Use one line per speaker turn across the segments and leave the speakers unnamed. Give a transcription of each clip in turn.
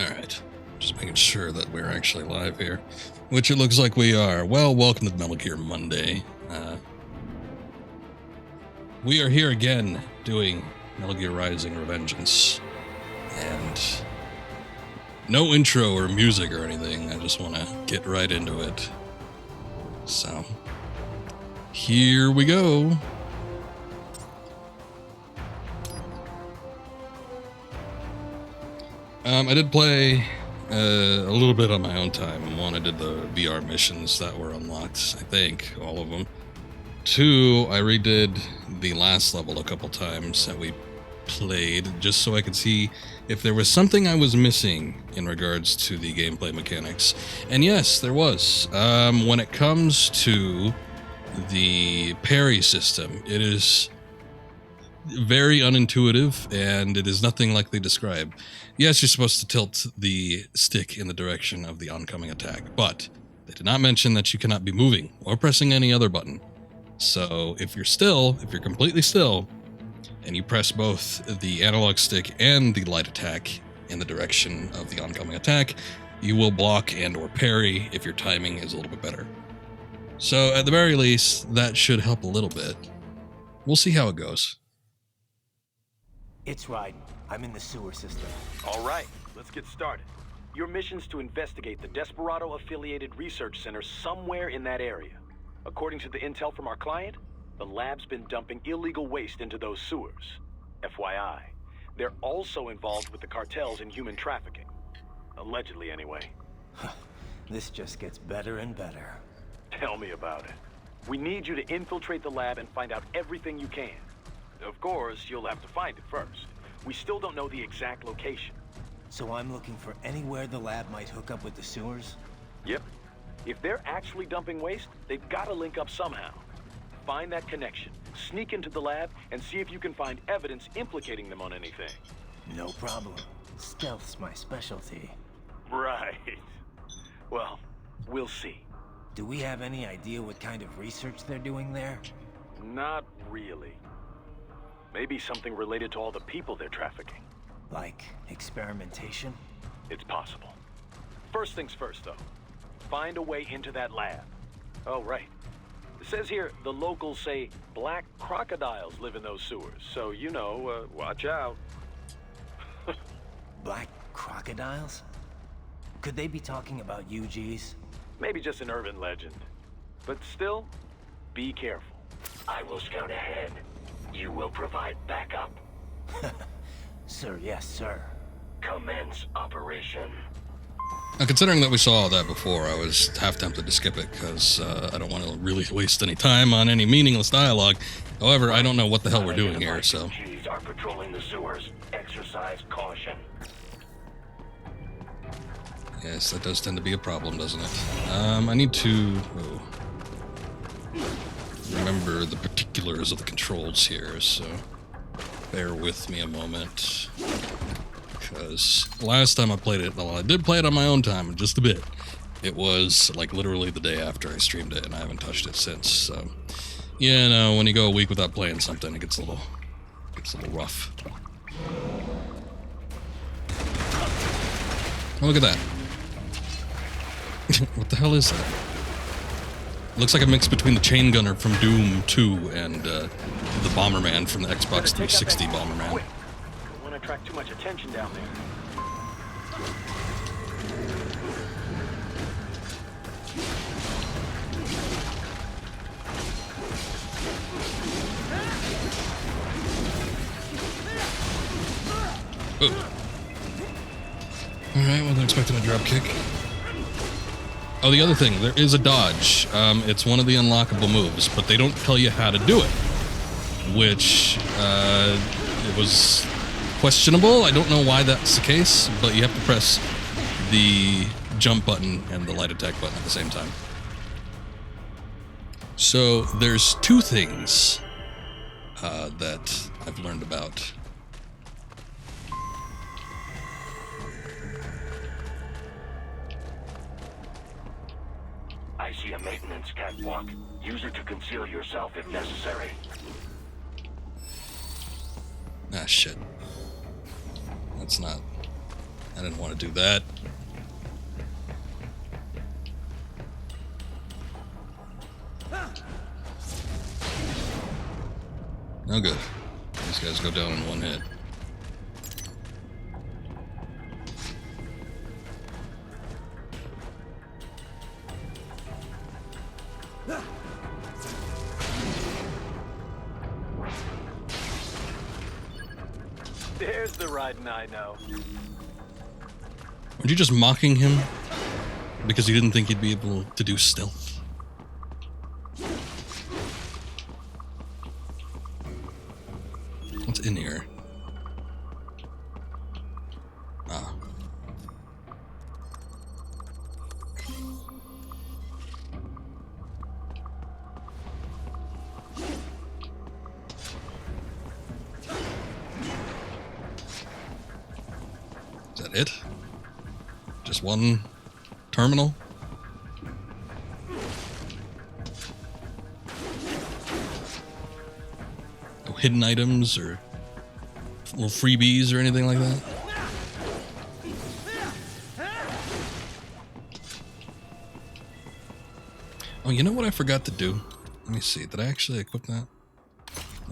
Alright, just making sure that we're actually live here, which it looks like we are. Well, welcome to Metal Gear Monday. We are here again doing Metal Gear Rising Revengenace, and no intro or music or anything, I just want to get right into it. So, here we go. I did play a little bit on my own time. One, I did the VR missions that were unlocked, I think, all of them. Two, I redid the last level a couple times that we played, just so I could see if there was something I was missing in regards to the gameplay mechanics. And yes, there was. When it comes to the parry system, it is very unintuitive, and it is nothing like they describe. Yes, you're supposed to tilt the stick in the direction of the oncoming attack, but they did not mention that you cannot be moving or pressing any other button. So if you're completely still, and you press both the analog stick and the light attack in the direction of the oncoming attack, you will block and or parry if your timing is a little bit better. So at the very least, that should help a little bit. We'll see how it goes.
It's right. I'm in the sewer system.
All right, let's get started. Your mission's to investigate the Desperado-affiliated research center somewhere in that area. According to the intel from our client, the lab's been dumping illegal waste into those sewers. FYI, they're also involved with the cartels in human trafficking. Allegedly, anyway.
This just gets better and better.
Tell me about it. We need you to infiltrate the lab and find out everything you can. Of course, you'll have to find it first. We still don't know the exact location.
So I'm looking for anywhere the lab might hook up with the sewers?
Yep. If they're actually dumping waste, they've got to link up somehow. Find that connection, sneak into the lab, and see if you can find evidence implicating them on anything.
No problem. Stealth's my specialty.
Right. Well, we'll see.
Do we have any idea what kind of research they're doing there?
Not really. Maybe something related to all the people they're trafficking.
Like experimentation?
It's possible. First things first, though. Find a way into that lab. Oh, right. It says here the locals say black crocodiles live in those sewers, so you know, watch out.
Black crocodiles? Could they be talking about UGs?
Maybe just an urban legend. But still, be careful.
I will scout ahead. You will provide backup.
Sir, yes, sir.
Commence operation.
Now, considering that we saw all that before, I was half tempted to skip it, because I don't want to really waste any time on any meaningless dialogue. However, I don't know what the hell we're doing here, so...
UGs are patrolling the sewers. Exercise caution.
Yes, that does tend to be a problem, doesn't it? I need to remember the particulars of the controls here, so bear with me a moment. Because last time I played it, well, I did play it on my own time, just a bit. It was like literally the day after I streamed it, and I haven't touched it since. So, you know, when you go a week without playing something, it gets a little rough. Oh, look at that! What the hell is that? Looks like a mix between the chain gunner from Doom 2 and the Bomberman from the Xbox 360 Bomberman.
Quick. Don't want to attract too much attention down there.
Oh. Alright, wasn't expecting a drop kick. Oh, the other thing, there is a dodge. It's one of the unlockable moves, but they don't tell you how to do it. Which, it was questionable. I don't know why that's the case, but you have to press the jump button and the light attack button at the same time. So, there's two things that I've learned about.
I see a maintenance catwalk. Use it to conceal yourself if necessary.
Ah, shit. That's not I didn't want to do that. Oh, good. These guys go down in one hit.
There's the riding I know.
Weren't you just mocking him because you didn't think he'd be able to do stealth? What's in here? Ah. Is that it? Just one terminal? No hidden items or little freebies or anything like that? Oh, you know what I forgot to do? Let me see. Did I actually equip that?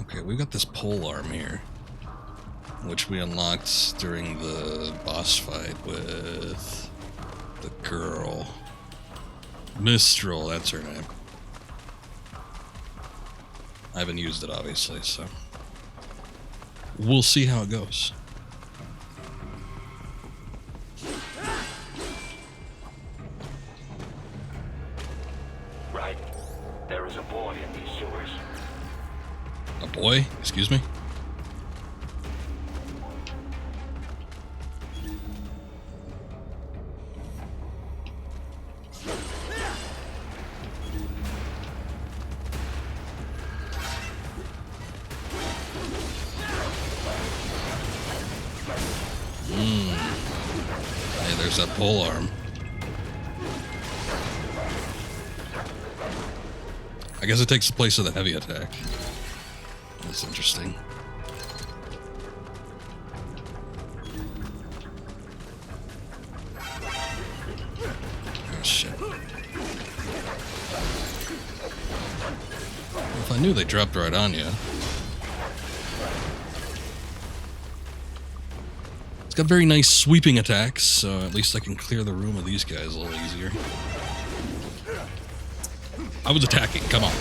Okay, we got this pole arm here, which we unlocked during the boss fight with the girl. Mistral, that's her name. I haven't used it, obviously, so we'll see how it goes.
Right. There is a boy in these sewers.
A boy? Excuse me? Hey, there's that pole arm. I guess it takes the place of the heavy attack. That's interesting. Oh, shit. If I knew they dropped right on you. It's got very nice sweeping attacks, so at least I can clear the room of these guys a little easier. I was attacking, come on.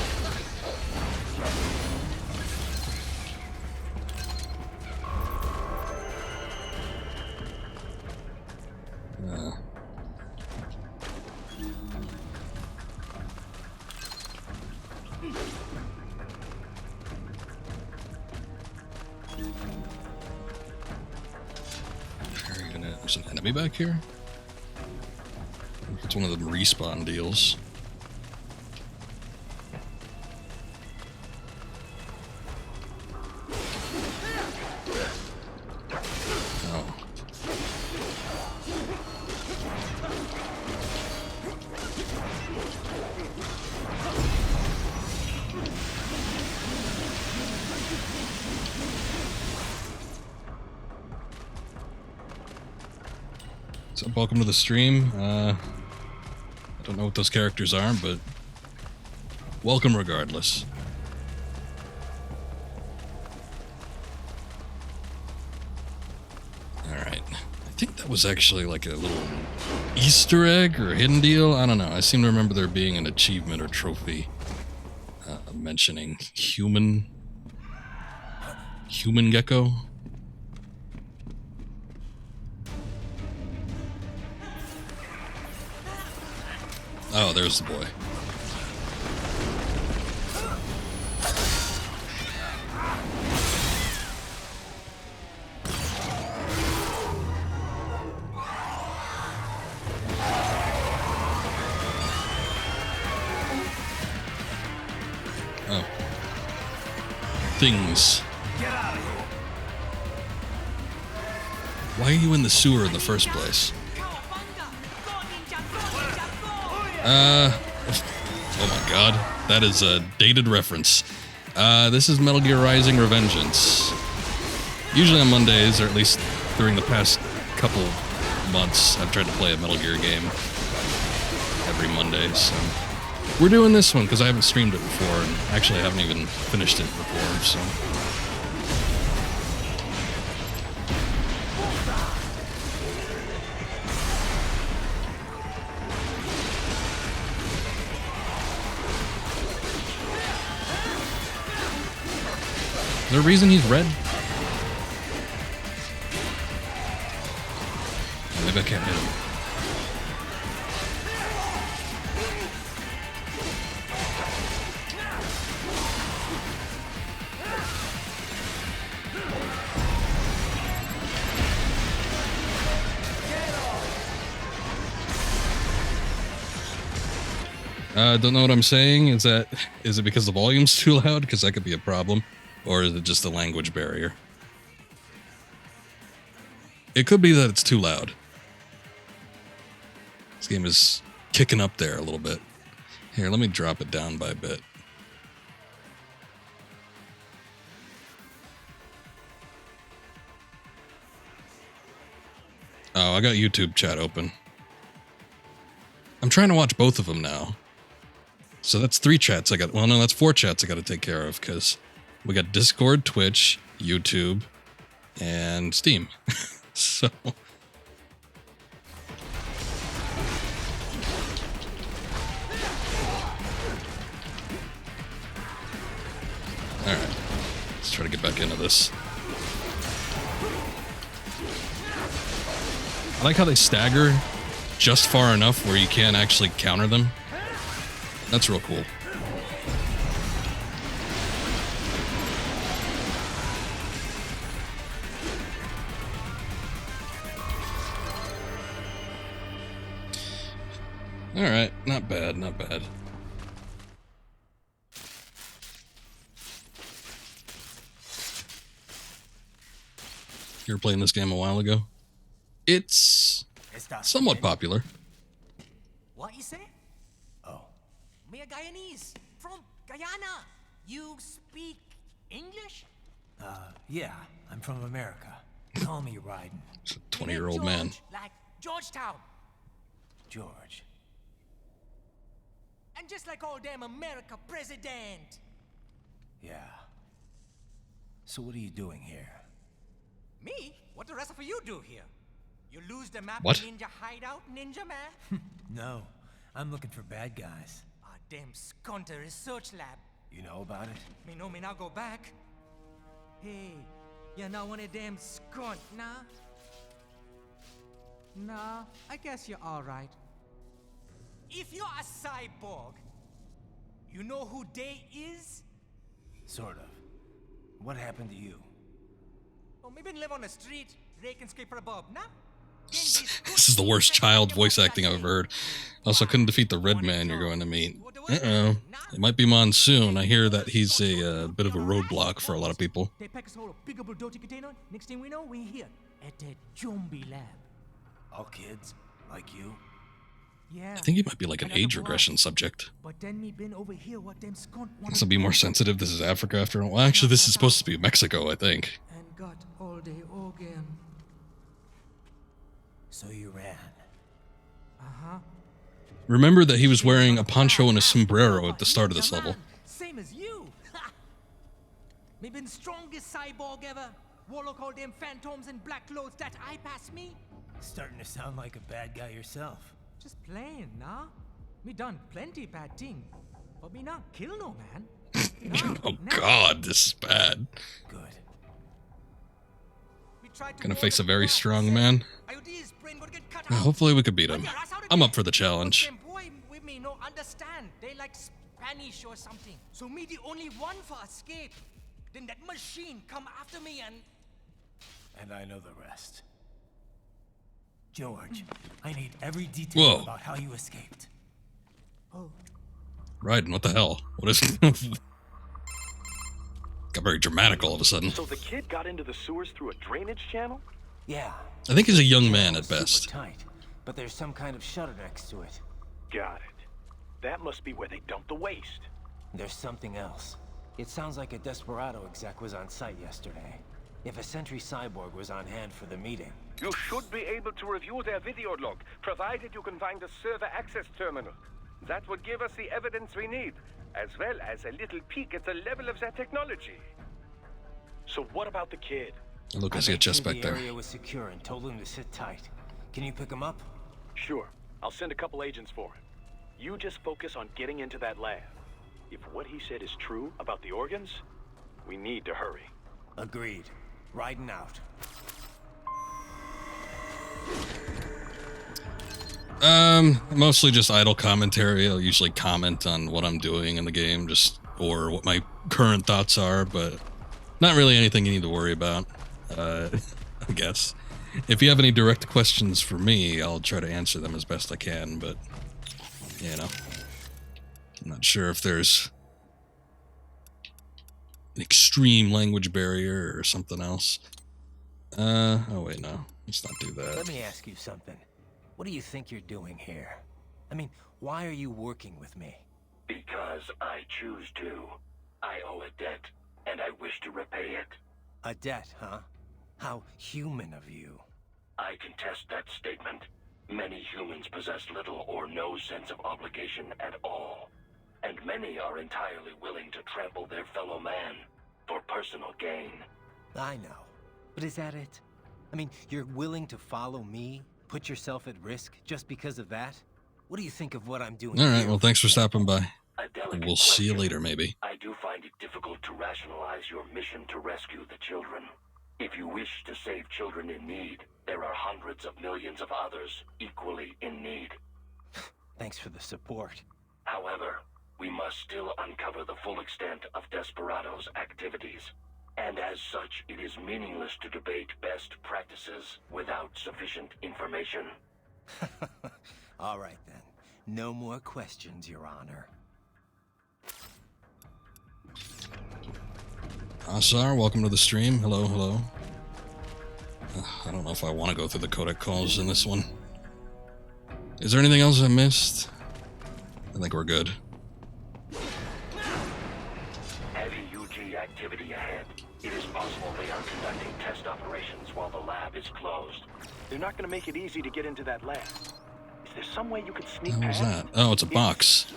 There's an enemy back here? It's one of them respawn deals. Oh. So, welcome to the stream. I don't know what those characters are, but welcome regardless. Alright. I think that was actually like a little Easter egg or hidden deal. I don't know. I seem to remember there being an achievement or trophy mentioning human gecko. Oh, there's the boy. Oh. Things. Why are you in the sewer in the first place? Oh my god, that is a dated reference. This is Metal Gear Rising Revengenace. Usually on Mondays, or at least during the past couple months, I've tried to play a Metal Gear game every Monday, so we're doing this one because I haven't streamed it before, and actually I haven't even finished it before, so. Is there a reason he's red? Maybe I can't hit him. Don't know what I'm saying. Is it because the volume's too loud? Because that could be a problem. Or is it just a language barrier? It could be that it's too loud. This game is kicking up there a little bit. Here, let me drop it down by a bit. Oh, I got YouTube chat open. I'm trying to watch both of them now. So that's 3 chats I got. Well, no, that's 4 chats I got to take care of because we got Discord, Twitch, YouTube, and Steam. So. Alright. Let's try to get back into this. I like how they stagger just far enough where you can't actually counter them. That's real cool. Alright, not bad, not bad. You were playing this game a while ago? It's somewhat popular.
What you say? Oh. Me a Guyanese from Guyana. You speak English?
Yeah, I'm from America. Call me Ryden.
It's a 20-year-old man.
Like Georgetown.
George.
And just like all damn America president.
Yeah. So what are you doing here?
Me? What the rest of you do here? You lose the map
What?
Ninja hideout, Ninja man?
No, I'm looking for bad guys.
Ah, damn Skunter research lab.
You know about it?
Me know me now go back. Hey, you not one of them skunt, nah? Nah, I guess you're alright. If you're a cyborg, you know who they is?
Sort of. What happened to you?
Oh, me been live on the street, rake and scrape for a bob, nah?
This is the worst child voice acting I've ever heard. Also, couldn't defeat the red man you're going to meet. Uh-oh. It might be Monsoon. I hear that he's a bit of a roadblock for a lot of people.
They pack us all a big old dirty container. Next thing we know, we here at the zombie lab.
All kids? Like you?
Yeah.
I think he might be like an age regression subject.
But then me been over here what them skunt wanted
This will be more sensitive. This is Africa after all. Well, actually, this is supposed to be Mexico, I think.
and got all day again.
So you ran.
Uh-huh.
Remember that he was wearing a poncho and a sombrero at the start of this level.
Same as you. Me been strongest cyborg ever. Warlock all them phantoms in black clothes that eye pass me.
Starting to sound like a bad guy yourself.
Just playing, nah? Me done plenty bad thing. But me not kill no man. Nah,
Oh
never.
god, this is bad.
Good.
We tried to
Gonna
warn
face a
them
very
twice.
strong man.
IOD's brain gonna get cut
Well,
out.
hopefully we could beat him.
Run your ass out
I'm
again.
up for the challenge.
Them boy with me no understand. They like Spanish or something. So me the only one for escape. Then that machine come after me and
And I know the rest. George, I need every detail
Whoa.
about how you escaped.
Raiden, what the hell? What is... Got very dramatic all of a sudden.
So the kid got into the sewers through a drainage channel?
Yeah.
I think he's a young man at
Super
best.
tight, but there's some kind of shutter next to it.
Got it. That must be where they dumped the waste.
There's something else. It sounds like a Desperado exec was on site yesterday. If a Sentry Cyborg was on hand for the meeting,
You should be able to review their video log, provided you can find a server access terminal. That would give us the evidence we need, as well as a little peek at the level of their technology.
So what about the kid?
Look, I see a chest back
The
there.
area was secure and told him to sit tight. Can you pick him up?
Sure. I'll send a couple agents for him. You just focus on getting into that lab. If what he said is true about the organs, we need to hurry.
Agreed. Riding out.
Mostly just idle commentary. I'll usually comment on what I'm doing in the game, or what my current thoughts are, but not really anything you need to worry about. I guess. If you have any direct questions for me, I'll try to answer them as best I can, but, you know, I'm not sure if there's an extreme language barrier or something else. Oh wait, no. Let's not do that.
Let me ask you something. What do you think you're doing here? I mean, why are you working with me?
Because I choose to. I owe a debt, and I wish to repay it.
A debt, huh? How human of you.
I contest that statement. Many humans possess little or no sense of obligation at all. And many are entirely willing to trample their fellow man for personal gain.
I know. But is that it? I mean, you're willing to follow me? Put yourself at risk just because of that? What do you think of what I'm doing
All right,
here?
well, thanks for stopping by.
A delicate
We'll see you
question.
later, maybe.
I do find it difficult to rationalize your mission to rescue the children. If you wish to save children in need, there are hundreds of millions of others equally in need.
Thanks for the support.
However, we must still uncover the full extent of Desperado's activities. And as such, it is meaningless to debate best practices without sufficient information.
All right, then. No more questions, Your Honor.
Asar, welcome to the stream. Hello, hello. I don't know if I want to go through the codec calls in this one. Is there anything else I missed? I think we're good.
Heavy UG activity ahead. It is possible they are conducting test operations while the lab is closed.
They're not going to make it easy to get into that lab. Is there some way you could sneak
What was
past?
that? Oh, it's a box.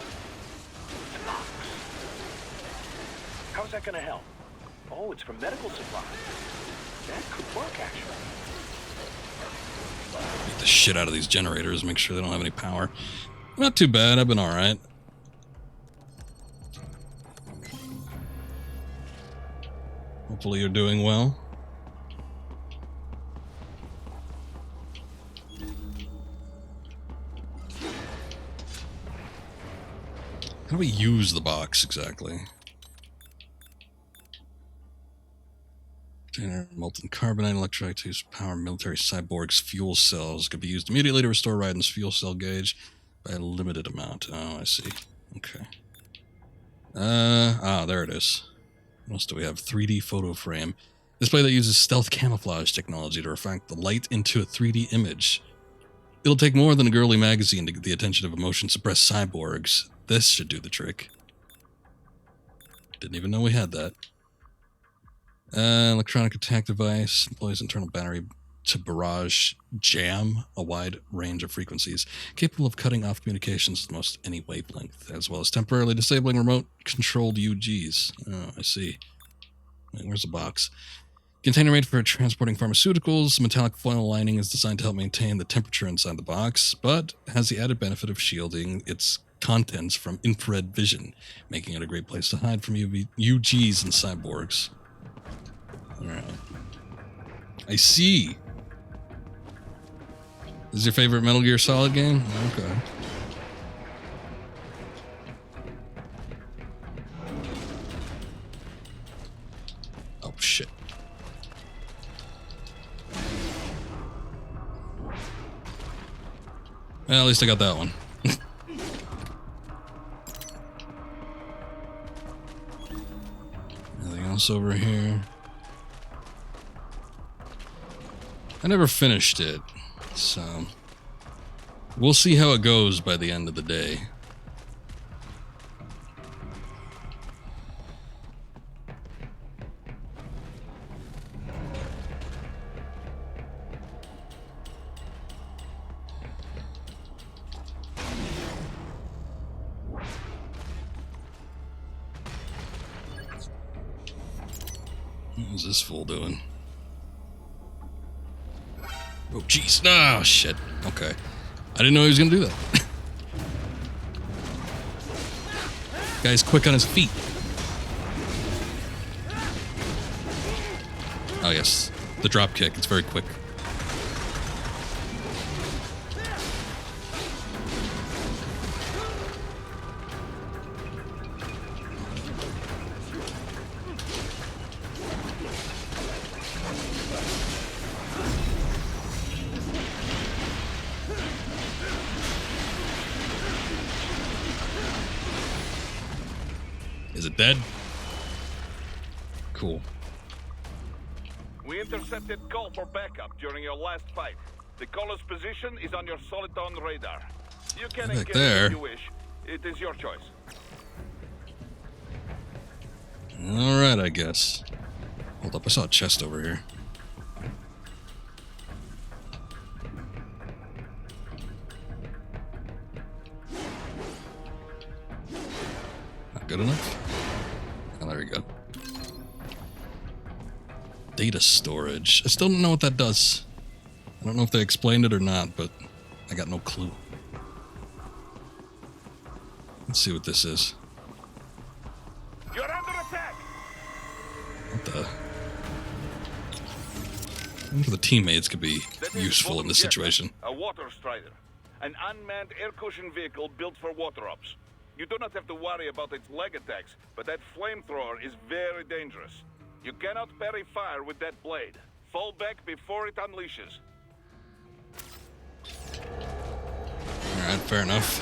How's that going to help? Oh, it's for medical supplies. That could work, actually.
Get the shit out of these generators, make sure they don't have any power. Not too bad, I've been alright. Hopefully you're doing well. How do we use the box exactly? Container, molten carbonate, electrolyte to use power military cyborgs fuel cells could be used immediately to restore Raiden's fuel cell gauge by a limited amount. Oh, I see. Okay. There it is. What else do we have? 3D photo frame. Display that uses stealth camouflage technology to refract the light into a 3D image. It'll take more than a girly magazine to get the attention of emotion-suppressed cyborgs. This should do the trick. Didn't even know we had that. Electronic attack device employs internal battery to barrage jam a wide range of frequencies, capable of cutting off communications with most any wavelength, as well as temporarily disabling remote-controlled UGs. Oh, I see. Wait, where's the box? Container made for transporting pharmaceuticals. Metallic foil lining is designed to help maintain the temperature inside the box, but has the added benefit of shielding its contents from infrared vision, making it a great place to hide from UGs and cyborgs. Alright. I see. This is your favorite Metal Gear Solid game? Okay. Oh, shit. Well, at least I got that one. Anything else over here? I never finished it, so we'll see how it goes by the end of the day. What is this fool doing? Oh, jeez. No, shit. Okay. I didn't know he was going to do that. Guy's quick on his feet. Oh, yes. The drop kick. It's very quick. Is it dead? Cool.
We intercepted call for backup during your last fight. The caller's position is on your Soliton radar. You can
Back
engage
there.
if you wish. It is your choice.
Alright, I guess. Hold up, I saw a chest over here. Not good enough? Oh, there we go. Data storage. I still don't know what that does. I don't know if they explained it or not, but I got no clue. Let's see what this is.
You're under attack!
What the? I wonder if the teammates could be
That is
useful in this
Volunteer,
situation.
A water strider. An unmanned air cushion vehicle built for water ops. You do not have to worry about its leg attacks, but that flamethrower is very dangerous. You cannot parry fire with that blade. Fall back before it unleashes.
Alright, fair enough.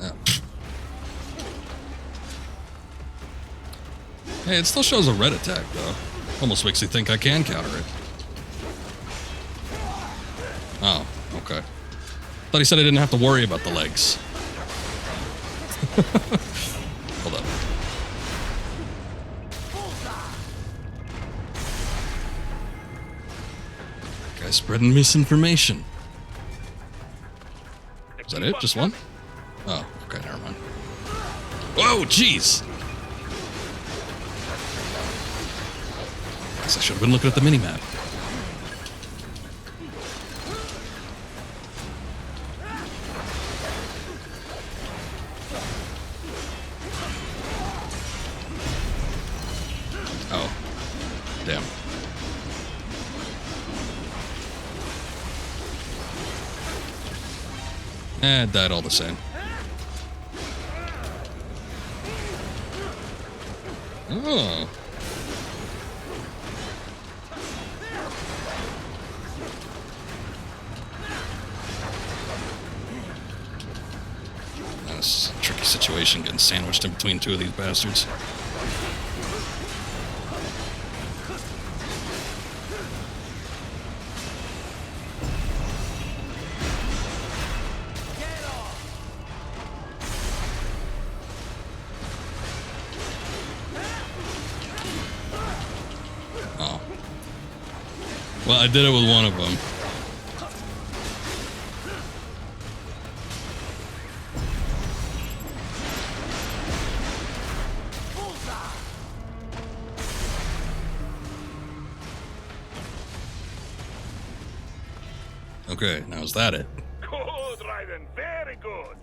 Yeah. Hey, it still shows a red attack, though. Almost makes you think I can counter it. Oh, okay. Thought he said I didn't have to worry about the legs. Hold up. Guy's spreading misinformation. Is that it? Just one? Oh, okay, never mind. Whoa, jeez! Guess I should have been looking at the minimap. Oh. Damn. It died all the same. Oh. That's a tricky situation getting sandwiched in between two of these bastards. Oh. Well, I did it with one of them. Okay, now is that it?
Good, Raiden. Very good.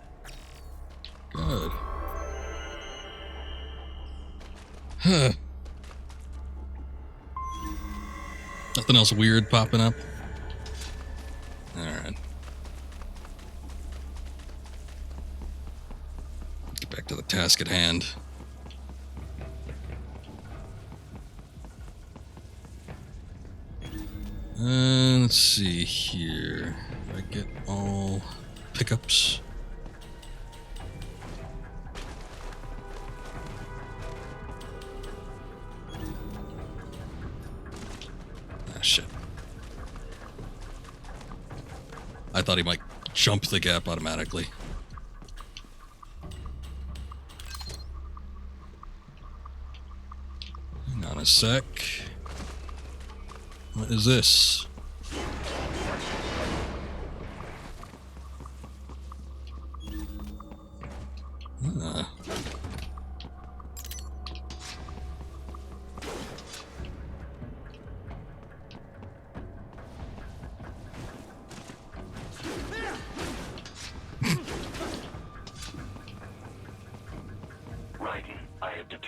Good. Huh. Nothing else weird popping up? Alright. Get back to the task at hand. Let's see here. Did I get all pickups? Ah, shit. I thought he might jump the gap automatically. Hang on a sec. What is this?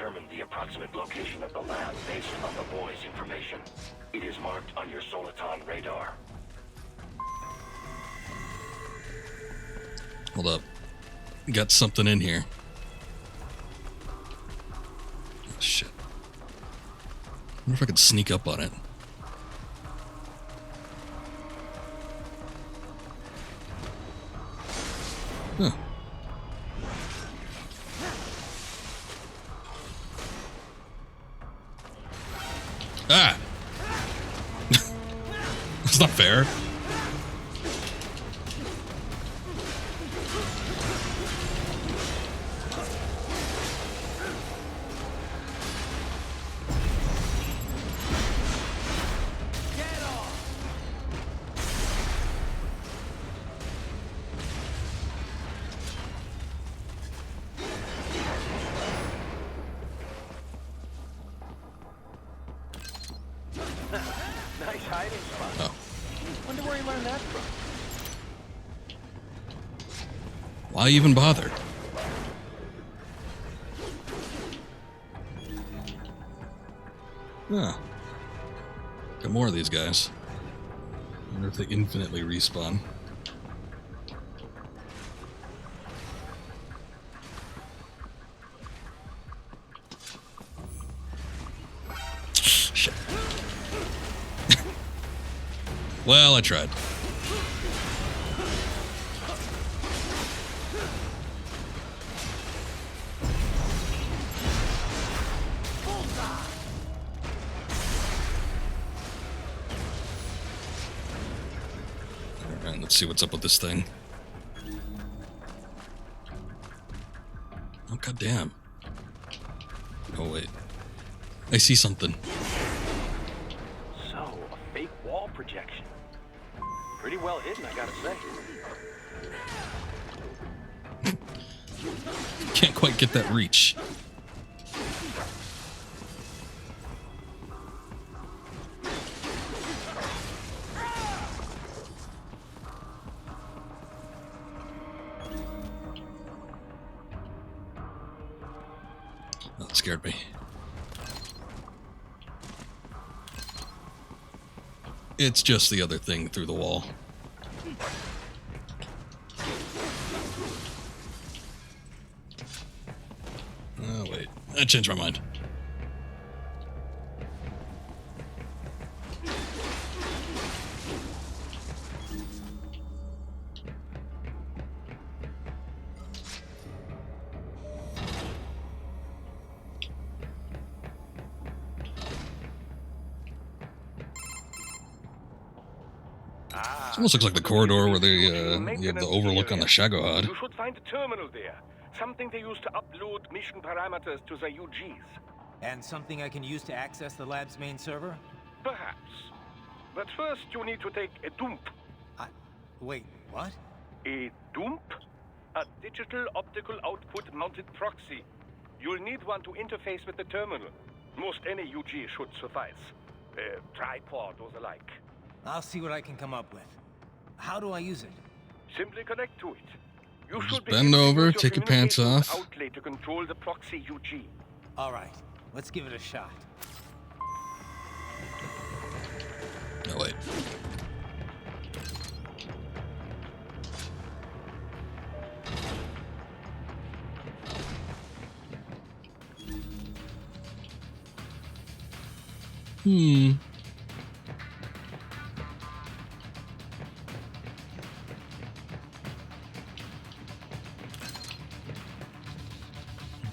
determined the approximate location of the lab based on the boy's information. It is marked on your Soliton radar.
Hold up. Got something in here. Oh, shit. I wonder if I could sneak up on it. Huh. Ah! That's not fair.
Nice hiding spot.
Oh.
Wonder where he learned that from.
Why even bother? Huh. Got more of these guys. I wonder if they infinitely respawn. Shit. Well, I tried. Alright, let's see what's up with this thing. Oh, goddamn. Oh, wait. I see something.
So, a fake wall projection. Pretty well hidden, I gotta say.
Can't quite get that reach. That scared me. It's just the other thing through the wall. Oh, wait. I changed my mind. It almost looks like the corridor where they you have the overlook on the Shagohod.
You should find a terminal there. Something they use to upload mission parameters to the UGs.
And something I can use to access the lab's main server?
Perhaps. But first you need to take a dump.
Wait, what?
A dump? A digital optical output mounted proxy. You'll need one to interface with the terminal. Most any UG should suffice. A tripod or the like.
I'll see what I can come up with. How do I use it?
Simply connect to it. You
Just
should be
bend
able to
over,
use your
take your pants
communications
off.
Outlet to control the proxy UG.
All right, let's give it a shot.
No, wait.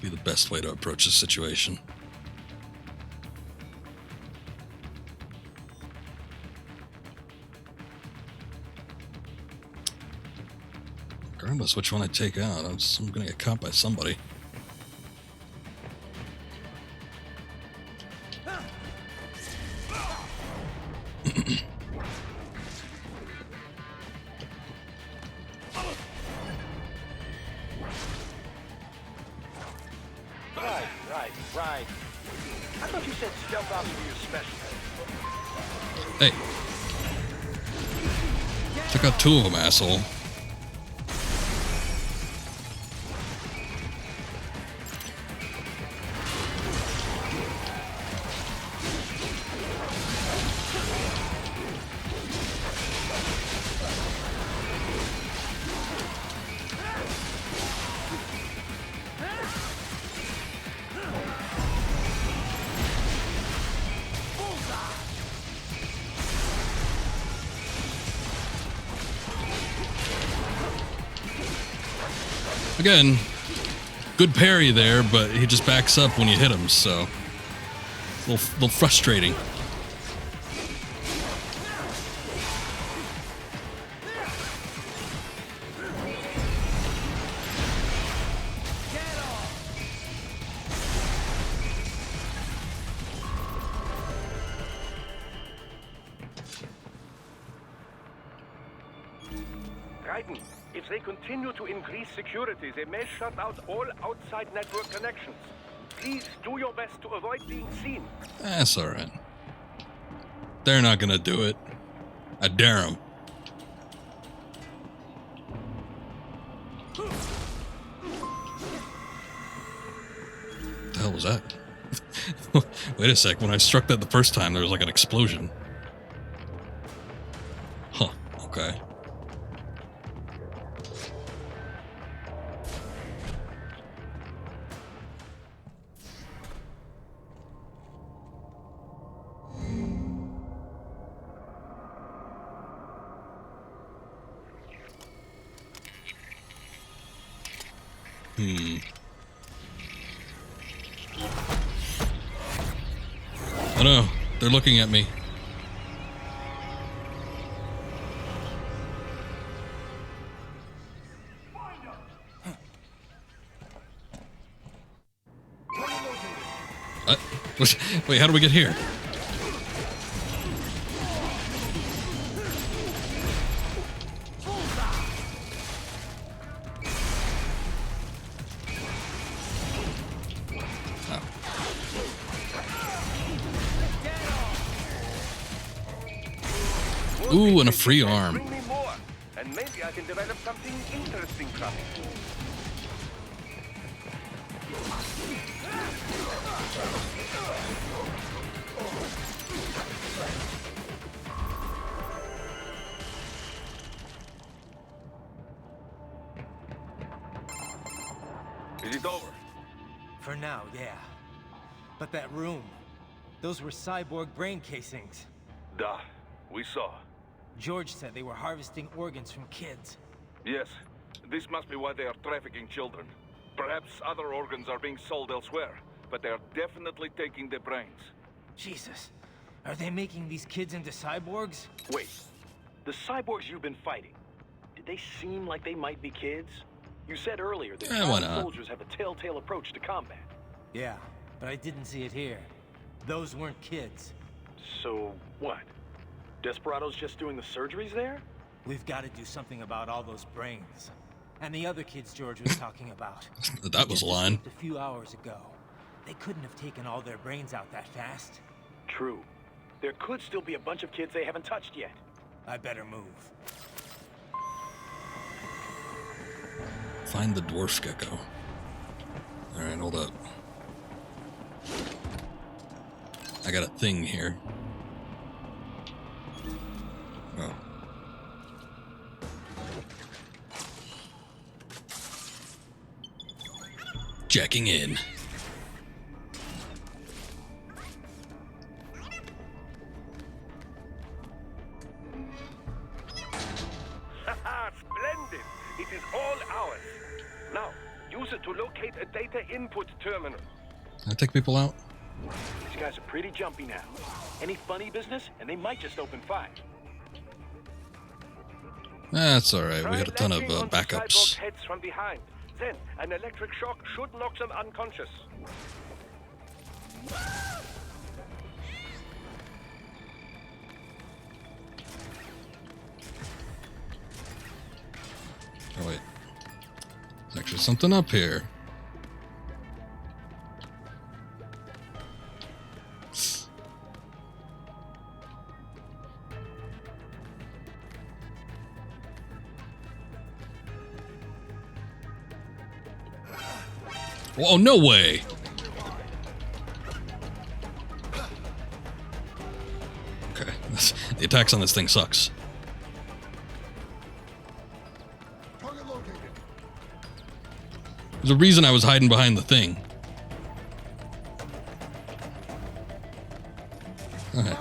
Be the best way to approach this situation. Regardless which one I take out, I'm gonna get caught by somebody.
Right. I thought you said stealth ops were your specialty.
Hey. Took out two of them, asshole. Again, good parry there, but he just backs up when you hit him, so a little frustrating.
Raiden, if they continue to increase security, they may shut out all outside network connections. Please do your best to avoid being seen.
That's alright. They're not gonna do it. I dare them. What the hell was that? Wait a sec, when I struck that the first time, there was like an explosion. Huh, okay. Oh no, they're looking at me. Wait, how do we get here? Ooh, and a free arm.
Bring me more, and maybe I can develop something interesting from it.
Is it over?
For now, yeah. But that room, those were cyborg brain casings.
Duh, we saw.
George said they were harvesting organs from kids.
Yes, this must be why they are trafficking children. Perhaps other organs are being sold elsewhere, but they are definitely taking the brains.
Jesus, are they making these kids into cyborgs?
Wait, the cyborgs you've been fighting, did they seem like they might be kids? You said earlier that
why not?
soldiers have a telltale approach to combat.
Yeah, but I didn't see it here. Those weren't kids.
So, what? Desperado's just doing the surgeries there?
We've got to do something about all those brains. And the other kids George was talking about.
That was a line.
A few hours ago. They couldn't have taken all their brains out that fast.
True. There could still be a bunch of kids they haven't touched yet.
I better move.
Find the dwarf gecko. Alright, hold up. I got a thing here. Oh. Jacking in.
Haha, splendid! It is all ours. Now, use it to locate a data input terminal.
Can I take people out?
These guys are pretty jumpy now. Any funny business, and they might just open fire.
That's alright, we
Try
had a ton of
landing on the cyborg
backups.
heads from behind. Then, an electric shock should knock them unconscious.
Oh wait. There's actually something up here. Oh, no way! Okay, the attacks on this thing sucks. There's a reason I was hiding behind the thing. Okay.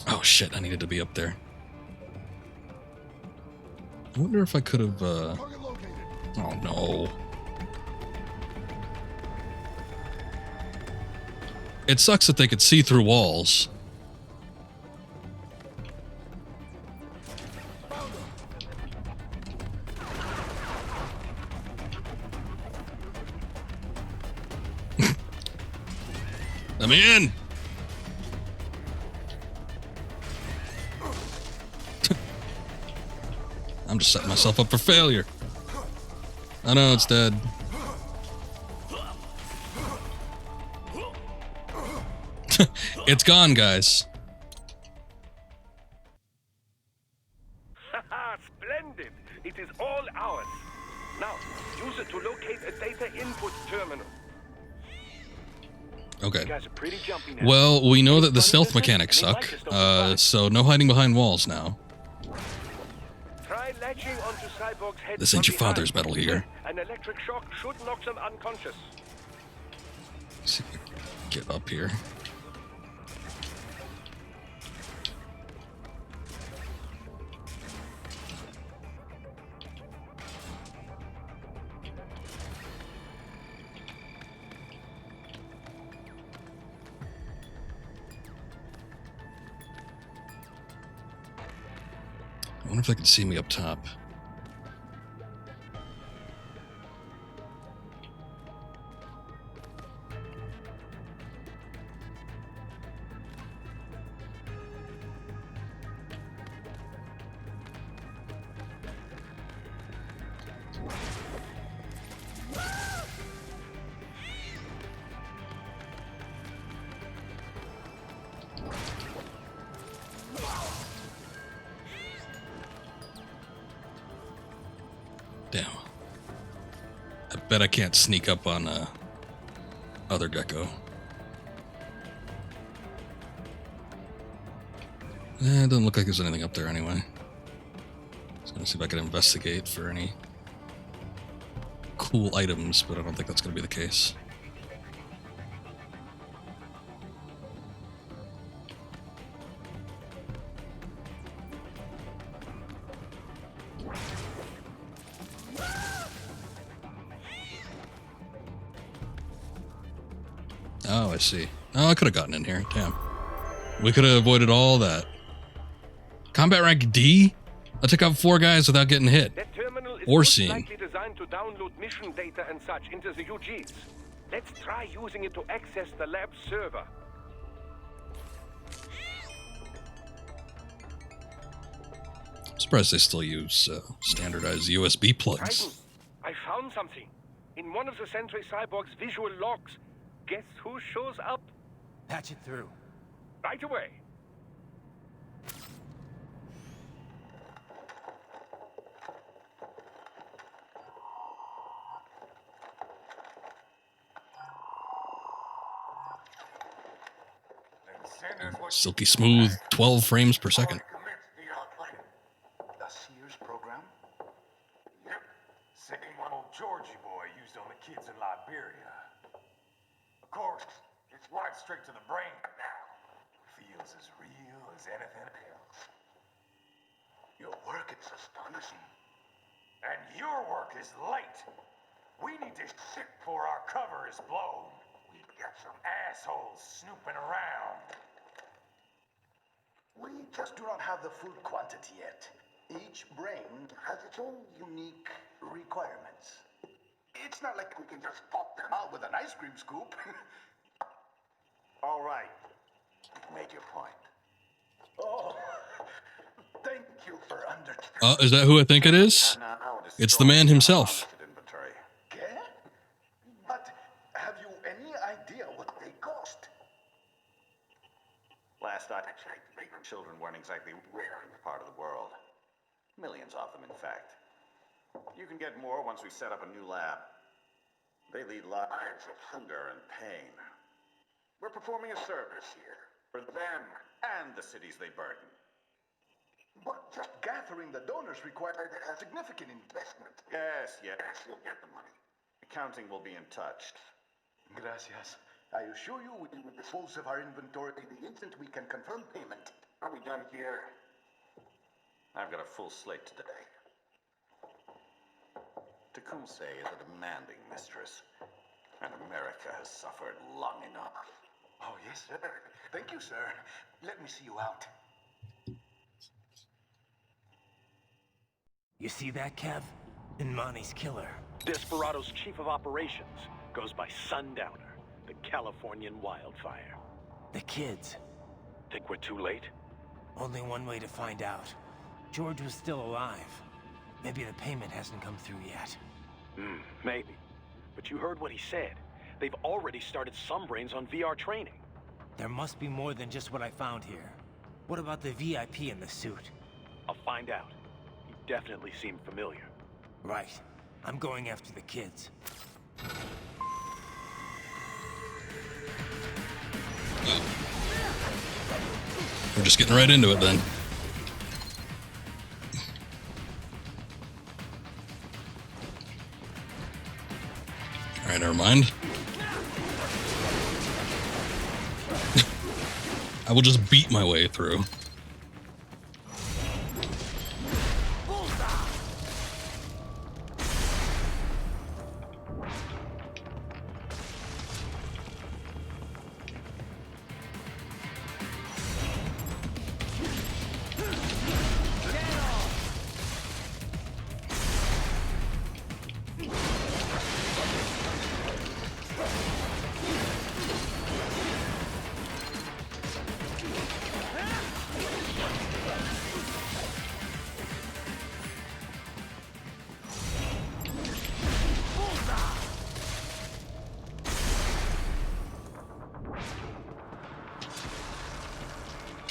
Oh shit, I needed to be up there. I wonder if I could have, oh no. It sucks that they could see through walls. Let me in! I'm just setting myself up for failure. I know it's dead. It's gone, guys.
Haha, splendid! It is all ours. Now, use it to locate a data input terminal.
Okay.
You guys are pretty jumpy now.
Well, we know that the
Funny
stealth
business?
mechanics
Any
suck,
lights just don't look
so no hiding behind walls now.
Try latching onto Cyborg's head.
This ain't
from
your father's
behind.
metal here.
An electric shock should knock them unconscious.
Let's see if we can get up here. I wonder if they can see me up top. Damn. I bet I can't sneak up on other gecko. It doesn't look like there's anything up there anyway. Just gonna see if I can investigate for any cool items, but I don't think that's gonna be the case. Oh, I see. Oh, I could have gotten in here. Damn. We could have avoided all that. Combat rank D? I took out 4 guys without getting hit.
That terminal is
Or
most
seen.
likely designed to download mission data and such into the UGs. Let's try using it to access the lab server.
I'm surprised they still use standardized USB plugs.
Titan, I found something. In one of the Sentry Cyborg's visual logs. Guess who shows up?
Patch it through.
Right away.
Silky smooth, 12 frames per second.
The Sears program? Yep. Same one old Georgie boy used on the kids in Liberia. Of course, it's wired straight to the brain now. Feels as real as anything else. Your work is astonishing. And your work is late. We need this shit before our cover is blown. We've got some assholes snooping around.
We just do not have the full quantity yet. Each brain has its own unique requirements. It's not like we can just pop them out with an ice cream scoop.
All right. Make your point.
Oh, thank you for understanding.
Is that who I think it is? It's the man himself.
Okay? But have you any idea what they cost?
Last I checked, children weren't exactly rare in the part of the world. Millions of them, in fact. You can get more once we set up a new lab. They lead lives of hunger and pain. We're performing a service here for them and the cities they burden.
But just gathering the donors required a significant investment.
Yes, you'll get the money. Accounting will be in touch.
Gracias. I assure you we will dispose of our inventory the instant we can confirm payment.
Are we done here? I've got a full slate today. Tecumseh is a demanding mistress, and America has suffered long enough.
Oh, yes, sir. Thank you, sir. Let me see you out.
You see that, Kev? Imani's killer.
Desperado's chief of operations goes by Sundowner, the Californian wildfire.
The kids.
Think we're too late?
Only one way to find out. George was still alive. Maybe the payment hasn't come through yet.
Maybe. But you heard what he said. They've already started some brains on VR training.
There must be more than just what I found here. What about the VIP in the suit?
I'll find out. He definitely seemed familiar.
Right. I'm going after the kids.
We're just getting right into it then. Alright, never mind. I will just beat my way through.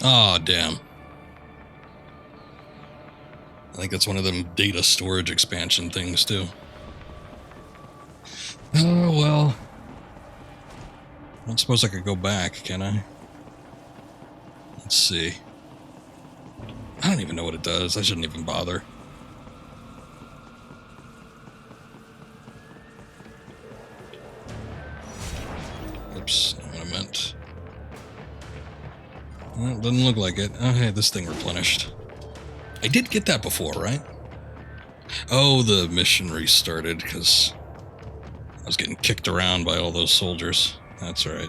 Oh, damn. I think that's one of them data storage expansion things, too. Oh, well. I don't suppose I could go back, can I? Let's see. I don't even know what it does. I shouldn't even bother. Oops, not what I meant. Well, it doesn't look like it. Oh, hey, this thing replenished. I did get that before, right? Oh, the mission restarted because I was getting kicked around by all those soldiers. That's right.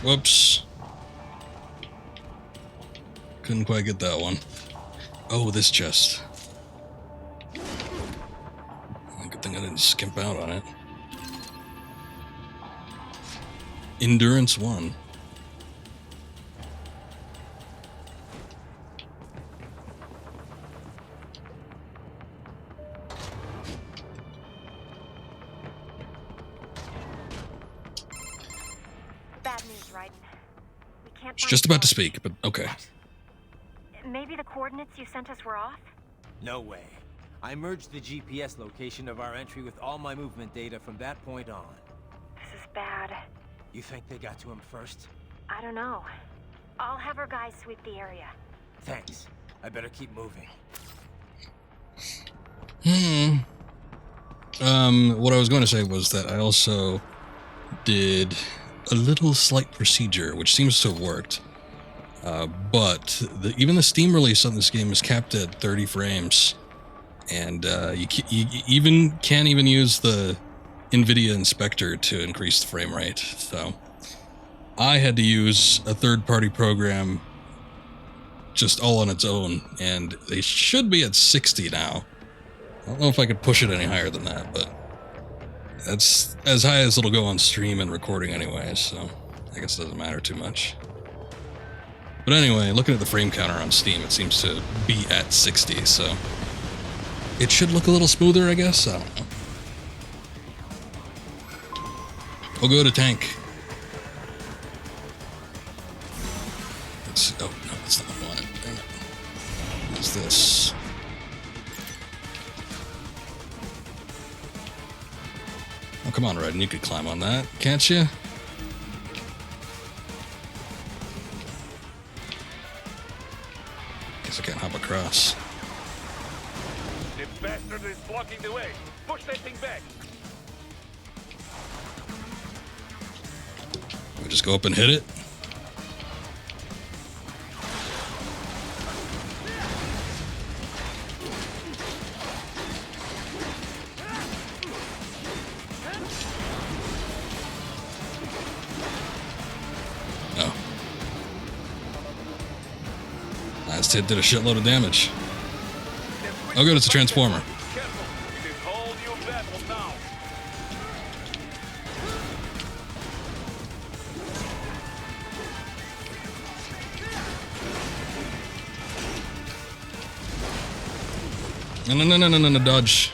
Whoops. Couldn't quite get that one. Oh, this chest. Good thing I didn't skimp out on it. Endurance 1.
Bad news, Raiden. We can't
She's just about to speak, but okay.
Maybe the coordinates you sent us were off?
No way. I merged the GPS location of our entry with all my movement data from that point on.
This is bad.
You think they got to him first?
I don't know. I'll have our guys sweep the area.
Thanks. I better keep moving.
What I was going to say was that I also did a little slight procedure, which seems to have worked. But even the Steam release on this game is capped at 30 frames. And you even can't even use the NVIDIA Inspector to increase the frame rate. So I had to use a third-party program just all on its own, and they should be at 60 now. I don't know if I could push it any higher than that, but that's as high as it'll go on stream and recording anyway, so I guess it doesn't matter too much. But anyway, looking at the frame counter on Steam, it seems to be at 60, so it should look a little smoother, I guess. I don't know. We'll go to tank. Oh, no, that's not what I wanted. Damn it. What's this? Oh, come on, Redden, you could climb on that, can't you? Guess I can't hop across.
The bastard is blocking the way. Push that thing back.
We just go up and hit it. Oh. Last hit did a shitload of damage. Oh good, it's a transformer.
Careful. It is whole new battle now.
No, dodge.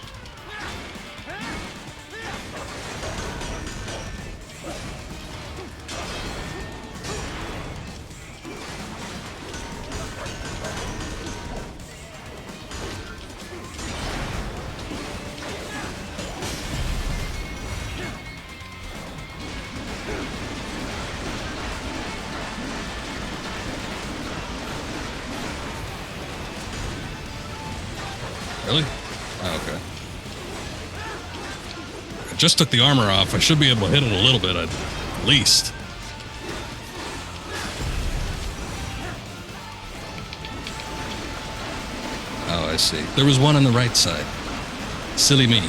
Really? Oh, okay. I just took the armor off. I should be able to hit it a little bit at least. Oh, I see. There was one on the right side. Silly me.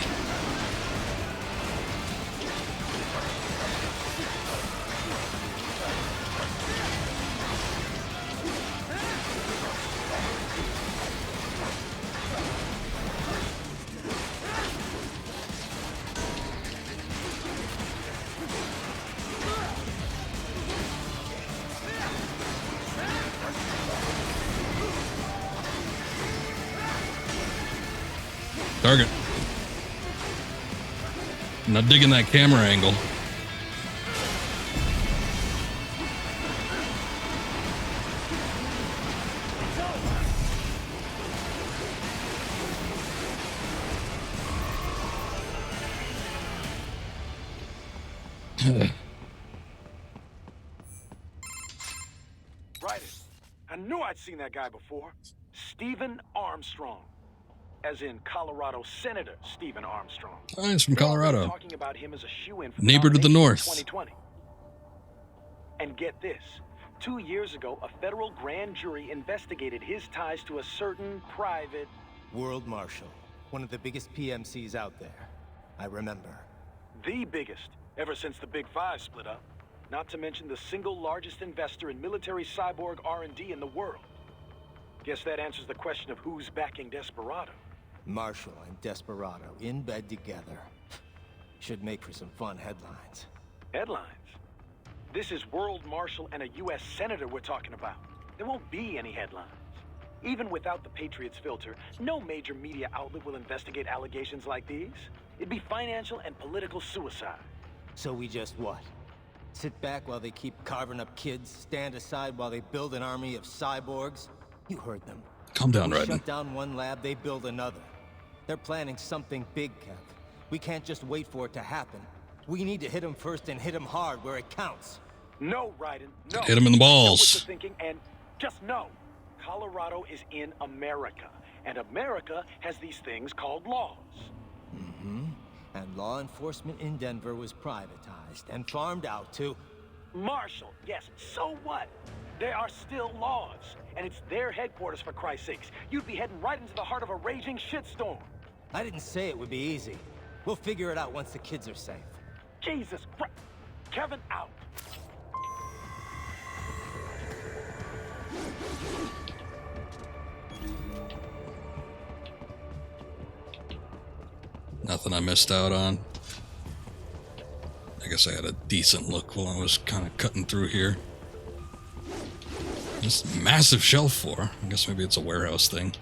Target. I'm not digging that camera angle.
Right. I knew I'd seen that guy before. Stephen Armstrong. As in Colorado Senator Stephen Armstrong.
Oh, he's from Colorado.
Talking about him as a shoo-in for
Neighbor to the north.
2020. And get this. 2 years ago, a federal grand jury investigated his ties to a certain private...
World Marshal. One of the biggest PMCs out there. I remember.
The biggest, ever since the Big Five split up. Not to mention the single largest investor in military cyborg R&D in the world. Guess that answers the question of who's backing Desperado.
Marshall and Desperado in bed together. Should make for some fun headlines.
Headlines? This is World Marshal and a U.S. Senator we're talking about. There won't be any headlines. Even without the Patriots filter, no major media outlet will investigate allegations like these. It'd be financial and political suicide.
So we just what? Sit back while they keep carving up kids, stand aside while they build an army of cyborgs? You heard them.
Calm down, Raiden.
Shut down one lab, they build another. They're planning something big, Kev. We can't just wait for it to happen. We need to hit them first and hit them hard where it counts.
No, Raiden, no.
Hit him in the
I know
balls.
what you're thinking, and just know, Colorado is in America, and America has these things called laws.
Mm-hmm. And law enforcement in Denver was privatized and farmed out to...
Marshall, yes, so what? There are still laws, and it's their headquarters, for Christ's sakes. You'd be heading right into the heart of a raging shitstorm.
I didn't say it would be easy. We'll figure it out once the kids are safe.
Jesus Christ. Kevin, out.
Nothing I missed out on. I guess I had a decent look while I was kind of cutting through here. This massive shelf floor. I guess maybe it's a warehouse thing.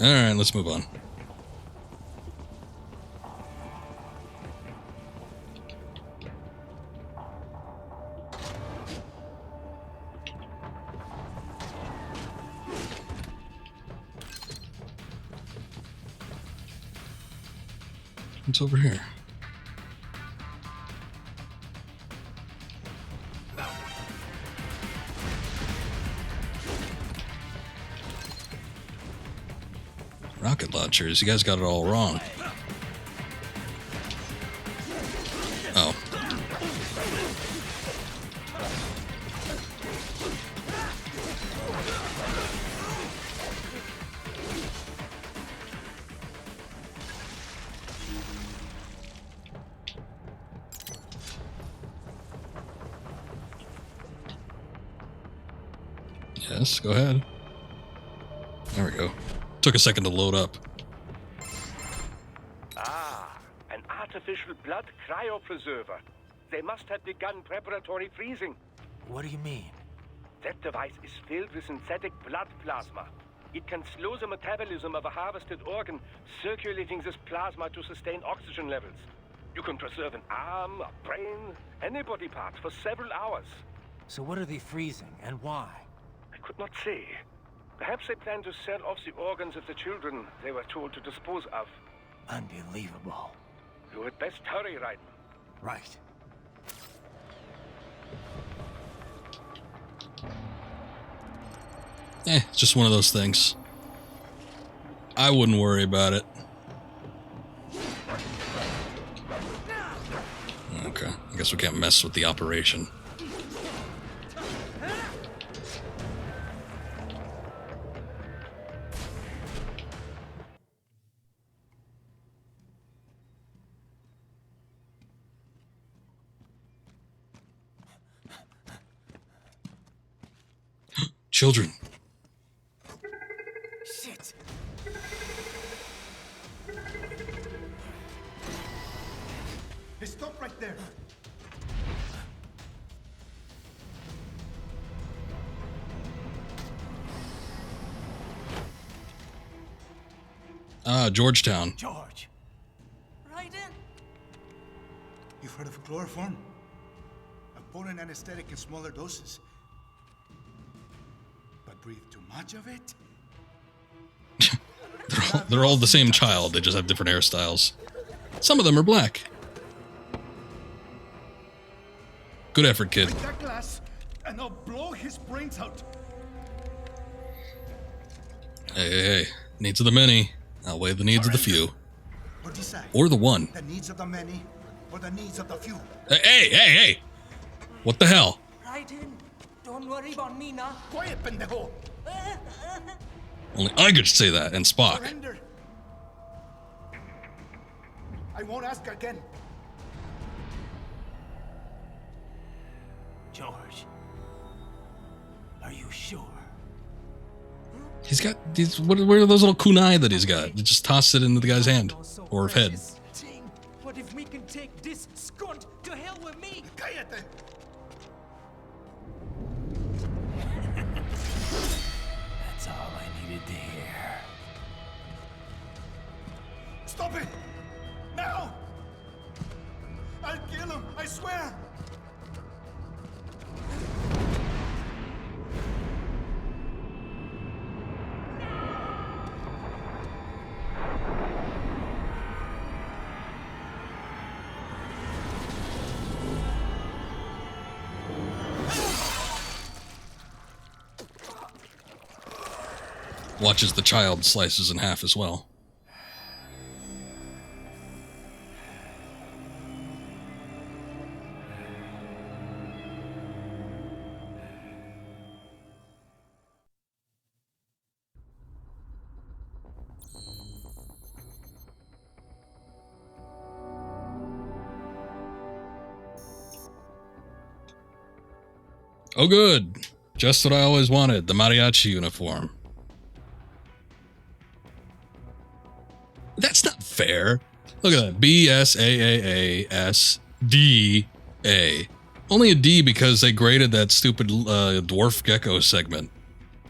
Alright, let's move on. What's over here? Rocket launchers. You guys got it all wrong. Oh. Yes, go ahead. There we go. Took a second to load up.
Ah, an artificial blood cryopreserver. They must have begun preparatory freezing.
What do you mean?
That device is filled with synthetic blood plasma. It can slow the metabolism of a harvested organ, circulating this plasma to sustain oxygen levels. You can preserve an arm, a brain, any body part for several hours.
So what are they freezing, and why?
I could not say. Perhaps they plan to sell off the organs of the children they were told to dispose of.
Unbelievable.
You had best hurry, Raiden.
Right.
It's just one of those things. I wouldn't worry about it. Okay, I guess we can't mess with the operation. Children.
Shit.
Hey, stop right there.
Georgetown.
George. Raiden?
You've heard of chloroform? A potent anesthetic in smaller doses. But breathe too much of it?
They're all the same child. They just have different hairstyles. Some of them are black. Good effort, kid.
Take that glass, and I'll blow his brains out.
Hey, hey, hey. Needs of the many outweigh the needs of the few.
Or decide.
Or the one.
The needs of the many, or the needs of the few.
Hey, hey, hey! What the hell?
Raiden, don't worry about me now.
Quiet, pendejo!
Only I could say that, and Spock.
Surrender. I won't ask again.
George. Are you sure?
He's got these. What are those little kunai that he's got? Just toss it into the guy's hand or head.
What if we can take this skunt to hell with me?
Cállate.
That's all I needed to hear.
Stop it! Now! I'll kill him, I swear!
Watches the child slices in half as well. Oh good! Just what I always wanted, the mariachi uniform. That's not fair. Look at that. B-S-A-A-A-S-D-A. Only a D because they graded that stupid dwarf gecko segment.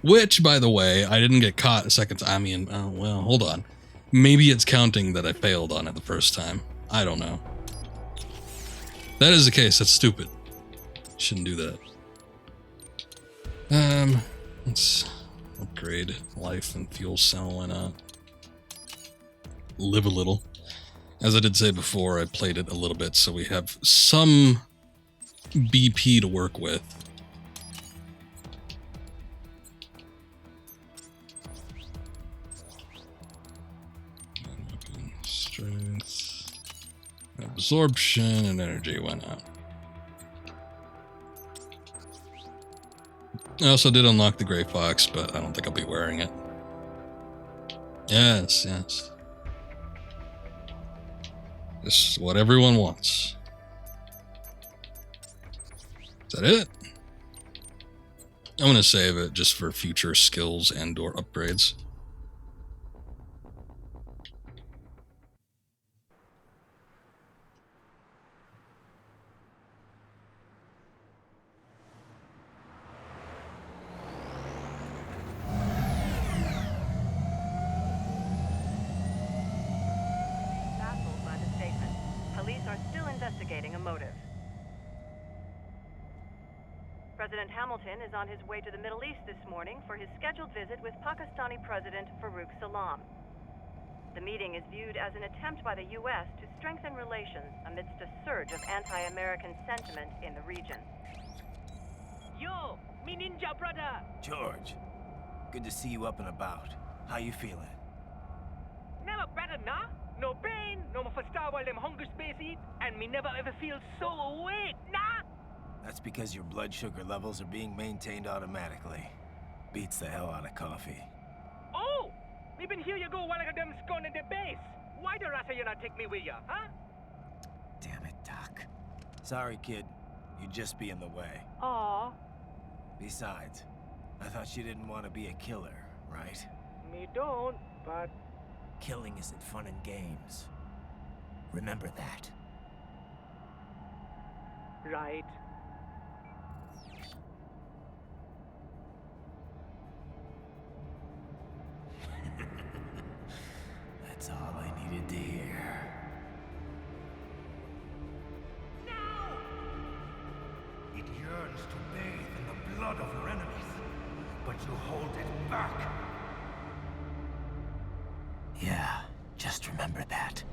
Which, by the way, I didn't get caught a second time. I mean, well, hold on. Maybe it's counting that I failed on it the first time. I don't know. That is the case. That's stupid. Shouldn't do that. Let's upgrade life and fuel cell. Why not? Live a little. As I did say before, I played it a little bit, so we have some BP to work with. Strength, absorption, and energy went out. I also did unlock the Gray Fox, but I don't think I'll be wearing it. Yes, yes. This is what everyone wants. Is that it? I'm gonna save it just for future skills and/or upgrades.
Baffled by the statement, police are still investigating a motive. President Hamilton is on his way to the Middle East this morning for his scheduled visit with Pakistani President Farouk Salam. The meeting is viewed as an attempt by the U.S. to strengthen relations amidst a surge of anti-American sentiment in the region.
Yo, me ninja brother.
George, good to see you up and about. How you feeling?
Never better, nah? No pain, no more star while them hunger space eat, and me never ever feel so awake, nah?
That's because your blood sugar levels are being maintained automatically. Beats the hell out of coffee.
Oh! Me been here you go while I got them scone in the base. Why the rasta you not take me with ya, huh?
Damn it, Doc. Sorry, kid. You'd just be in the way.
Aw.
Besides, I thought you didn't want to be a killer, right?
Me don't, but...
Killing isn't fun and games. Remember that.
Right.
That's all I needed to hear.
It yearns to bathe in the blood of your enemies, but you hold it back.
Yeah, just remember that.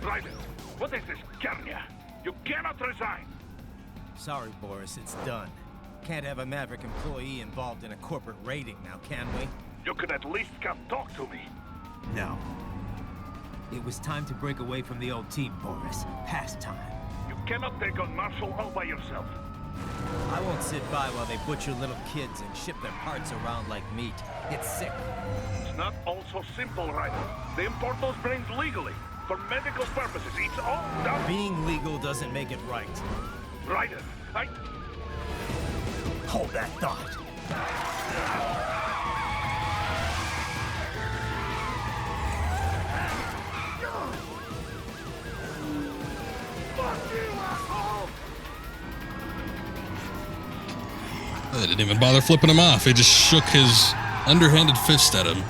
Raiden, what is this, Garnia? You cannot resign!
Sorry, Boris, it's done. Can't have a Maverick employee involved in a corporate raiding now, can we?
You could at least come talk to me.
No. It was time to break away from the old team, Boris. Past time.
You cannot take on Marshall all by yourself.
I won't sit by while they butcher little kids and ship their parts around like meat. It's sick.
It's not all so simple, Raiden. They import those brains legally. For medical purposes, it's all done.
Being legal doesn't make it right.
Raiden,
Hold that thought.
Fuck you, asshole!
They didn't even bother flipping him off. He just shook his underhanded fist at him.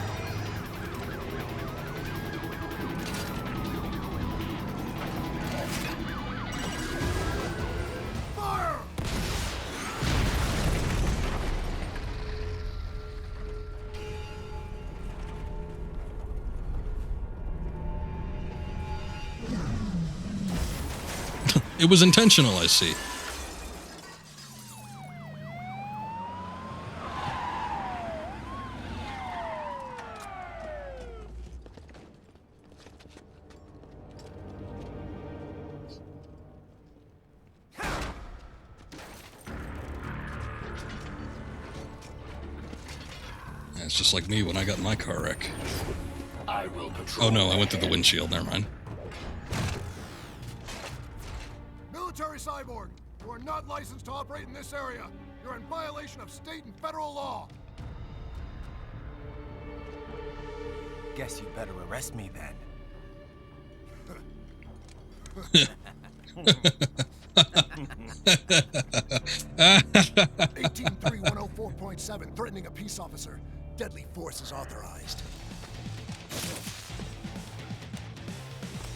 It was intentional, I see. It's just like me when I got in my car wreck.
I will patrol.
Oh no, I went through the windshield, never mind.
Military cyborg, you are not licensed to operate in this area. You're in violation of state and federal law.
Guess you better arrest me then.
183-104.7, threatening a peace officer. Deadly force is authorized.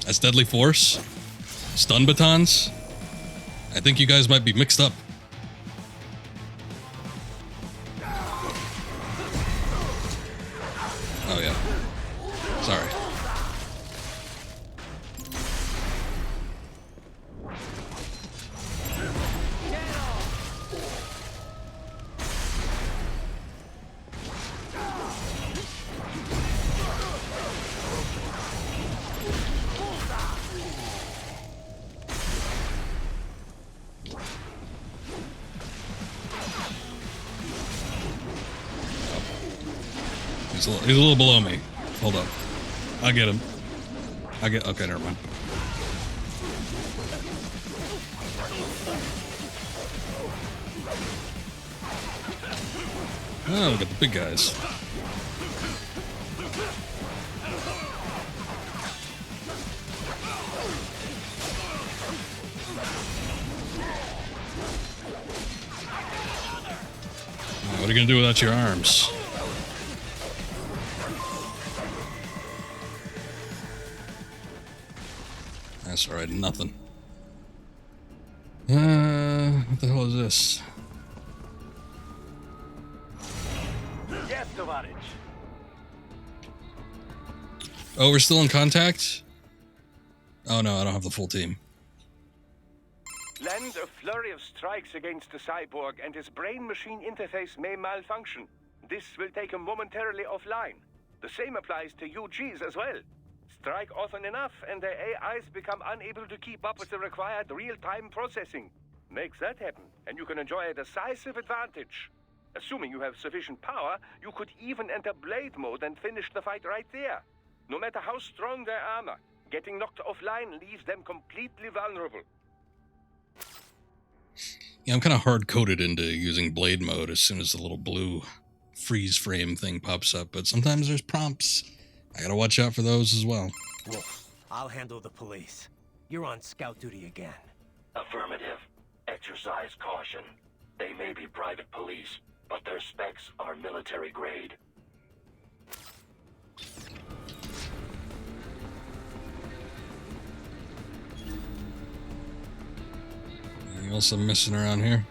That's deadly force? Stun batons? I think you guys might be mixed up. He's a little below me. Hold up. I'll get him. Okay, never mind. Oh, we got the big guys. What are you gonna do without your arms? That's alright, nothing. What the hell is this?
Yes, Tovarich.
Oh, we're still in contact? Oh no, I don't have the full team.
Land a flurry of strikes against the cyborg, and his brain-machine interface may malfunction. This will take him momentarily offline. The same applies to UGs as well. Strike often enough, and their AIs become unable to keep up with the required real-time processing. Make that happen, and you can enjoy a decisive advantage. Assuming you have sufficient power, you could even enter blade mode and finish the fight right there. No matter how strong their armor, getting knocked offline leaves them completely vulnerable.
Yeah, I'm kind of hard-coded into using blade mode as soon as the little blue freeze frame thing pops up, but sometimes there's prompts. I gotta watch out for those as well.
Wolf, I'll handle the police. You're on scout duty again.
Affirmative. Exercise caution. They may be private police, but their specs are military grade.
Anything else I'm missing around here?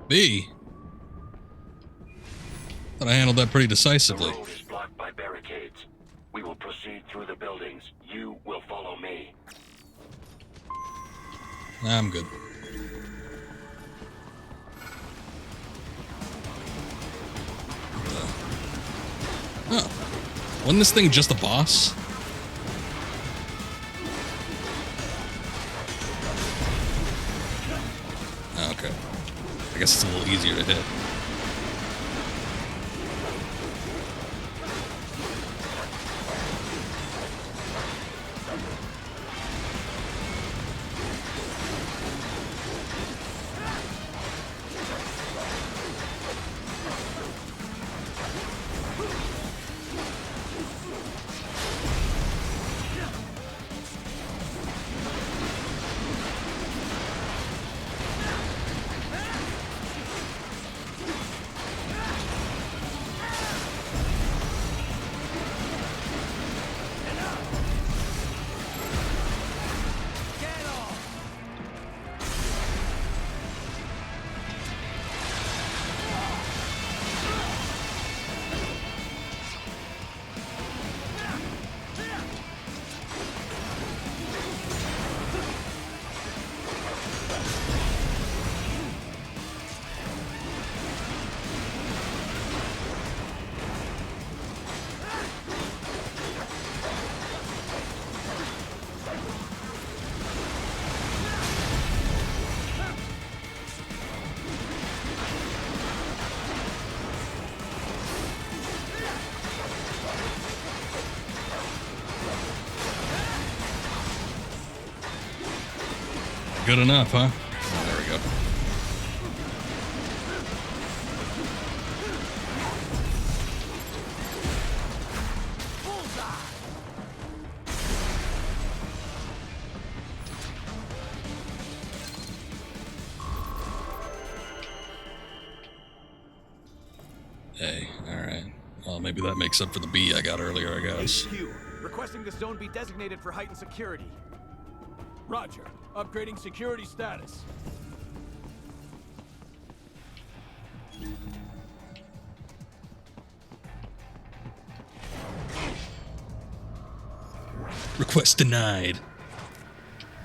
B. Thought I handled that pretty decisively.
The road is blocked by barricades. We will proceed through the buildings. You will follow me.
I'm good. Oh. Wasn't this thing just a boss? Oh, okay. I guess it's a little easier to hit. Good enough, huh? Oh, there we go. Hey, alright. Well, maybe that makes up for the B I got earlier, I guess.
HQ, Requesting the zone be designated for heightened security.
Roger. Upgrading security status.
Request denied.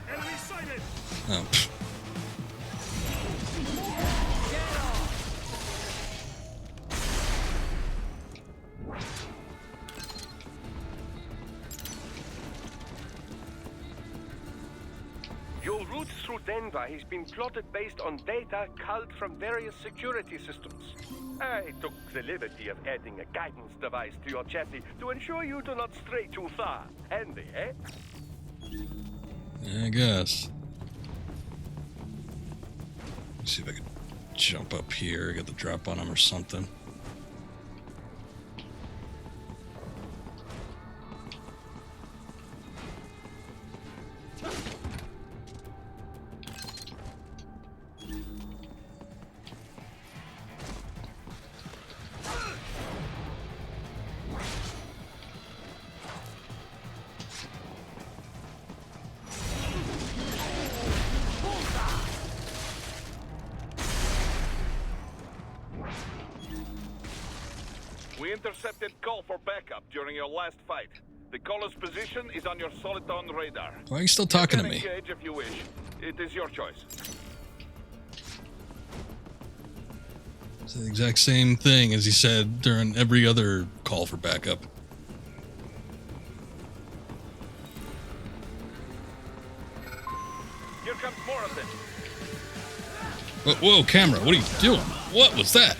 Enemy sighted!
Oh.
Your route through Denver has been plotted based on data culled from various security systems. I took the liberty of adding a guidance device to your chassis to ensure you do not stray too far. Handy, eh?
I guess. Let's see if I can jump up here, get the drop on him or something.
We intercepted call for backup during your last fight. The caller's position is on your Soliton radar.
Why are you still talking to
You
me?
can engage if you wish. It is your choice.
It's the exact same thing as he said during every other call for backup.
Here comes more of them.
Whoa, camera, what are you doing? What was that?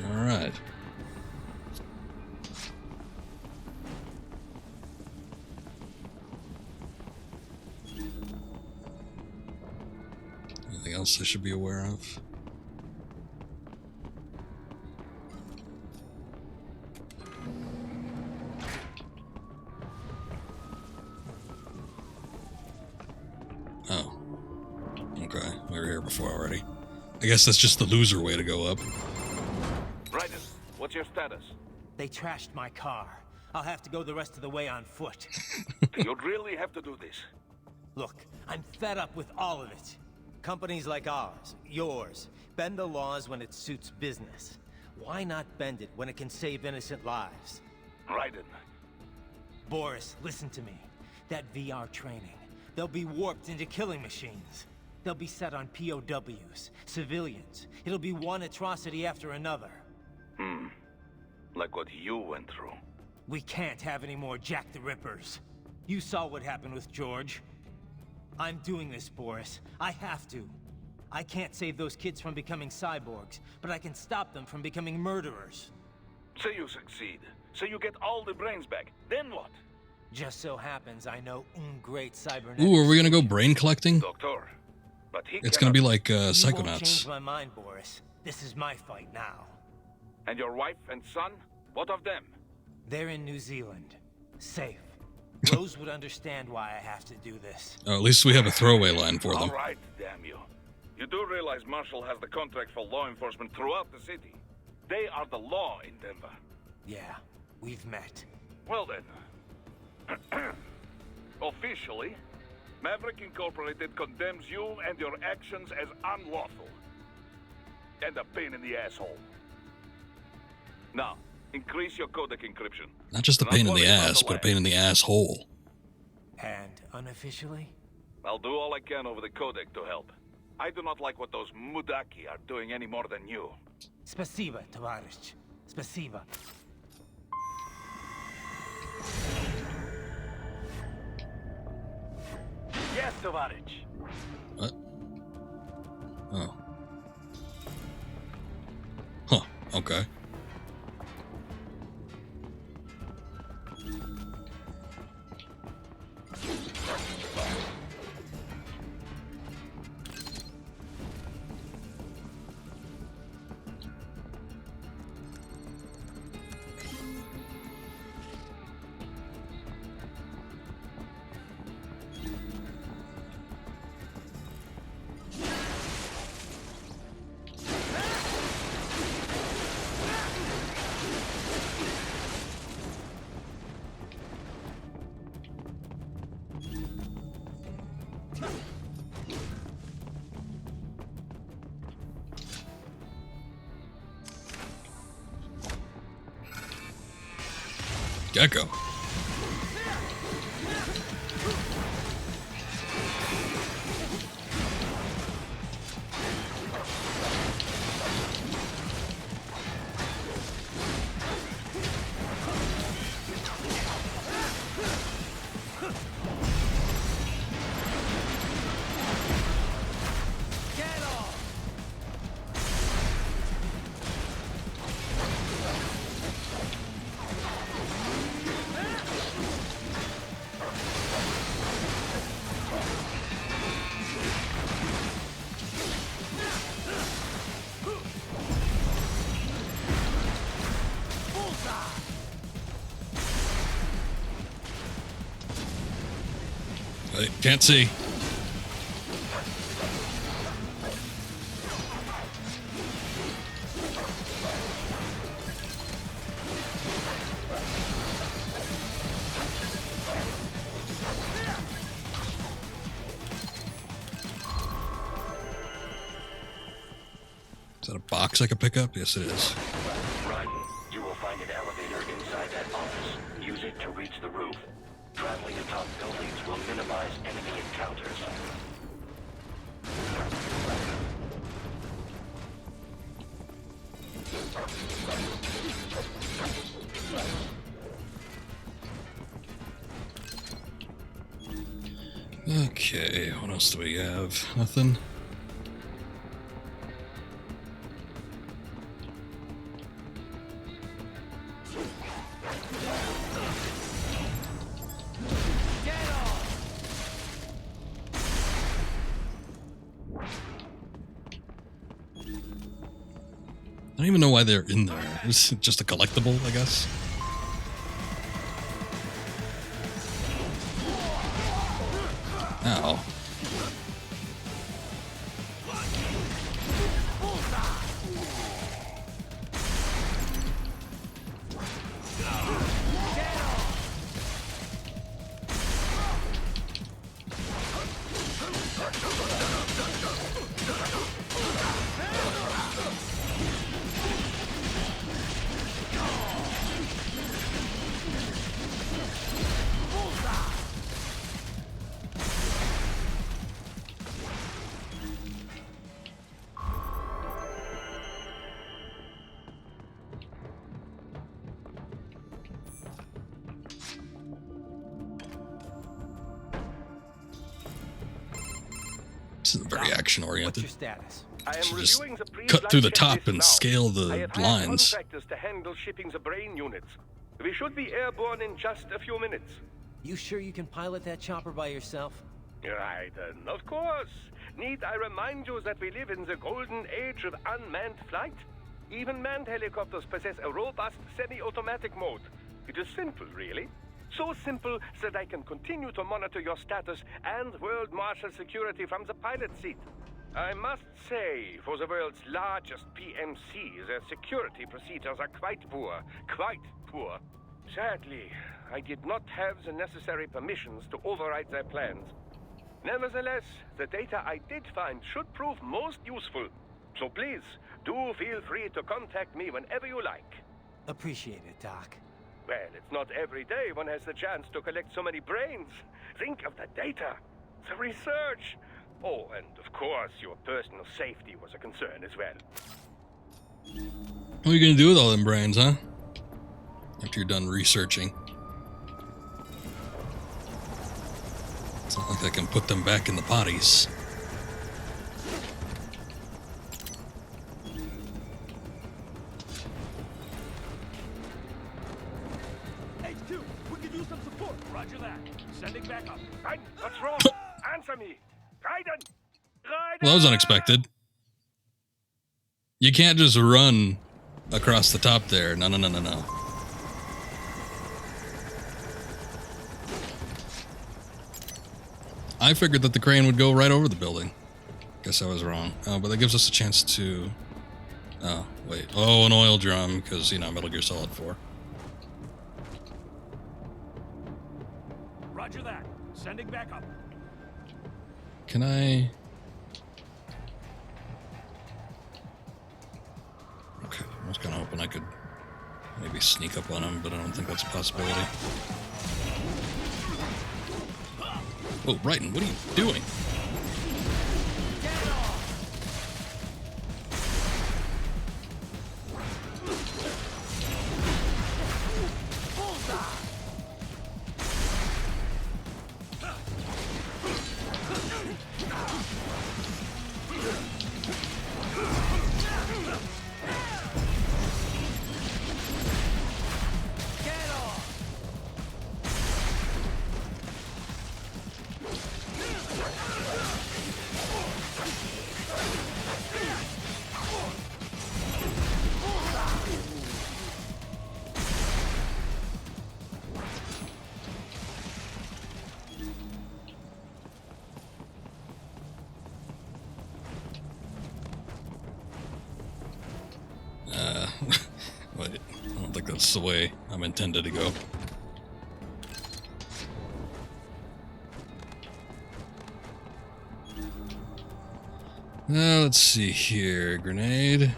Alright. Anything else I should be aware of? Oh. Okay, we were here before already. I guess that's just the loser way to go up.
Raiden, what's your status?
They trashed my car. I'll have to go the rest of the way on foot.
Do you really have to do this?
Look, I'm fed up with all of it. Companies like ours, yours, bend the laws when it suits business. Why not bend it when it can save innocent lives?
Raiden.
Boris, listen to me. That VR training, they'll be warped into killing machines. They'll be set on POWs, civilians. It'll be one atrocity after another.
Like what you went through.
We can't have any more Jack the Rippers. You saw what happened with George. I'm doing this, Boris. I have to. I can't save those kids from becoming cyborgs, but I can stop them from becoming murderers.
Say you succeed. Say you get all the brains back. Then what?
Just so happens I know great cybernetic.
Ooh, are we gonna go brain collecting?
Doctor. But
It's gonna be like
You won't
Psychonauts.
change my mind, Boris. This is my fight now.
And your wife and son? What of them?
They're in New Zealand. Safe. Rose would understand why I have to do this.
Oh, at least we have a throwaway line for them.
All right, damn you. You do realize Marshall has the contract for law enforcement throughout the city. They are the law in Denver.
Yeah, we've met.
Well then, Officially, Maverick Incorporated condemns you and your actions as unlawful. And a pain in the asshole. Now, increase your codec encryption.
Not just a pain in the ass, but a pain in the asshole.
And unofficially?
I'll do all I can over the codec to help. I do not like what those Mudaki are doing any more than you.
Spasiba, Tavarish. Spasiba.
Yes, Tavarish.
What? Oh. Huh, okay. Gecko. I can't see. Is that a box I can pick up? Yes, it is.
Run. You will find an elevator inside that office. Use it to reach the roof. Traveling atop buildings will minimize enemy encounters.
Okay, what else do we have? Nothing? I don't even know why they're in there. It's just a collectible, I guess. Ow. This is very action-oriented.
What's your status? I am
Should just
reviewing the
cut through the
pre-flight
top
checklist
and
now.
scale
I
the
have hired
lines.
contractors to handle shipping the brain units. We should be airborne in just a few minutes.
You sure you can pilot that chopper by yourself?
Right, of course. Need I remind you that we live in the golden age of unmanned flight? Even manned helicopters possess a robust semi-automatic mode. It is simple, really. So simple that I can continue to monitor your status and world marshal security from the pilot seat. I must say, for the world's largest PMC, their security procedures are quite poor. Quite poor. Sadly, I did not have the necessary permissions to override their plans. Nevertheless, the data I did find should prove most useful. So please, do feel free to contact me whenever you like.
Appreciate it, Doc.
Well, it's not every day one has the chance to collect so many brains. Think of the data, the research. Oh, and of course, your personal safety was a concern as well.
What are you gonna do with all them brains, huh? After you're done researching. It's not like I can put them back in the bodies.
HQ, we could use some support. Roger that. Sending back up.
Raiden, what's wrong? Answer me. Raiden! Raiden!
Well, that was unexpected. You can't just run across the top there. No. I figured that the crane would go right over the building. Guess I was wrong. But that gives us a chance to... Oh, wait. Oh, an oil drum, because, you know, Metal Gear Solid 4.
Roger that. Sending back up.
Can I... Okay, I was kind of hoping I could maybe sneak up on him, but I don't think that's a possibility. Oh, Raiden, what are you doing? Wait, I don't think that's the way I'm intended to go. Now, let's see here. Grenade.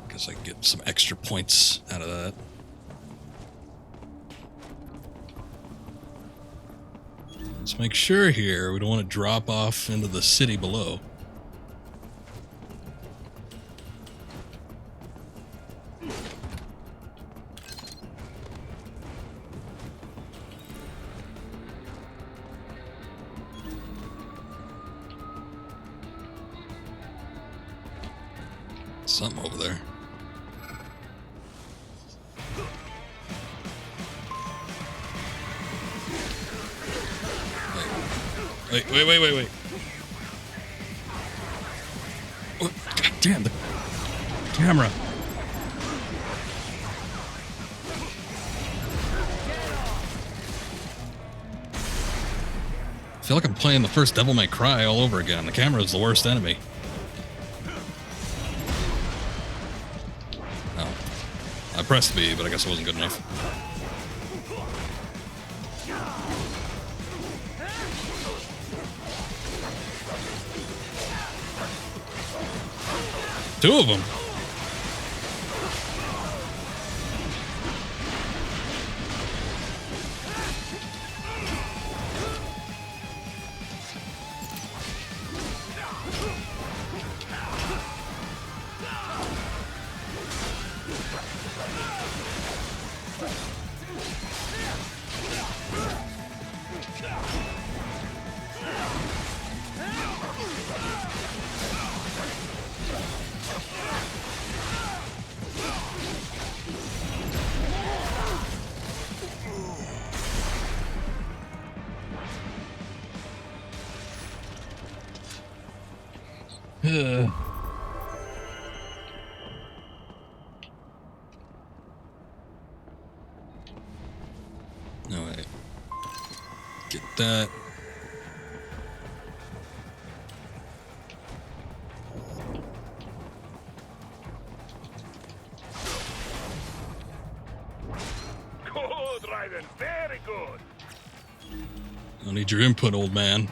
Guess I can get some extra points out of that. Let's make sure here we don't want to drop off into the city below. Something over there. Wait. Oh, God damn, the camera. I feel like I'm playing the first Devil May Cry all over again. The camera is the worst enemy. I pressed B, but I guess it wasn't good enough. Two of them. No way. Get that.
Raiden, very good.
I need your input, old man.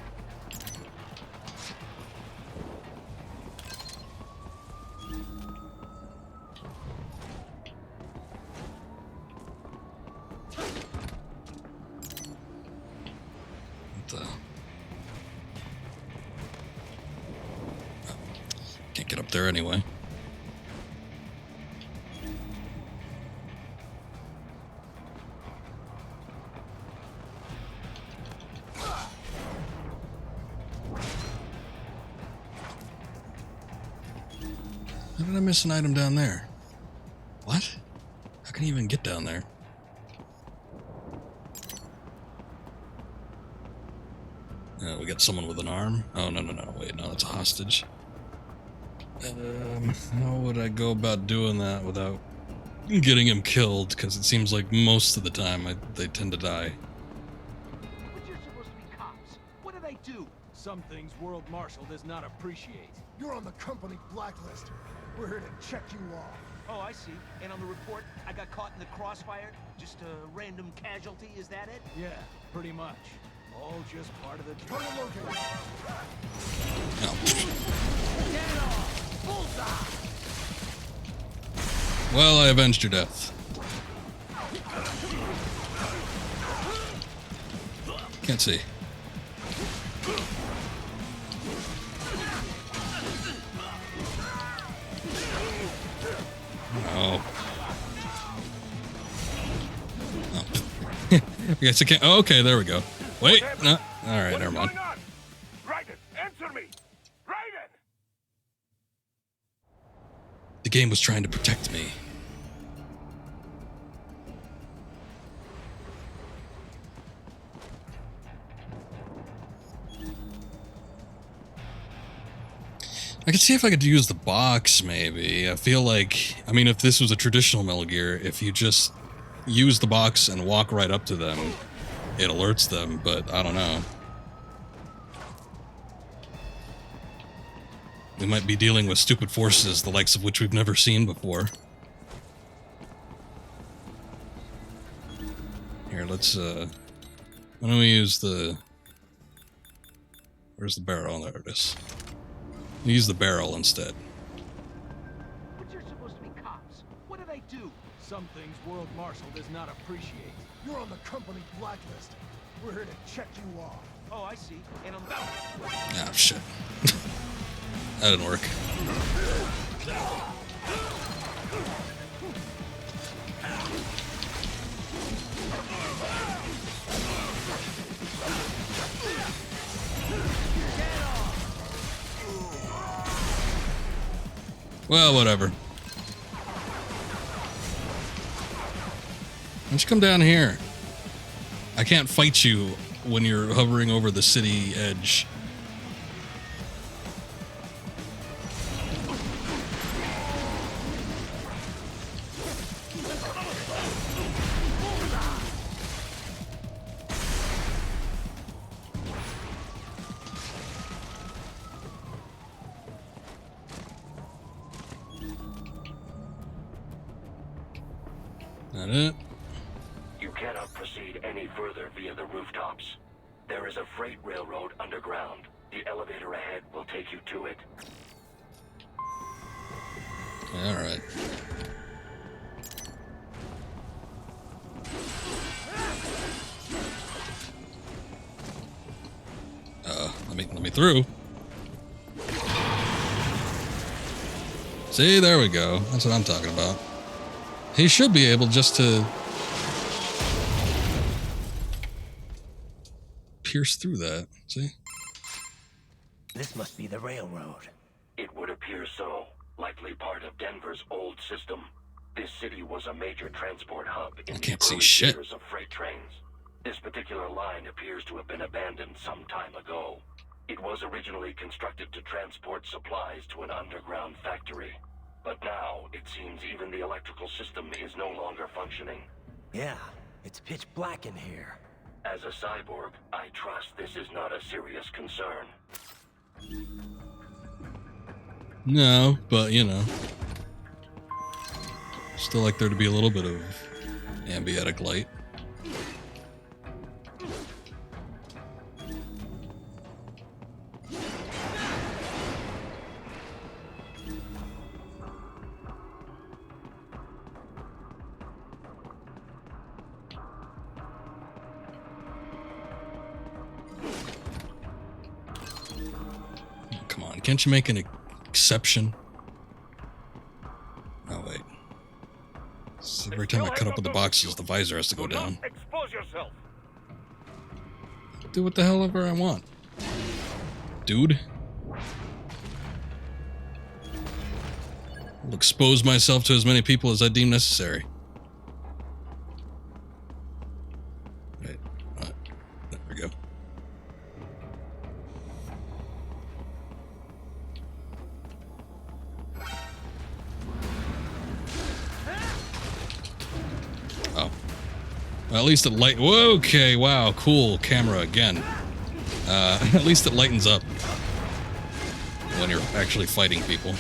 Can't get up there anyway. How did I miss an item down there? What? How can you even get down there? We got someone with an arm. Oh, no. Wait, no, that's a hostage. How would I go about doing that without getting him killed? Because it seems like most of the time they tend to die.
But you're supposed to be cops. What do they do? Some things World Marshal does not appreciate.
You're on the company blacklist. We're here to check you off.
Oh, I see. And on the report, I got caught in the crossfire? Just a random casualty, is that it? Yeah, pretty much. All just part of the job. Get it off! Bullseye!
Well, I avenged your death. Can't see. Oh. Yes, I can't. Oh, okay, there we go. Wait, no. All right, never mind.
Raiden, answer me! Raiden!
The game was trying to protect me. I could see if I could use the box, maybe. I feel like, I mean, if this was a traditional Metal Gear, if you just use the box and walk right up to them, it alerts them, but I don't know. We might be dealing with stupid forces, the likes of which we've never seen before. Here, let's, why don't we use the... Where's the barrel? There it is. Use the barrel instead.
But you're supposed to be cops. What do they do? Some things World Marshal does not appreciate.
You're on the company blacklist. We're here to check you off.
Oh, I see. And on the...
Ah, shit. That didn't work. Well, whatever. Why don't you come down here? I can't fight you when you're hovering over the city edge. That it?
You cannot proceed any further via the rooftops. There is a freight railroad underground. The elevator ahead will take you to it.
All right. Let me through. See, there we go. That's what I'm talking about. He should be able just to pierce through that. See?
This must be the railroad.
It would appear so. Likely part of Denver's old system. This city was a major transport hub in the early years of freight trains. This particular line appears to have been abandoned some time ago. It was originally constructed to transport supplies to an underground factory. But now, it seems even the electrical system is no longer functioning.
Yeah, it's pitch black in here.
As a cyborg, I trust this is not a serious concern.
No, but you know. Still like there to be a little bit of ambient light. Can't you make an exception? Oh, wait. So every time I cut up with the boxes, the visor has to go down.
Expose yourself.
Do what the hell ever I want. Dude. I'll expose myself to as many people as I deem necessary. Wait. There we go. Oh. Well, at least it light. Whoa, okay, wow, cool camera again. At least it lightens up when you're actually fighting people.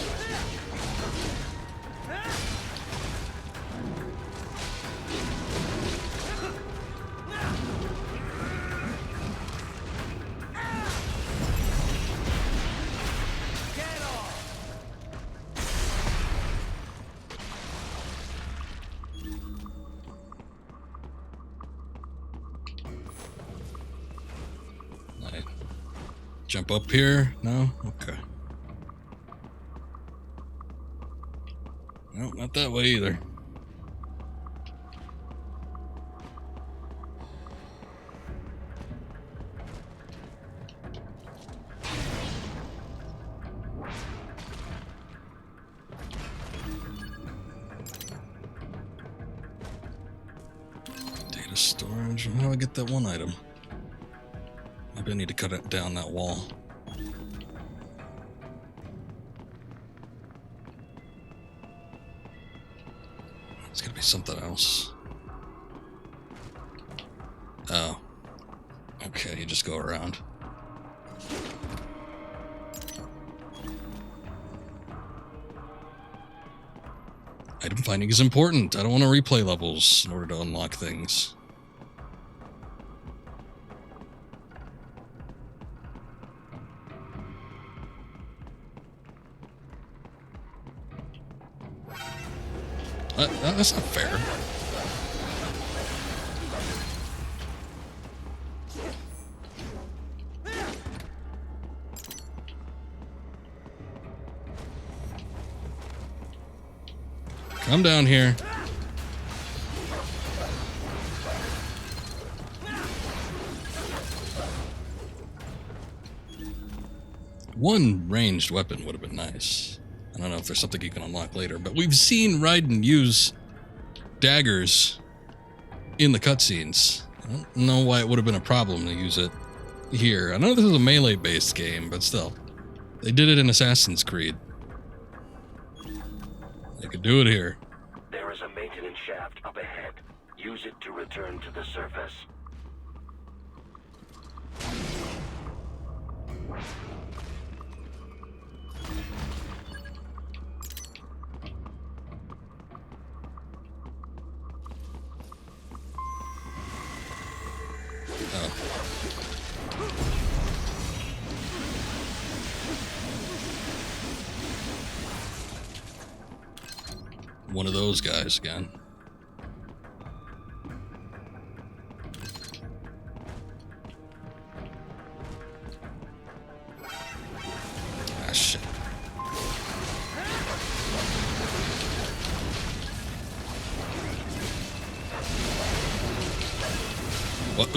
Jump up here? No? Okay. No, not that way either. Data storage. How do I get that one item? Maybe I need to cut it down that wall. It's gonna be something else. Oh. Okay, you just go around. Item finding is important. I don't want to replay levels in order to unlock things. That's not fair. Come down here. One ranged weapon would have been nice. I don't know if there's something you can unlock later, but we've seen Raiden use daggers in the cutscenes. I don't know why it would have been a problem to use it here. I know this is a melee-based game, but still. They did it in Assassin's Creed. They could do it here.
There is a maintenance shaft up ahead. Use it to return to the surface.
One of those guys again. Ah, shit. What?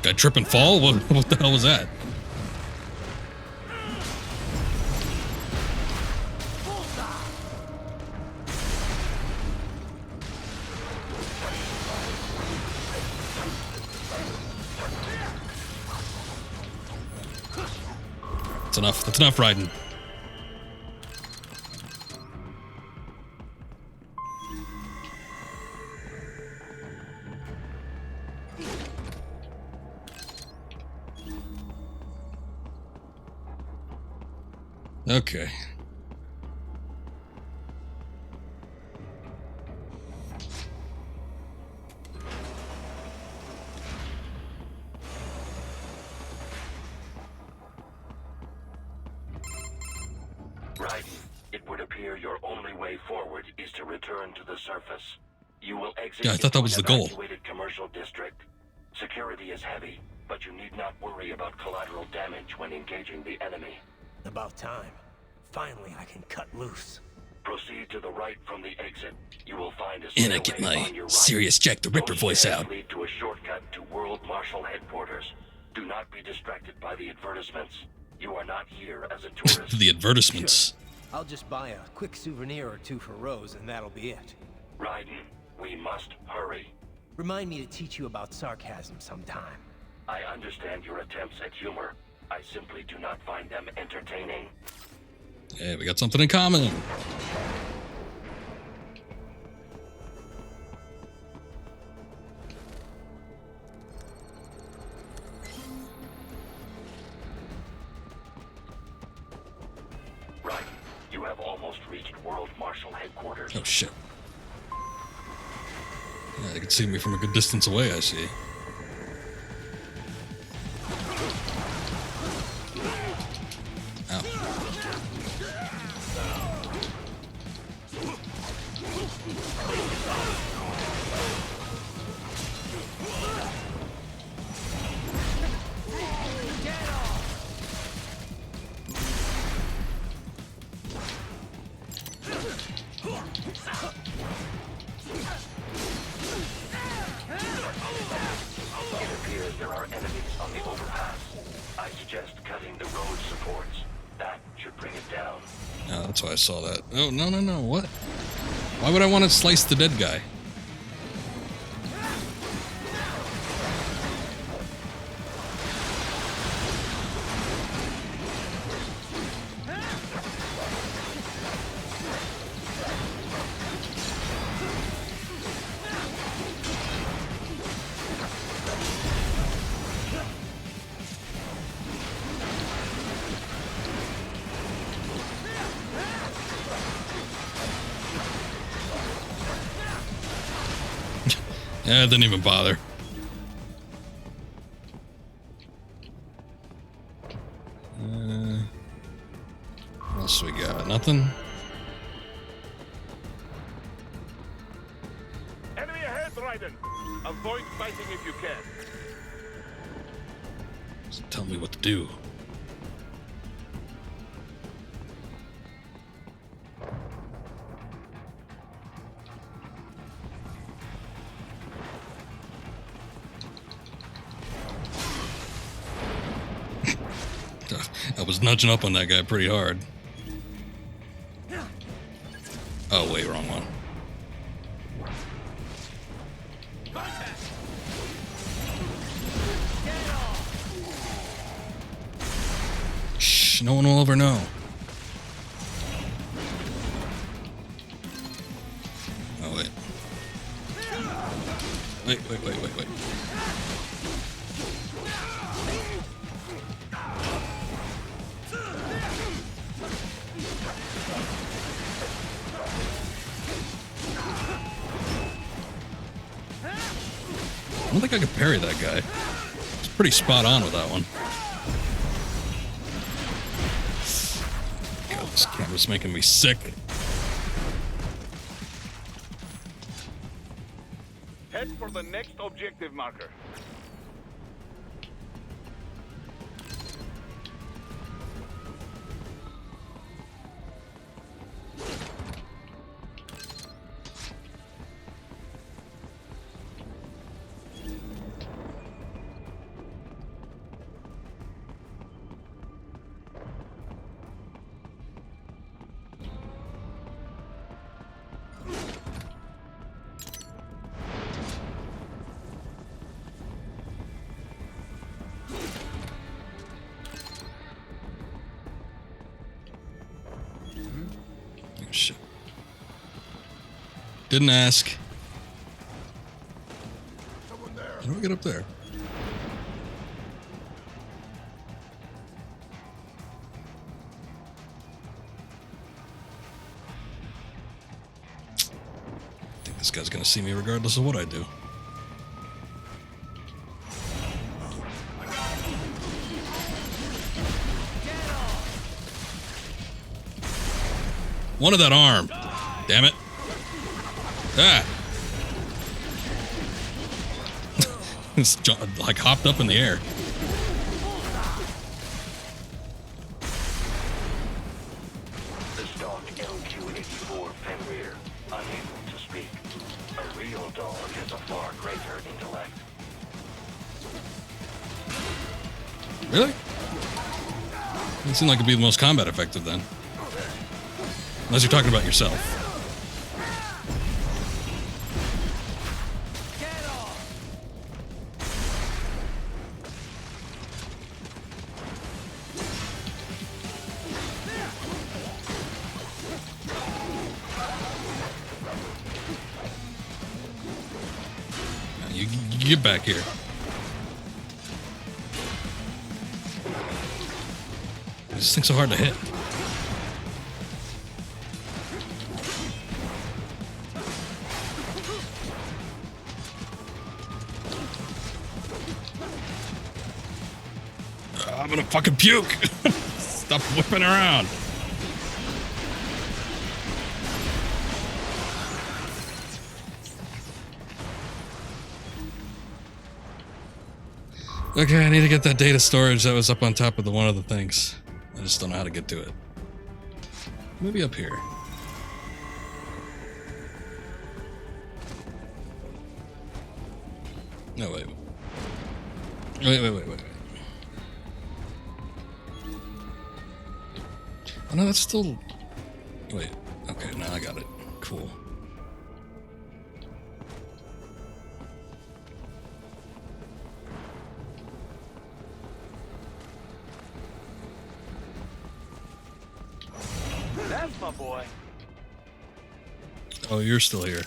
Did I trip and fall? What the hell was that? That's enough. That's enough, Raiden. Okay.
Raiden, it would appear your only way forward is to return to the surface. You will exit
Yeah, I thought that was the goal.
evacuated commercial district. Security is heavy, but you need not worry about collateral damage when engaging the enemy.
About time. Finally, I can cut loose.
Proceed to the right from the exit. You will find a
And I get my serious Jack the Ripper voice out.
Lead to a shortcut to World Marshal headquarters. Do not be distracted by the advertisements. You are not here as a tourist.
The advertisements.
Sure. I'll just buy a quick souvenir or two for Rose, and that'll be it.
Raiden, we must hurry.
Remind me to teach you about sarcasm sometime.
I understand your attempts at humor. I simply do not find them entertaining.
Hey, we got something in common.
Right. You have almost reached World Marshal headquarters.
Oh, shit. Yeah, they can see me from a good distance away, I see. Ow.
It appears there are enemies on the overpass. I suggest cutting the road supports. That should bring it down.
Oh, that's why I saw that. Oh, no, what? Why would I want to slice the dead guy? Yeah, it didn't even bother. What else we got? Nothing?
Enemy ahead, Raiden. Avoid fighting if you can.
Doesn't tell me what to do. I was nudging up on that guy pretty hard. Oh, wait, wrong one. Shh, no one will ever know. Oh, wait. Wait. I don't think I could parry that guy. It's pretty spot on with that one. God, this camera's making me sick.
Head for the next objective marker.
Shit. Didn't ask. How do we get up there? I think this guy's gonna see me regardless of what I do. One of that arm. Damn it. Ah. It's like hopped up in the air.
dog has a far greater intellect.
Really? Doesn't seem like it'd be the most combat effective then. Unless you're talking about yourself. You get back here. This thing's so hard to hit. I'm gonna fucking puke. Stop whipping around. Okay, I need to get that data storage that was up on top of one of the things. I just don't know how to get to it. Maybe up here. No, wait. Wait. Oh, no, that's still... Wait. Okay, now I got it. Cool.
That's my boy.
Oh, you're still here.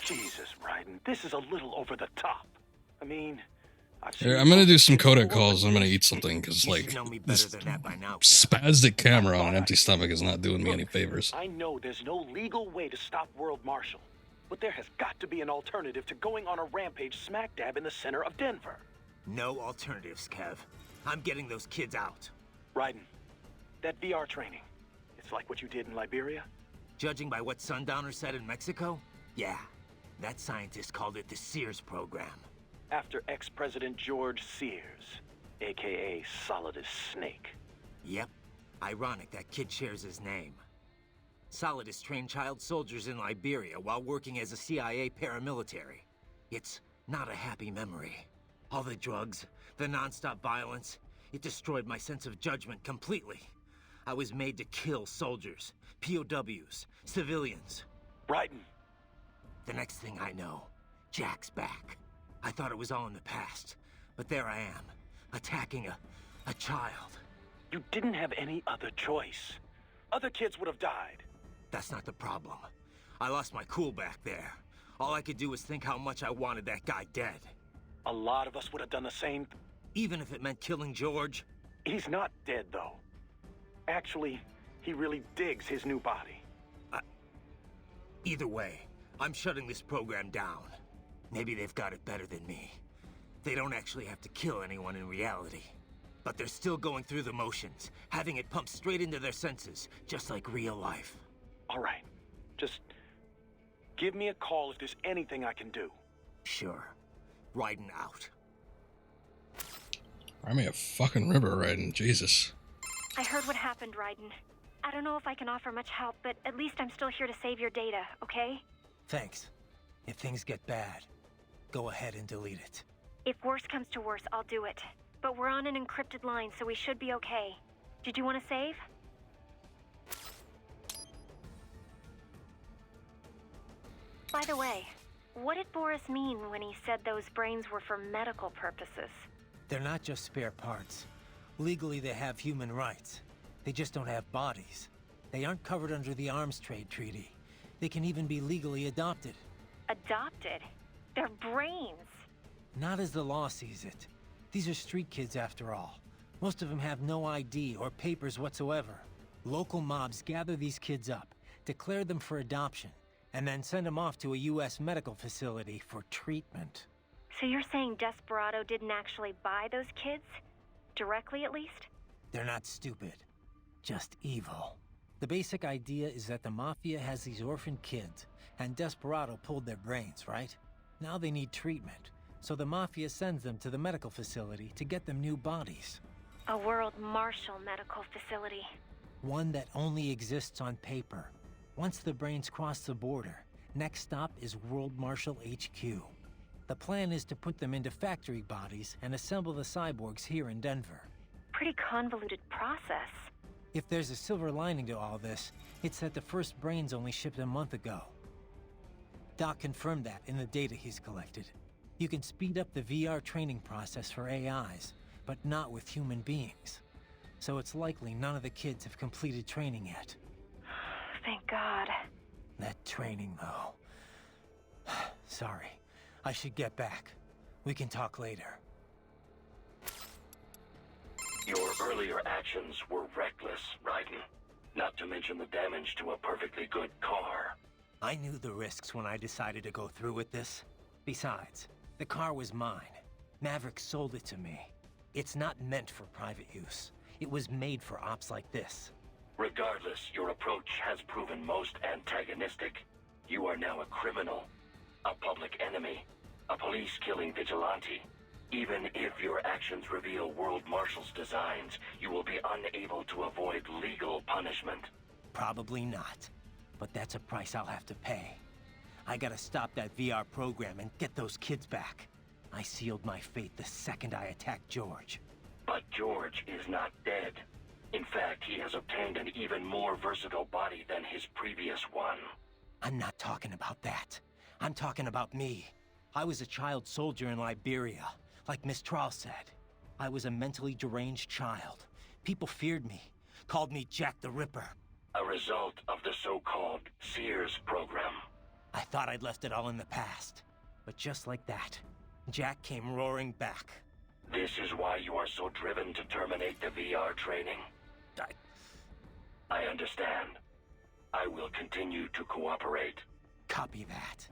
Jesus, Raiden, this is a little over the top. I mean,
Here, I'm gonna do some codec calls. I'm gonna eat something because, like, this spastic camera on an empty stomach is not doing me any favors.
I know there's no legal way to stop World Marshal, but there has got to be an alternative to going on a rampage smack dab in the center of Denver.
No alternatives, Kev. I'm getting those kids out.
Raiden, that VR training, it's like what you did in Liberia?
Judging by what Sundowner said in Mexico, yeah. That scientist called it the Sears program.
After ex-President George Sears, aka Solidus Snake.
Yep. Ironic that kid shares his name. Solidus trained child soldiers in Liberia while working as a CIA paramilitary. It's not a happy memory. All the drugs, the non-stop violence, it destroyed my sense of judgment completely. I was made to kill soldiers, POWs, civilians.
Raiden.
The next thing I know, Jack's back. I thought it was all in the past, but there I am, attacking a child.
You didn't have any other choice. Other kids would have died.
That's not the problem. I lost my cool back there. All I could do was think how much I wanted that guy dead.
A lot of us would have done the same.
Even if it meant killing George?
He's not dead, though. Actually, he really digs his new body.
Either way, I'm shutting this program down. Maybe they've got it better than me. They don't actually have to kill anyone in reality. But they're still going through the motions, having it pumped straight into their senses, just like real life.
All right. Just give me a call if there's anything I can do.
Sure. Raiden out.
Army of fucking river riding, Jesus.
I heard what happened, Raiden. I don't know if I can offer much help, but at least I'm still here to save your data, okay?
Thanks. If things get bad, go ahead and delete it.
If worse comes to worse, I'll do it. But we're on an encrypted line, so we should be okay. Did you want to save? By the way, what did Boris mean when he said those brains were for medical purposes?
They're not just spare parts. Legally, they have human rights. They just don't have bodies. They aren't covered under the Arms Trade Treaty. They can even be legally adopted.
Adopted? They're brains.
Not as the law sees it. These are street kids after all. Most of them have no ID or papers whatsoever. Local mobs gather these kids up, declare them for adoption, and then send them off to a US medical facility for treatment.
So you're saying Desperado didn't actually buy those kids? Directly, at least?
They're not stupid. Just evil. The basic idea is that the Mafia has these orphaned kids, and Desperado pulled their brains, right? Now they need treatment, so the Mafia sends them to the medical facility to get them new bodies.
A World Marshal medical facility.
One that only exists on paper. Once the brains cross the border, Next stop is World Marshal HQ. The plan is to put them into factory bodies and assemble the cyborgs here in Denver.
Pretty convoluted process.
If there's a silver lining to all this, it's that the first brains only shipped a month ago. Doc confirmed that in the data he's collected. You can speed up the VR training process for AIs, but not with human beings. So it's likely none of the kids have completed training yet.
Thank God.
That training, though. Sorry. I should get back. We can talk later.
Your earlier actions were reckless, Raiden. Not to mention the damage to a perfectly good car.
I knew the risks when I decided to go through with this. Besides, the car was mine. Maverick sold it to me. It's not meant for private use. It was made for ops like this.
Regardless, your approach has proven most antagonistic. You are now a criminal, a public enemy, a police-killing vigilante. Even if your actions reveal World Marshal's designs, you will be unable to avoid legal punishment.
Probably not. But that's a price I'll have to pay. I gotta stop that VR program and get those kids back. I sealed my fate the second I attacked George.
But George is not dead. In fact, he has obtained an even more versatile body than his previous one.
I'm not talking about that. I'm talking about me. I was a child soldier in Liberia, like Miss Trawl said. I was a mentally deranged child. People feared me, called me Jack the Ripper.
A result of the so-called Sears program.
I thought I'd left it all in the past. But just like that, Jack came roaring back.
This is why you are so driven to terminate the VR training? I understand. I will continue to cooperate.
Copy that.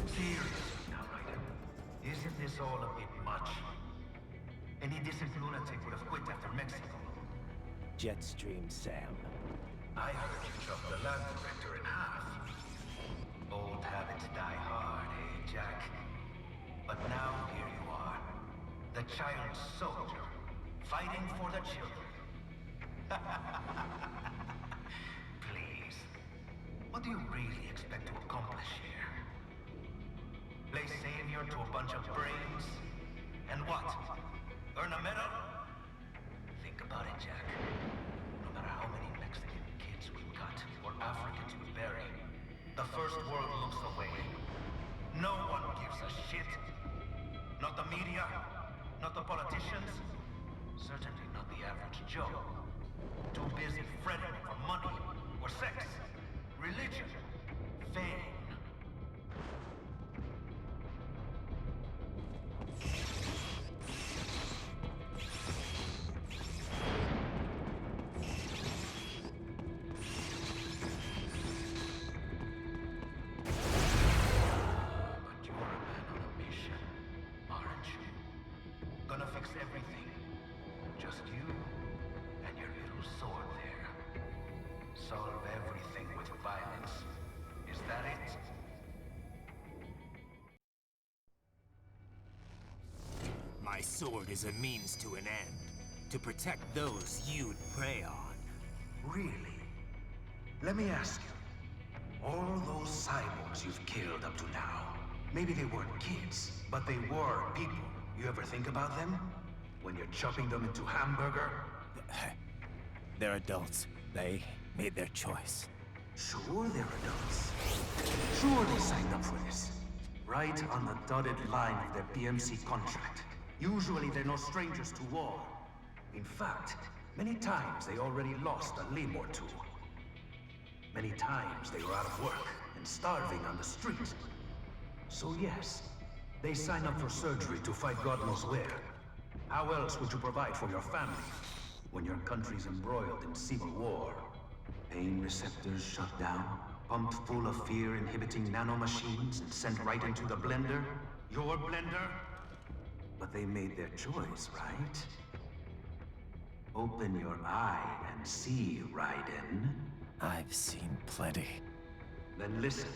Seriously now, Raiden. Isn't this all a bit much? Any decent lunatic would have quit after Mexico.
Jetstream, Sam.
I heard you chop the lab director in half. Old habits die hard, eh, Jack? But now here you are. The child soldier, fighting for the children. Please. What do you really expect to accomplish here? Play savior to a bunch of brains? And what? Earn a medal? Think about it, Jack. No matter how many Mexican kids we cut or Africans we bury, the first world looks away. No one gives a shit. Not the media, not the politicians, certainly not the average Joe. Too busy fretting for money or sex, religion, fame.
My sword is a means to an end, to protect those you'd prey on.
Really? Let me ask you, all those cyborgs you've killed up to now, maybe they weren't kids, but they were people. You ever think about them? When you're chopping them into hamburger?
They're adults. They made their choice.
Sure they're adults. Sure they signed up for this. Right on the dotted line of their BMC contract. Usually they're no strangers to war. In fact, many times they already lost a limb or two. Many times they were out of work and starving on the street. So yes, they sign up for surgery to fight God knows where. How else would you provide for your family when your country's embroiled in civil war? Pain receptors shut down, pumped full of fear-inhibiting nanomachines and sent right into the blender? Your blender? But they made their choice, right? Open your eye and see, Raiden.
I've seen plenty.
Then listen.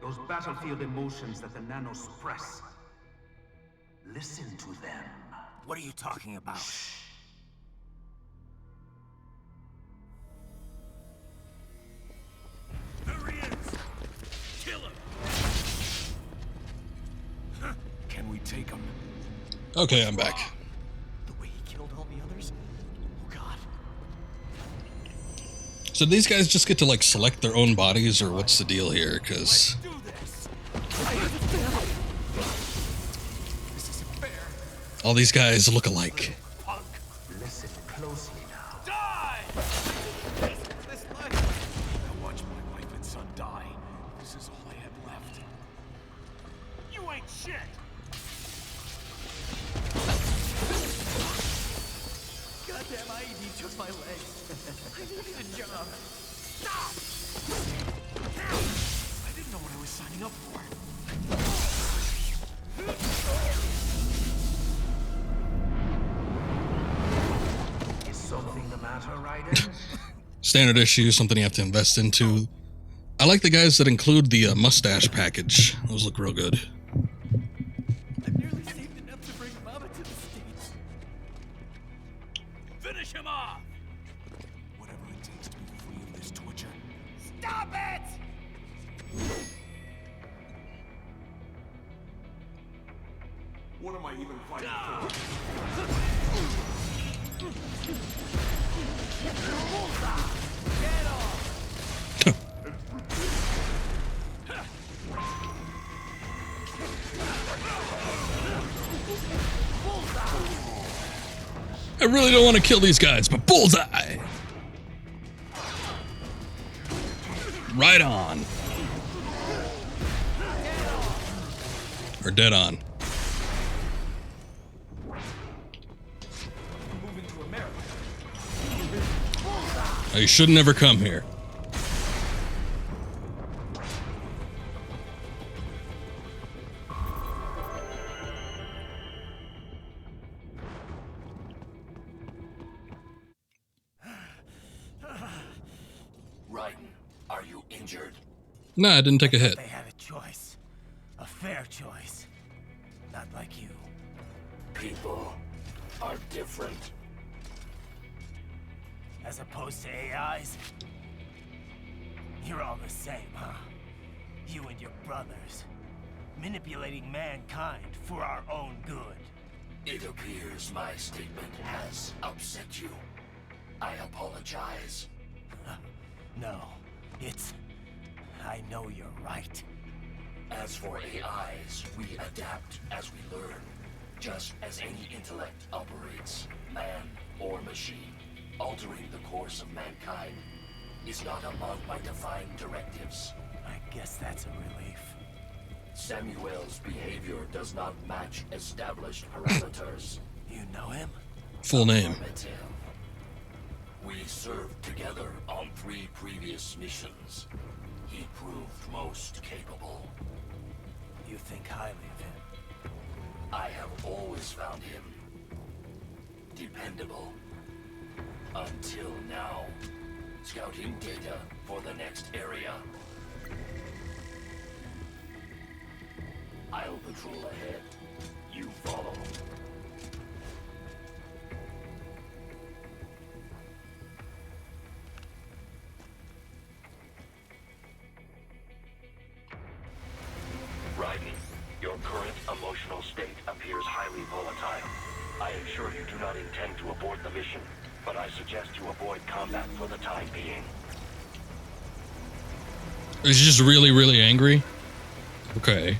Those battlefield emotions that the nanos suppress. Listen to them.
What are you talking about?
There he is! Kill him! Can we take him?
Okay, I'm back.
The way he killed all the others? Oh god.
So these guys just get to like select their own bodies, or what's the deal here? Because
Do this! This isn't fair.
all these guys look alike.
Listen closely now.
Die! This life. I watched my wife and son die. This is all I had left. You ain't shit! Goddamn IED took my legs. I needed a job. Stop! I didn't know what I was signing up for.
Is something the matter, Raiden?
Standard issue, something you have to invest into. I like the guys that include the mustache package. Those look real good.
I've nearly saved enough to bring Mama to the States. Finish him off! Whatever it takes to be free of this torture.
Stop it!
What am I even fighting for? Get off!
I really don't want to kill these guys, but bullseye! Right on. Or dead on.
Moving to America.
Now, you should never come here.
Raiden, are you injured?
Nah, I didn't take a hit.
They had a choice. A fair choice. Not like you.
People are different.
As opposed to AIs? You're all the same, huh? You and your brothers. Manipulating mankind for our own good.
It appears my statement has upset you. I apologize.
No, it's... I know you're right.
As for AIs, we adapt as we learn. Just as any intellect operates, man or machine, altering the course of mankind is not among my defined directives.
I guess that's a relief.
Samuel's behavior does not match established parameters.
You know him?
Full name.
Affirmative. We served together on 3 previous missions. He proved most capable.
You think highly of him?
I have always found him dependable. Until now. Scouting data for the next area. I'll patrol ahead. You follow. Raiden, your current emotional state appears highly volatile. I am sure you do not intend to abort the mission, but I suggest you avoid combat for the time being.
Is he just really, really angry? Okay.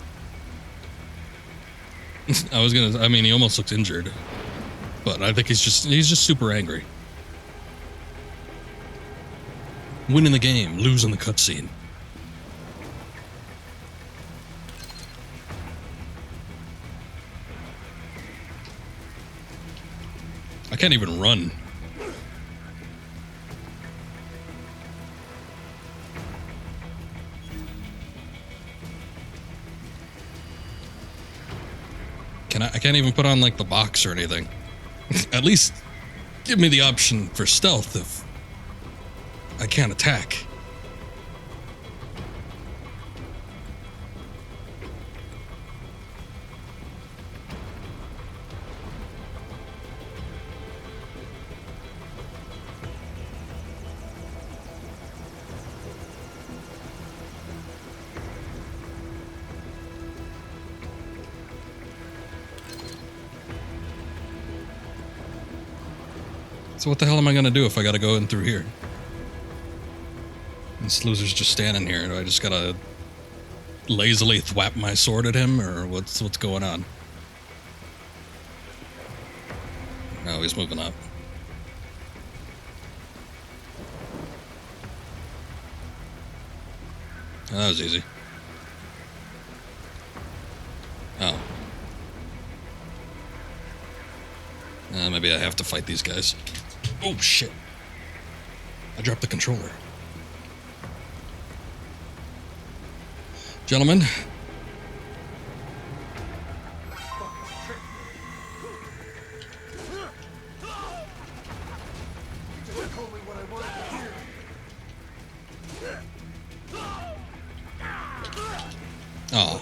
I mean, he almost looks injured. But I think he's just super angry. Winning the game, losing the cutscene. I can't even run. I can't even put on like the box or anything. At least give me the option for stealth if I can't attack. So what the hell am I gonna do if I gotta go in through here? This loser's just standing here. Do I just gotta lazily thwap my sword at him, or what's going on? Oh, he's moving up. Oh, that was easy. Oh. Maybe I have to fight these guys. Oh, shit. I dropped the controller. Gentlemen. Oh.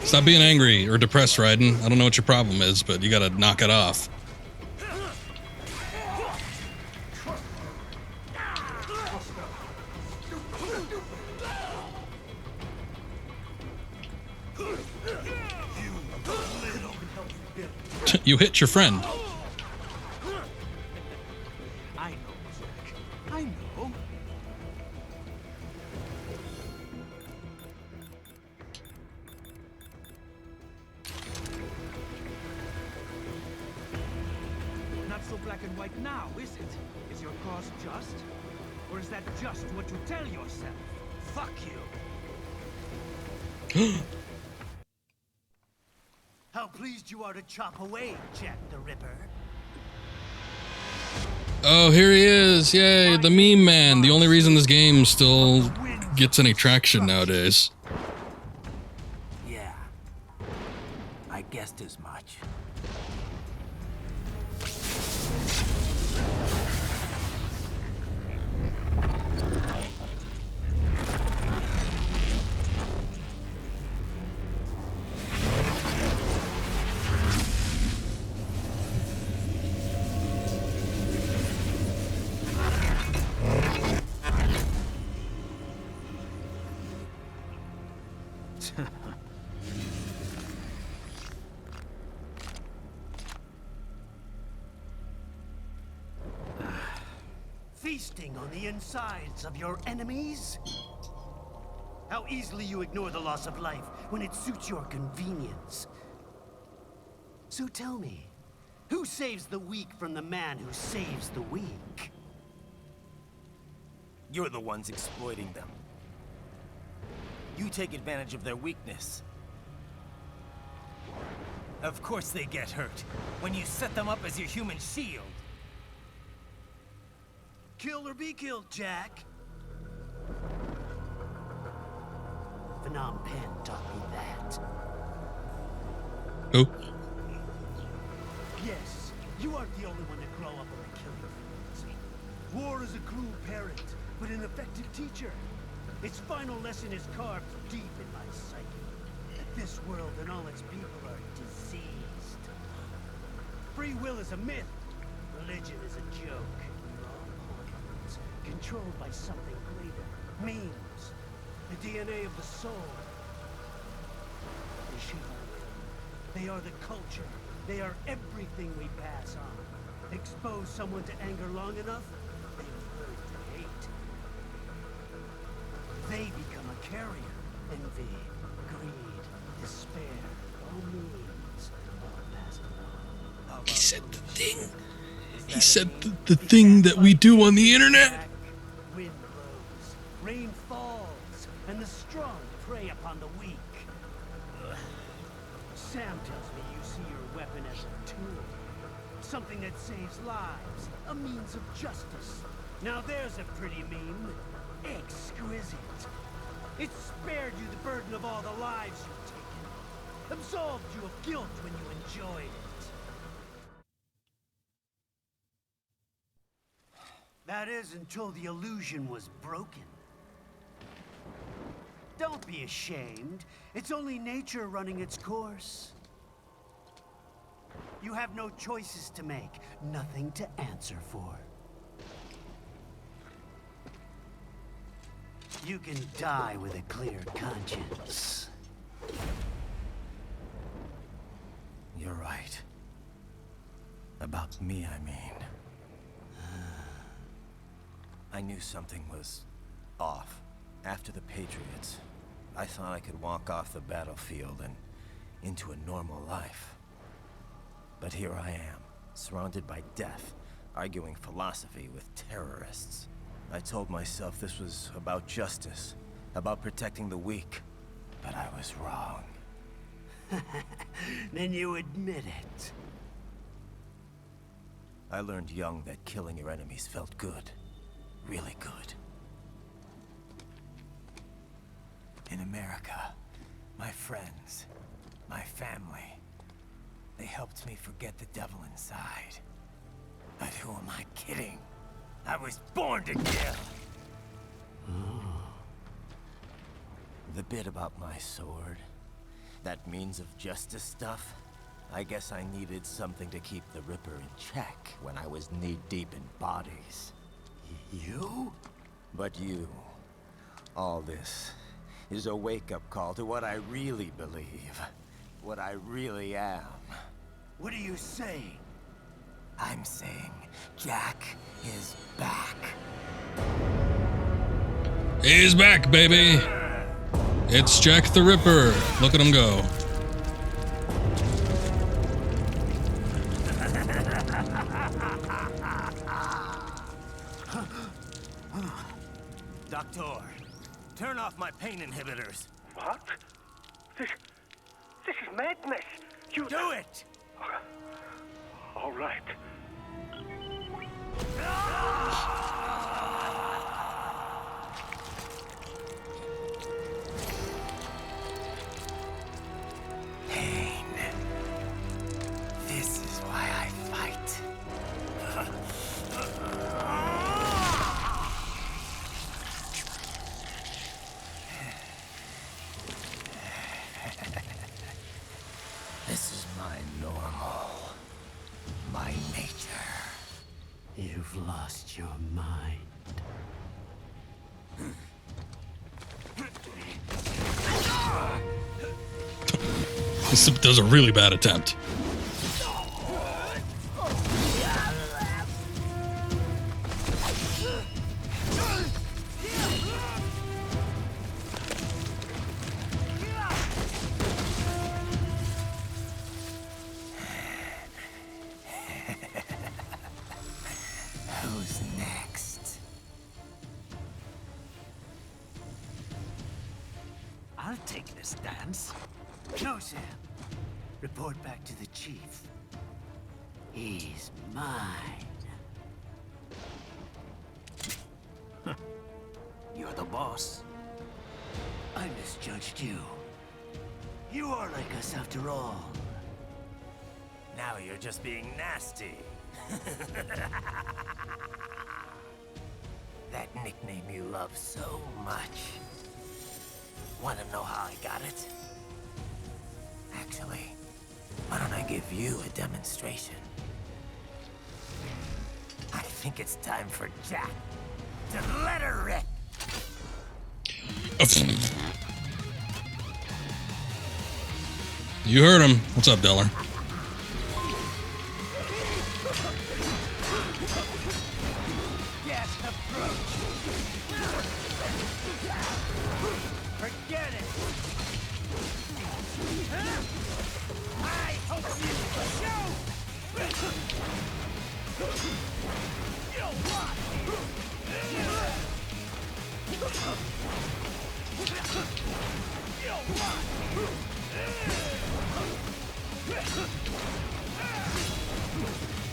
Stop being angry or depressed, Raiden. I don't know what your problem is, but you gotta knock it off. You hit your friend.
I know, Jack. I know. Not so black and white now, is it? Is your cause just? Or is that just what you tell yourself? Fuck you.
How pleased you are to chop away, Jack the Ripper.
Oh, here he is. Yay, the meme man. The only reason this game still gets any traction nowadays.
Yeah. I guessed as much. Feasting on the insides of your enemies? How easily you ignore the loss of life when it suits your convenience. So tell me, who saves the weak from the man who saves the weak?
You're the ones exploiting them. You take advantage of their weakness. Of course they get hurt when you set them up as your human shield.
Kill or be killed, Jack. Phnom Penh taught me that.
Who?
Yes, you aren't the only one to grow up in the killing fields. War is a cruel parent, but an effective teacher. Its final lesson is carved deep in my psyche. That this world and all its people are diseased. Free will is a myth. Religion is a joke. Controlled by something greater. Memes. The DNA of the soul. The Shiva. They are the culture. They are everything we pass on. Expose someone to anger long enough, they learn to hate. They become a carrier. Envy, greed, despair, all means, all passed along.
He said the thing. He said the thing that we do on the internet.
Wind blows, rain falls, and the strong prey upon the weak. Sam tells me you see your weapon as a tool. Something that saves lives, a means of justice. Now there's a pretty meme. Exquisite. It spared you the burden of all the lives you've taken. Absolved you of guilt when you enjoyed it. That is until the illusion was broken. Don't be ashamed. It's only nature running its course. You have no choices to make, nothing to answer for. You can die with a clear conscience.
You're right. About me, I mean. I knew something was off. After the Patriots, I thought I could walk off the battlefield and into a normal life. But here I am, surrounded by death, arguing philosophy with terrorists. I told myself this was about justice, about protecting the weak. But I was wrong.
Then you admit it.
I learned young that killing your enemies felt good. Really good. In America, my friends, my family, they helped me forget the devil inside. But who am I kidding? I was born to kill! The bit about my sword, that means of justice stuff, I guess I needed something to keep the Ripper in check when I was knee-deep in bodies. You? But you, all this, is a wake-up call to what I really believe. What I really am.
What are you saying?
I'm saying Jack is back.
He's back, baby! It's Jack the Ripper. Look at him go.
Doctor, turn off my pain inhibitors.
What? This is madness. You
do it!
All right.
Pain. This is why I fight. This is my normal. My nature.
You've lost your mind.
This was a really bad attempt.
Who's next?
I'll take this dance. No, Sam. Report back to the chief. He's mine.
You're the boss.
I misjudged you. You are like us after all.
Now you're just being nasty. That nickname you love so much. Want to know how I got it? Actually, why don't I give you a demonstration? I think it's time for Jack to let her rip.
You heard him. What's up, Deller?
Yes, approach. Forget it. I hope you show.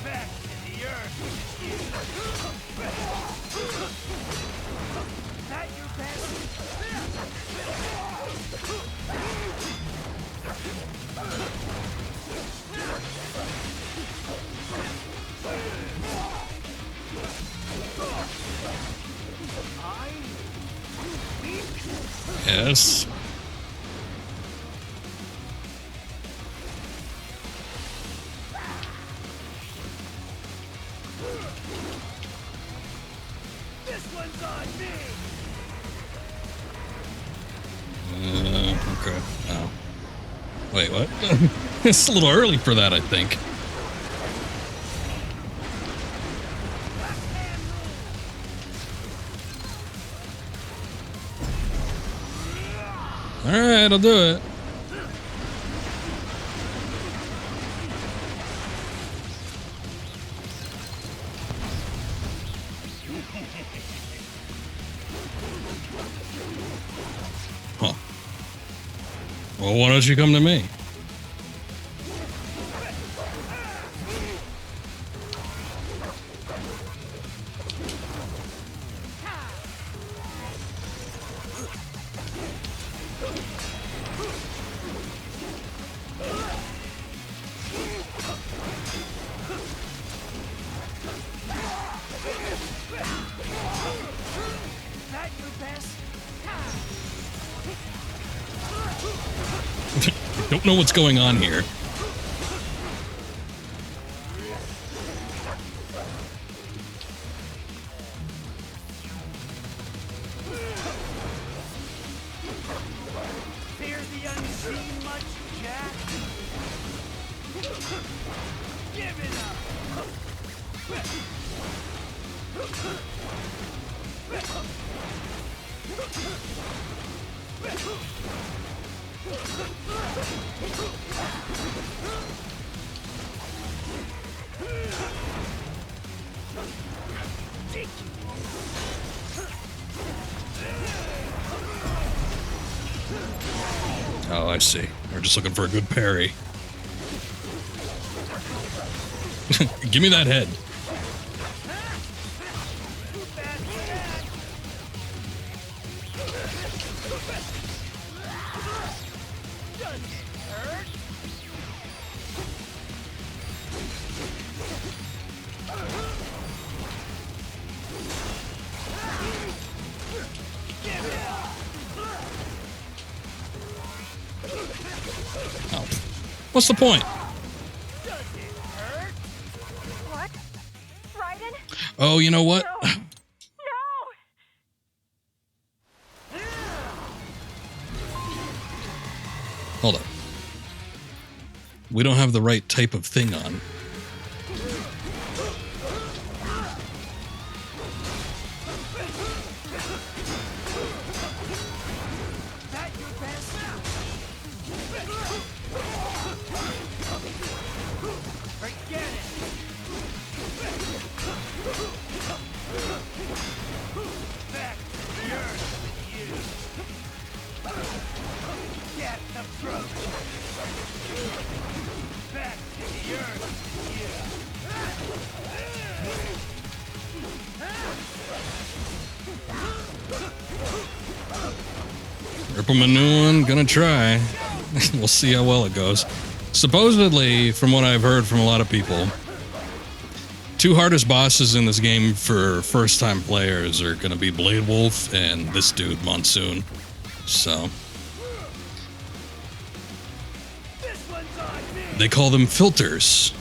Back in the earth. That your
Yes.
This one's on me.
Okay. Oh. Wait, what? It's a little early for that, I think. Alright, I'll do it. Huh. Well, why don't you come to me? Don't know what's going on here.
Fear the unseen much, Jack? Give it
Oh, I see. We're just looking for a good parry. Give me that head. Oh. What's the point?
What? Raiden?
Oh, you know what?
No.
Hold up. We don't have the right type of thing on. Rip him a new one, gonna try. We'll see how well it goes. Supposedly, from what I've heard from a lot of people, two hardest bosses in this game for first-time players are gonna be Blade Wolf and this dude, Monsoon. So they call them filters.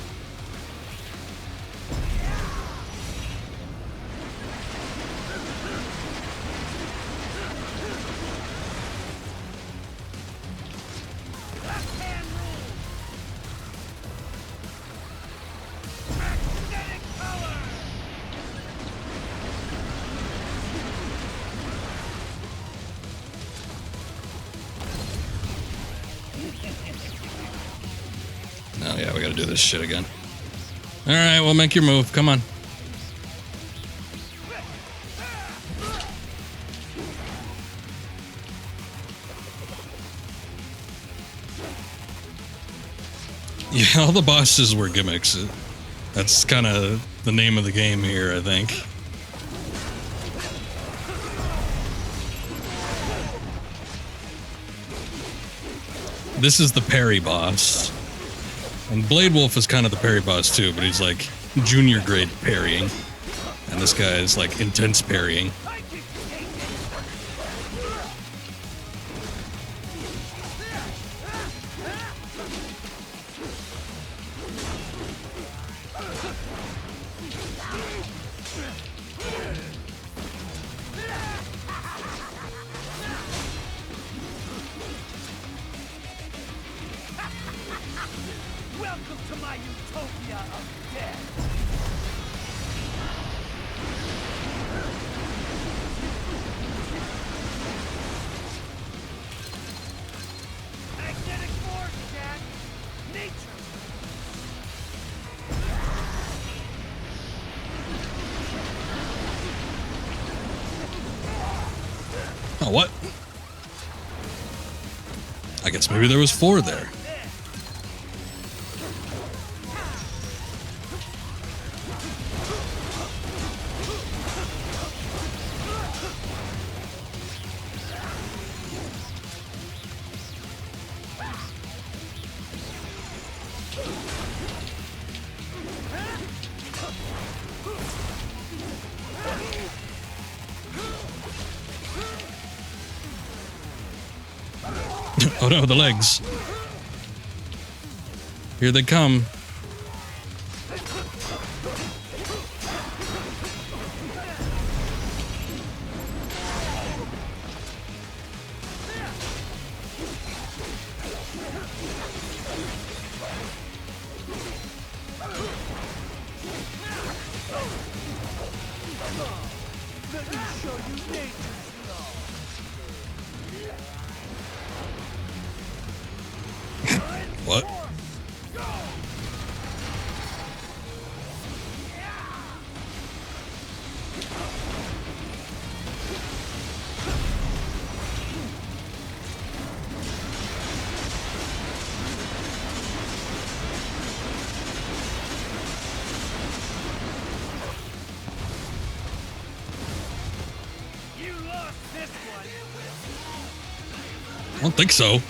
Oh yeah, we gotta do this shit again. Alright, well, make your move. Come on. Yeah, all the bosses were gimmicks. That's kind of the name of the game here, I think. This is the parry boss. And Blade Wolf is kind of the parry boss too, but he's like junior grade parrying. And this guy is like intense parrying.
Welcome to my utopia of death. Magnetic force, Jack. Nature.
Oh, what? I guess maybe there was 4 there. Oh no, the legs. Here they come.
Let me show you nature's law.
What?
You lost this one.
I don't think so.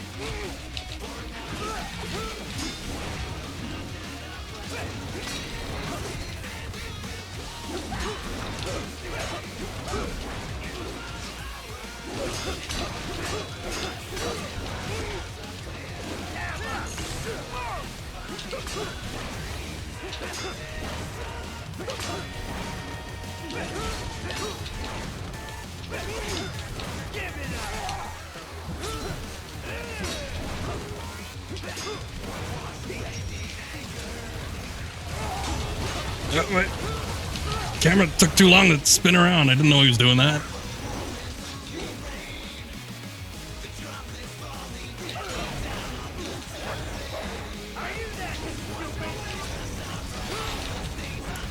Wait. Camera took too long to spin around. I didn't know he was doing that.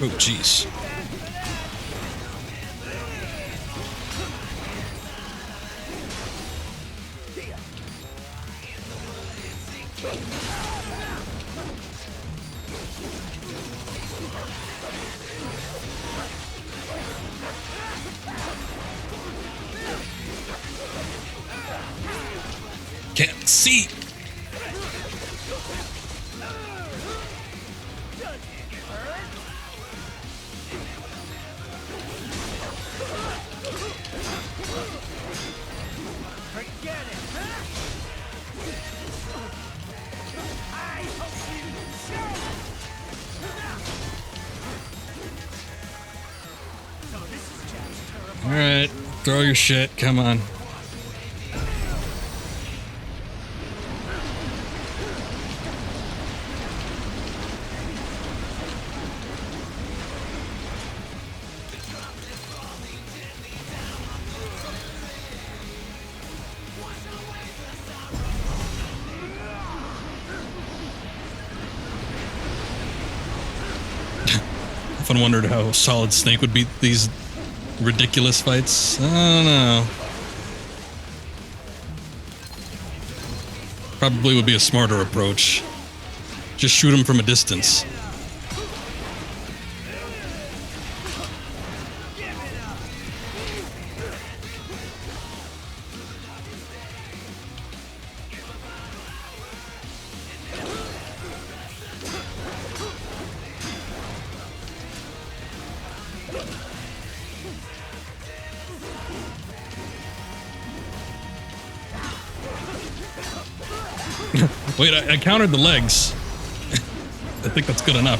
Oh, jeez. Can't see.
Forget it. I hope you show. So this is Jack's terrible.
All right, throw your shit. Come on. Often wondered how Solid Snake would beat these ridiculous fights. I don't know. Probably would be a smarter approach. Just shoot him from a distance. Wait, I countered the legs. I think that's good enough.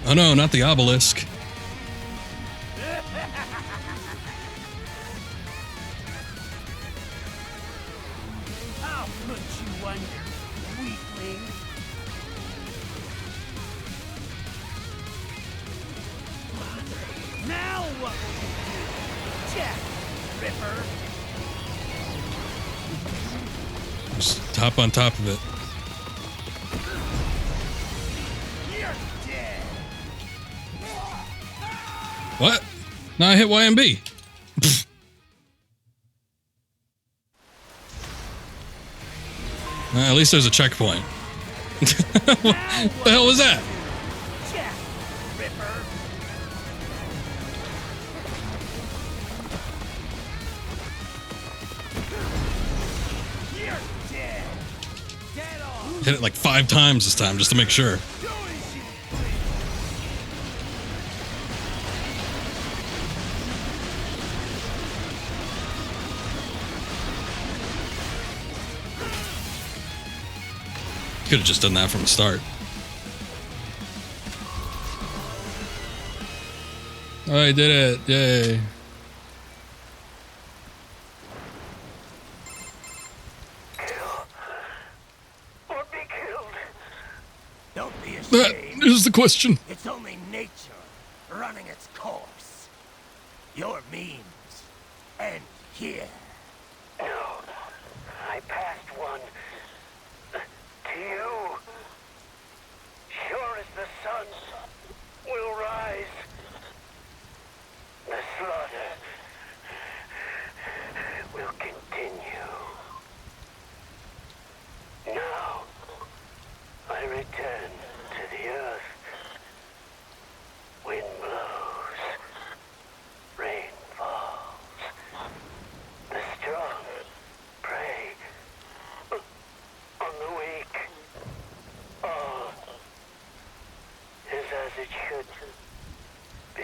Oh no, not the obelisk.
I'll put you under, weakling. Now what will you do, Jack Ripper?
Just hop on top of it.
You're dead.
What? No, I hit YMB. At least there's a checkpoint. What the hell was that?
Jack Ripper. You're dead. Dead on.
Hit it like 5 times this time just to make sure. Could have just done that from the start. Oh, I did it. Yay.
Or be killed. Don't be ashamed.
That is the question.
It's only nature running its course. Your means end here. No, I passed one. To you. Sure as the sun will rise. The slaughter will continue. Now, I return to the earth. Wind blows. Rain falls. The strong prey on the weak. All is as it should be.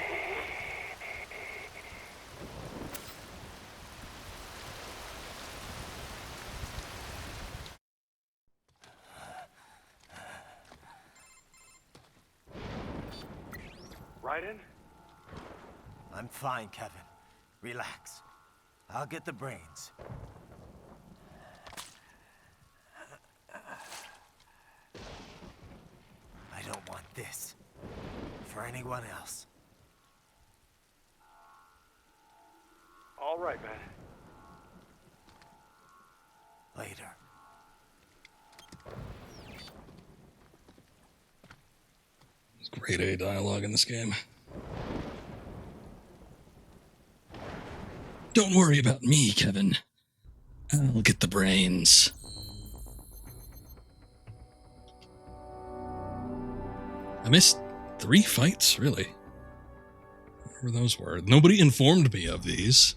Raiden?
I'm fine, Kevin. Relax. I'll get the brains. I don't want this for anyone else.
All right, man.
Later.
Grade A dialogue in this game. Don't worry about me, Kevin. I'll get the brains. I missed 3 fights, really. Whatever those were. Nobody informed me of these.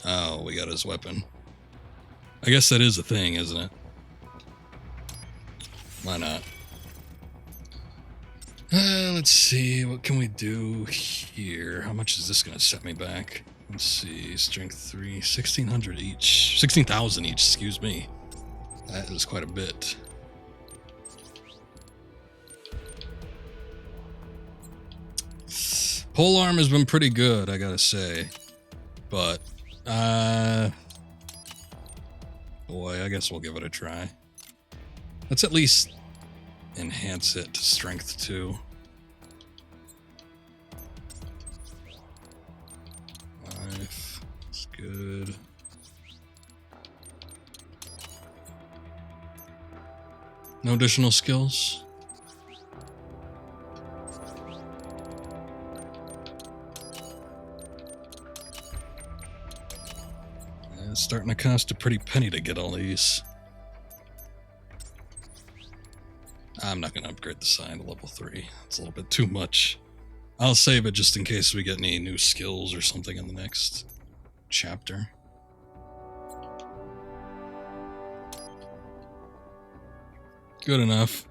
Oh, we got his weapon. I guess that is a thing, isn't it? Why not? Let's see. What can we do here? How much is this going to set me back? Let's see. Strength 3. 1,600 each. 16,000 each, excuse me. That is quite a bit. Polearm has been pretty good, I gotta say. But, boy, I guess we'll give it a try. Let's at least enhance it to strength 2. Life. That's good. No additional skills? It's starting to cost a pretty penny to get all these. I'm not going to upgrade the sign to level 3. It's a little bit too much. I'll save it just in case we get any new skills or something in the next chapter. Good enough.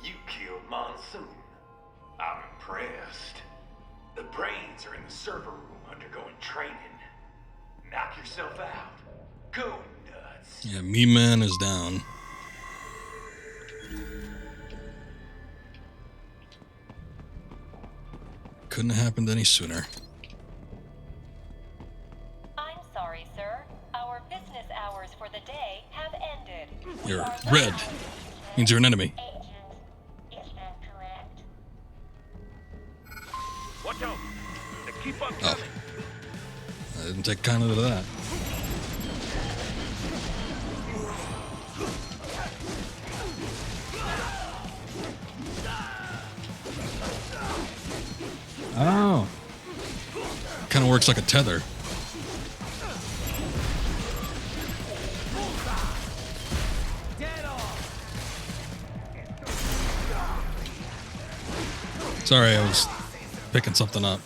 You killed Monsoon. I'm server room undergoing training. Knock yourself out. Go nuts.
Yeah, Meme Man is down. Couldn't have happened any sooner.
I'm sorry, sir. Our business hours for the day have ended.
You're red. Means you're an enemy.
Watch out! They keep on
Oh.
coming.
I didn't take kindly to that. Oh. Kind of works like a tether. Sorry, I was picking something up.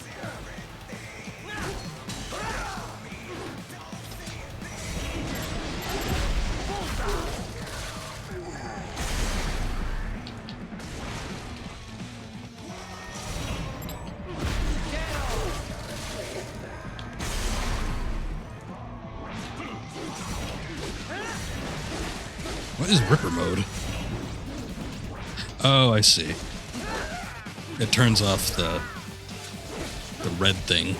What is Ripper mode? Oh, I see. It turns off the red thing.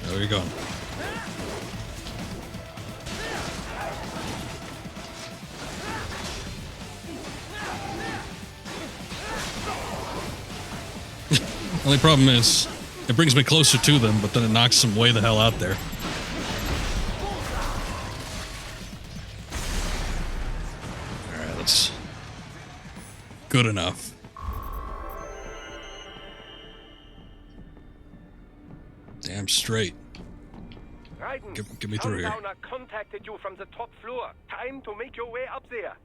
Where are you going? Only problem is, it brings me closer to them, but then it knocks them way the hell out there. Alright, that's good enough. Damn straight.
Raiden,
Get me through here.
Sundowner contacted you from the top floor. Time to make your way up there.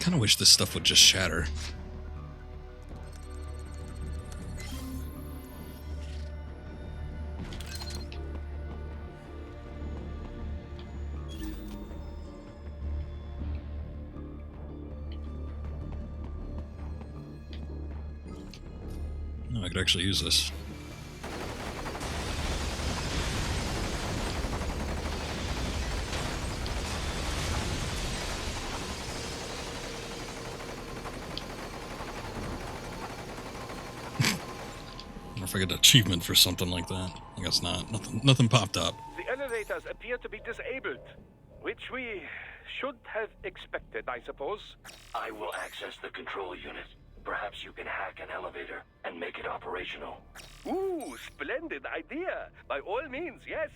Kind of wish this stuff would just shatter. No, I could actually use this. If I get an achievement for something like that. I guess not. Nothing popped up.
The elevators appear to be disabled, which we should have expected, I suppose.
I will access the control unit. Perhaps you can hack an elevator and make it operational.
Ooh, splendid idea. By all means, yes.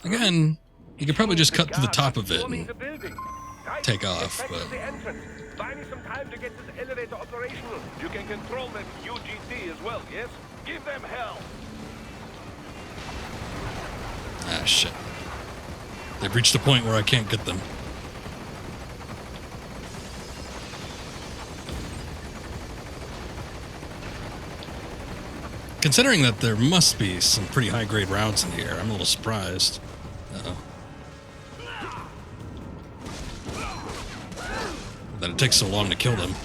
Again, you could probably just cut to the top of it
Storming
and
the building. Right,
take
get
off,
back
but
to the entrance. Buy me some time to get this elevator operational. You can control them UGT as well, yes? Give them hell.
ah, shit. They've reached a point where I can't get them. Considering that there must be some pretty high-grade rounds in here, I'm a little surprised. Uh-oh. That it takes so long to kill them.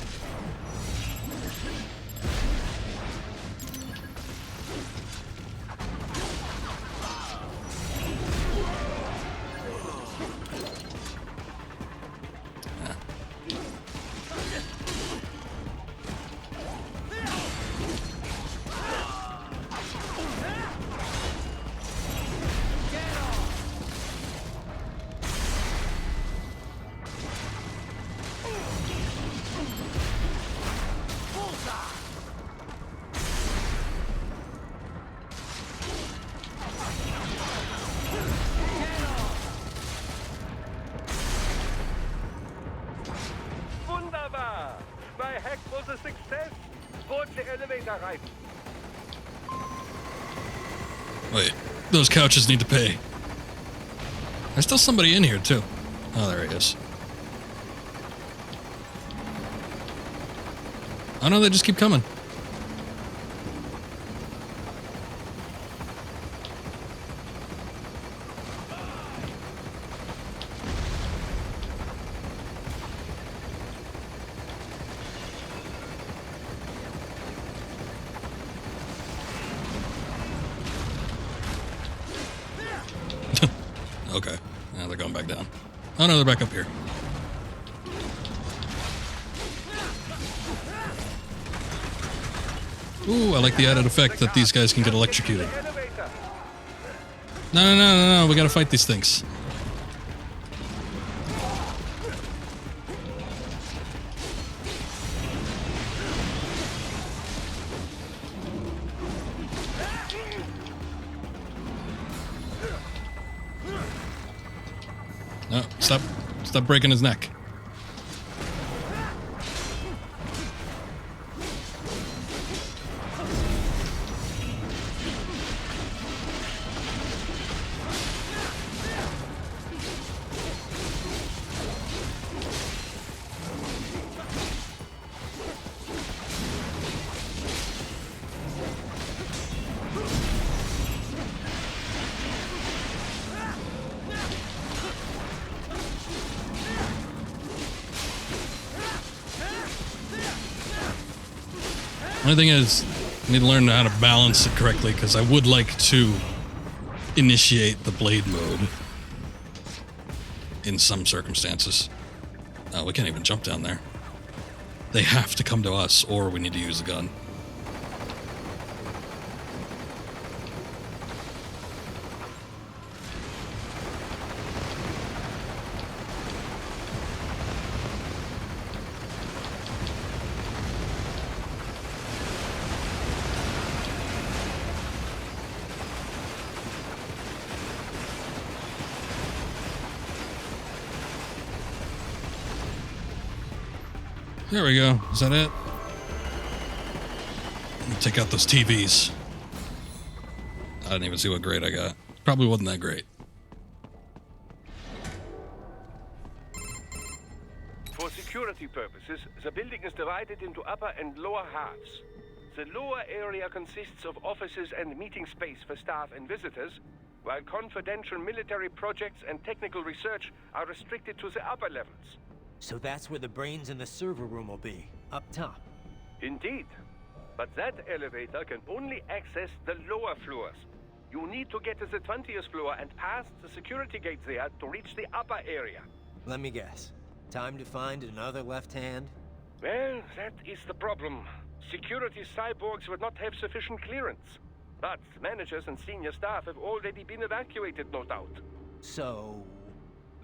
Board the elevator right.
Wait, those couches need to pay. There's still somebody in here, too. Oh, there he is. Oh no, they just keep coming. Okay. Now they're going back down. Oh no, they're back up here. Ooh, I like the added effect that these guys can get electrocuted. No, we gotta fight these things. No, stop breaking his neck. Only thing is, I need to learn how to balance it correctly, because I would like to initiate the blade mode in some circumstances. Oh, we can't even jump down there. They have to come to us, or we need to use a gun. There we go. Is that it? Let me take out those TVs. I didn't even see what grade I got. Probably wasn't that great.
For security purposes, the building is divided into upper and lower halves. The lower area consists of offices and meeting space for staff and visitors, while confidential military projects and technical research are restricted to the upper levels.
So that's where the brains in the server room will be, up top.
Indeed. But that elevator can only access the lower floors. You need to get to the 20th floor and pass the security gate there to reach the upper area.
Let me guess. Time to find another left hand?
Well, that is the problem. Security cyborgs would not have sufficient clearance. But managers and senior staff have already been evacuated, no doubt.
So...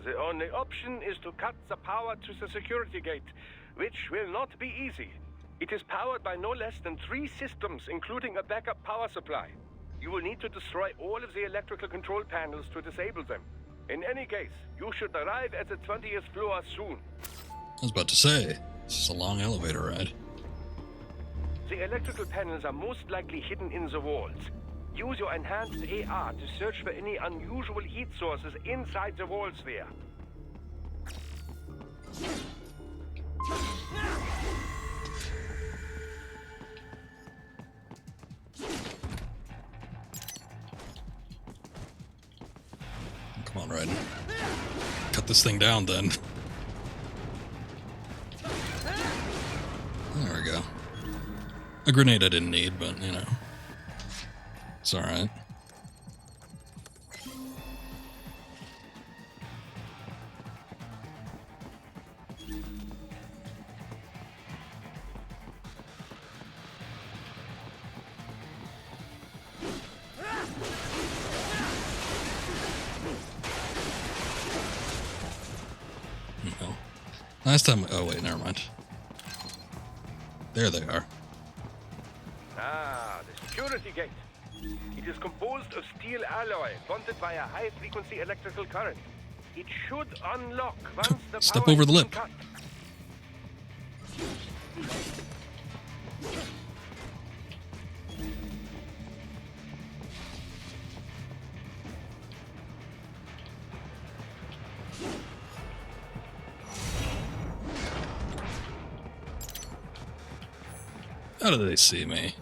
The only option is to cut the power to the security gate, which will not be easy. It is powered by no less than 3 systems, including a backup power supply. You will need to destroy all of the electrical control panels to disable them. In any case, you should arrive at the 20th floor soon.
I was about to say, this is a long elevator ride.
The electrical panels are most likely hidden in the walls. Use your enhanced AR to search for any unusual heat sources inside the walls there.
Come on, Raiden. Cut this thing down, then. There we go. A grenade I didn't need, but, you know. It's alright. No. Last time... Oh, wait, never mind. There they are.
Ah, the security gate. It is composed of steel alloy bonded by a high-frequency electrical current. It should unlock once the
Step
power
over the
is
lip.
cut.
How do they see me?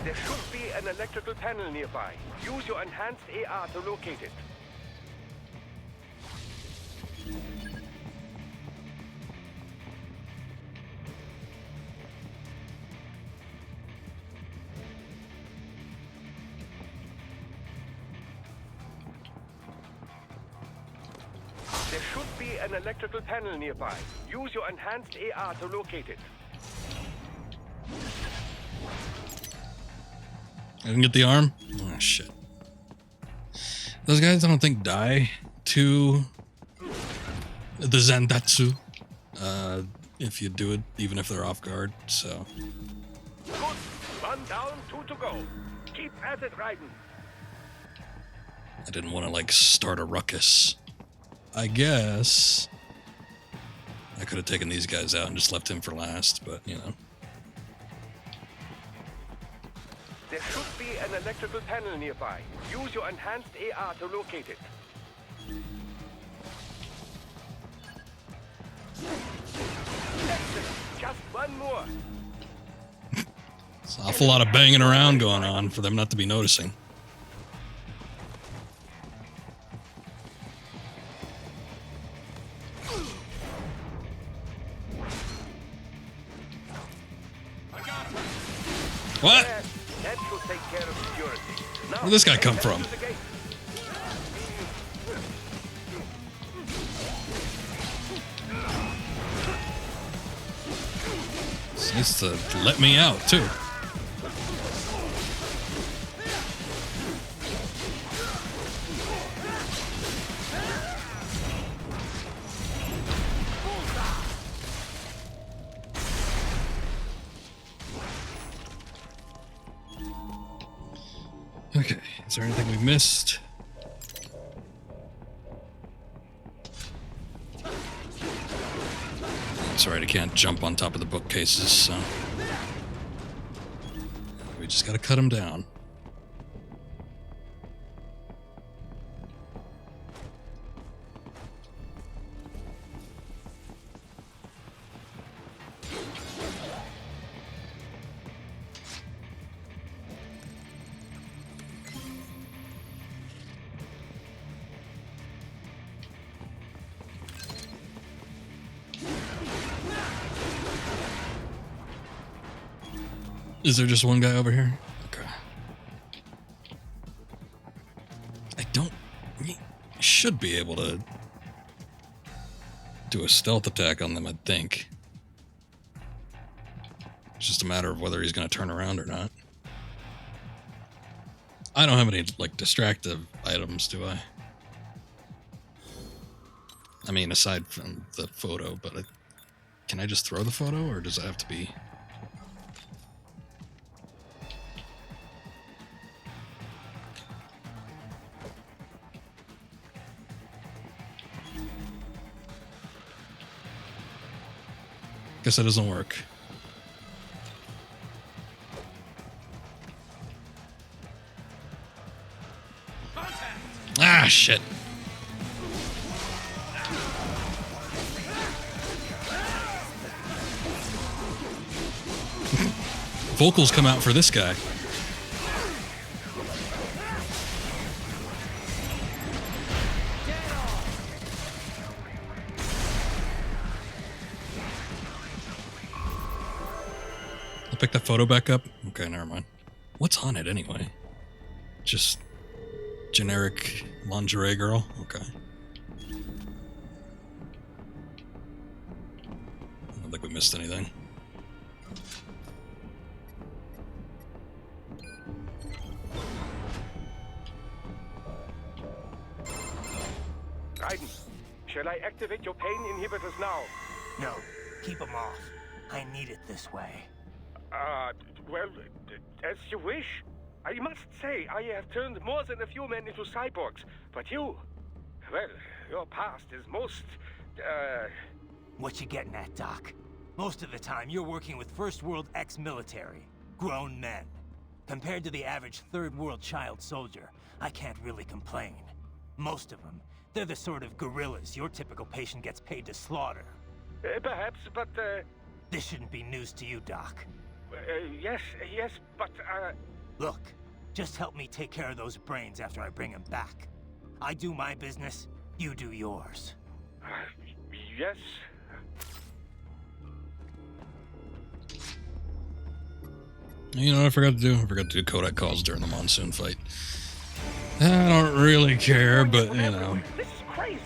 There should be an electrical panel nearby. Use your enhanced AR to locate it. There should be an electrical panel nearby. Use your enhanced AR to locate it.
I didn't get the arm? Oh, shit. Those guys, I don't think, die to the Zandatsu. If you do it, even if they're off guard, so.
Good. One down, 2 to go. Keep at it, Raiden.
I didn't want to, like, start a ruckus. I guess I could have taken these guys out and just left him for last, but, you know.
There should be an electrical panel nearby. Use your enhanced AR to locate it. Excellent. Just one more.
It's an awful lot of banging around going on for them not to be noticing. What?
That should take care of security. Now,
Where'd this guy come from? He needs to let me out, too. Okay, is there anything we missed? That's right, I can't jump on top of the bookcases, so we just gotta cut them down. Is there just one guy over here? Okay. You should be able to do a stealth attack on them, I think. It's just a matter of whether he's going to turn around or not. I don't have any, like, distractive items, do I? I mean, aside from the photo, but can I just throw the photo, or does it have to be... Guess that doesn't work. Ah, shit. Vocals come out for this guy. I'll pick that photo back up. Okay, never mind. What's on it anyway? Just generic lingerie girl? Okay. I don't think we missed anything.
Raiden, shall I activate your pain inhibitors now?
No, keep them off. I need it this way.
Well, as you wish. I must say, I have turned more than a few men into cyborgs, but you... Well, your past is most,
What you getting at, Doc? Most of the time, you're working with First World ex-military. Grown men. Compared to the average third-world child soldier, I can't really complain. Most of them, they're the sort of gorillas your typical patient gets paid to slaughter.
Perhaps, but,
This shouldn't be news to you, Doc.
yes, but,
Look, just help me take care of those brains after I bring them back. I do my business, you do yours.
Yes.
You know what I forgot to do? I forgot to do Kodak calls during the monsoon fight. I don't really care, but, you know.
This is crazy.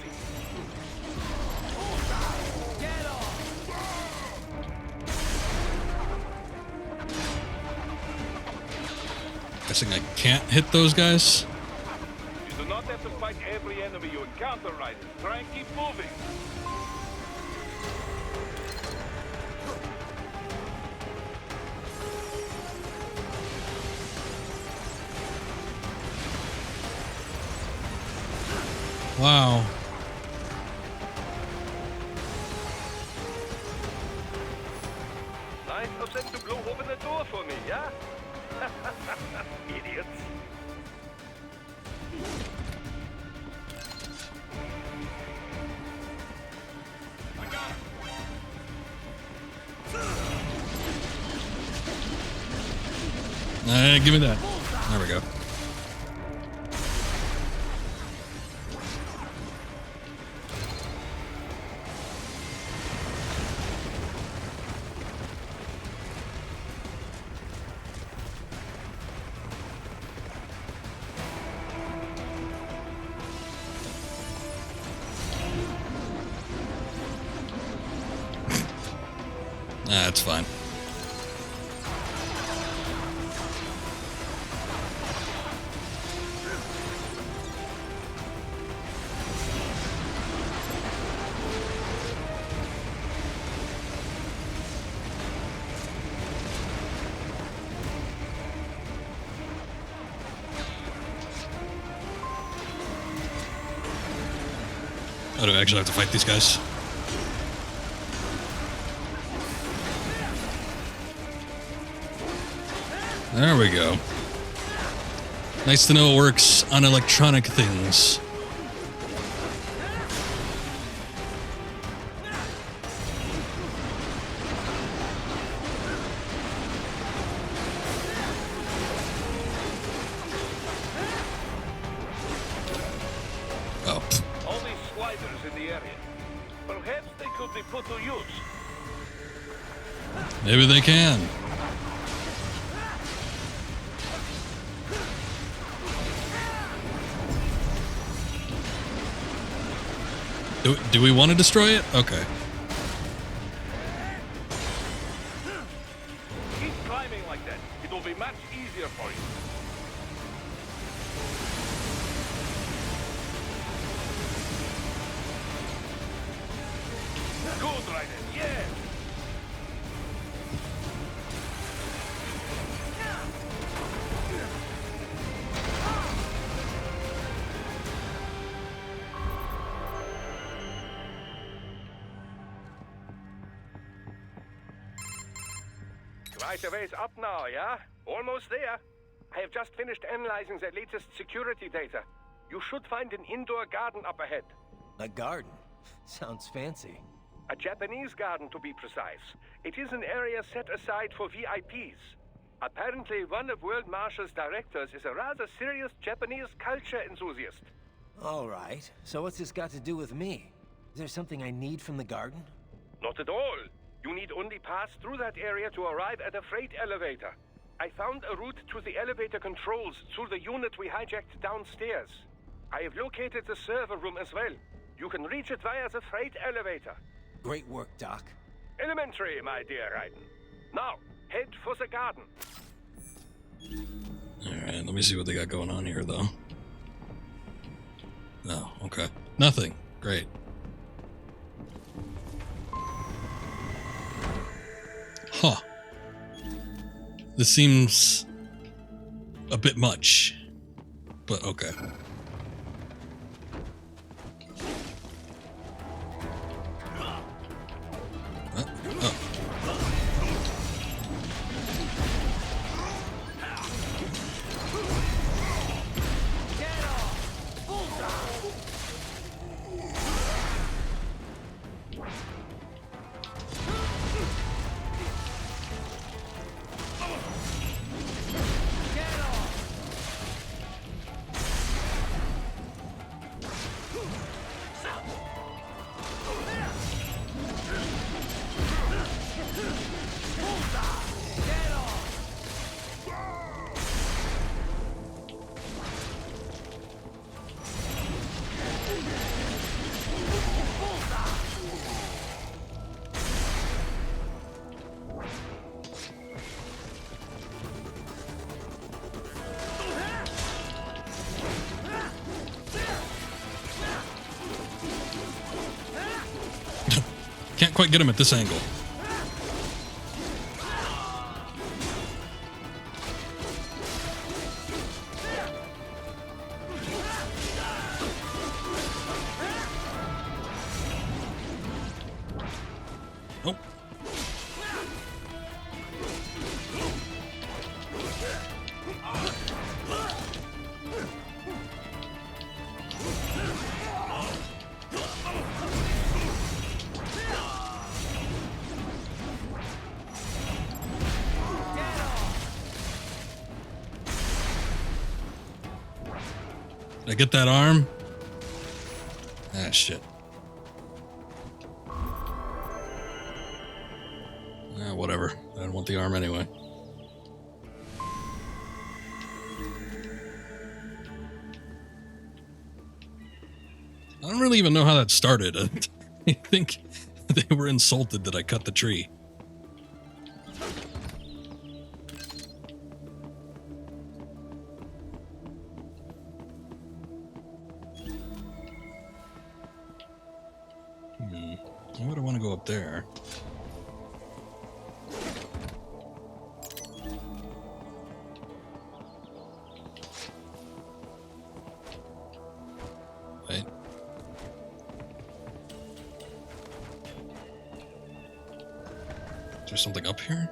Guessing I can't hit those guys?
You do not have to fight every enemy you encounter, Ryder. Try and keep moving.
Wow.
Nice of them to blow open the door for me, yeah? Idiots.
Give me that. There we go. That's fine. Oh, do I actually have to fight these guys? There we go. Nice to know it works on electronic things. Oh.
All these sliders in the area. Perhaps they could be put to use.
Maybe they can. Do we want to destroy it? Okay.
Keep climbing like that. It will be much easier for you. Good, Ryder. Yeah.
Right away's up now, yeah? Almost there. I have just finished analyzing the latest security data. You should find an indoor garden up ahead.
A garden? Sounds fancy.
A Japanese garden, to be precise. It is an area set aside for VIPs. Apparently, one of World Marshal's directors is a rather serious Japanese culture enthusiast.
All right. So what's this got to do with me? Is there something I need from the garden?
Not at all. You need only pass through that area to arrive at a freight elevator. I found a route to the elevator controls through the unit we hijacked downstairs. I have located the server room as well. You can reach it via the freight elevator.
Great work, Doc.
Elementary, my dear Raiden. Now, head for the garden.
Alright, let me see what they got going on here, though. Oh, okay. Nothing. Great. Huh. This seems a bit much, but okay. Can't quite get him at this angle. Oh. Did I get that arm? Ah, shit. Whatever. I don't want the arm anyway. I don't really even know how that started. I think they were insulted that I cut the tree. Why would I want to go up there? Wait. Is there something up here?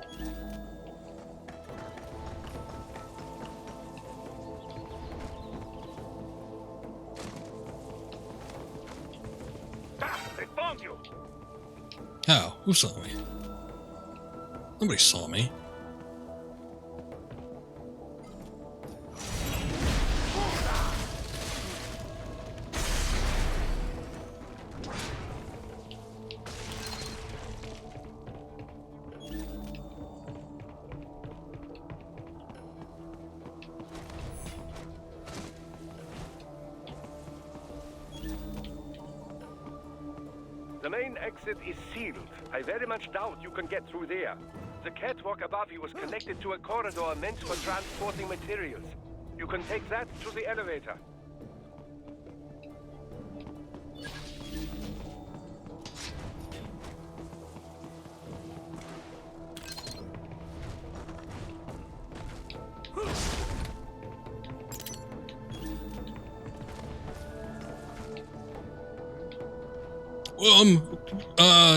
They found you!
How? Who saw me? Nobody saw me.
The main exit is sealed. I very much doubt you can get through there. The catwalk above you is connected to a corridor meant for transporting materials. You can take that to the elevator.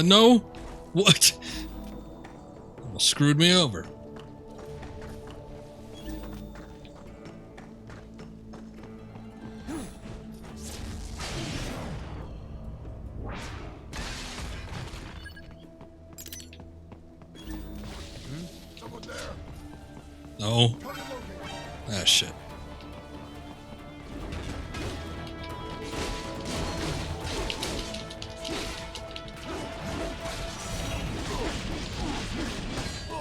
No? What? Almost screwed me over. No. Ah, shit.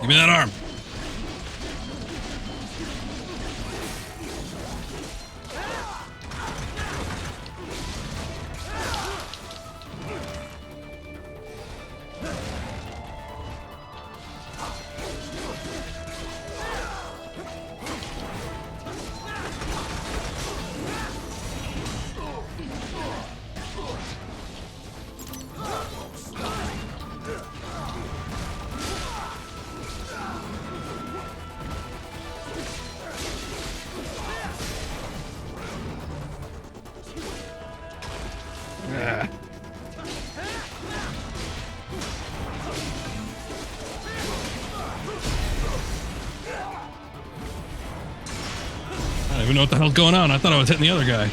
Give me that arm. I don't even know what the hell's going on. I thought I was hitting the other guy.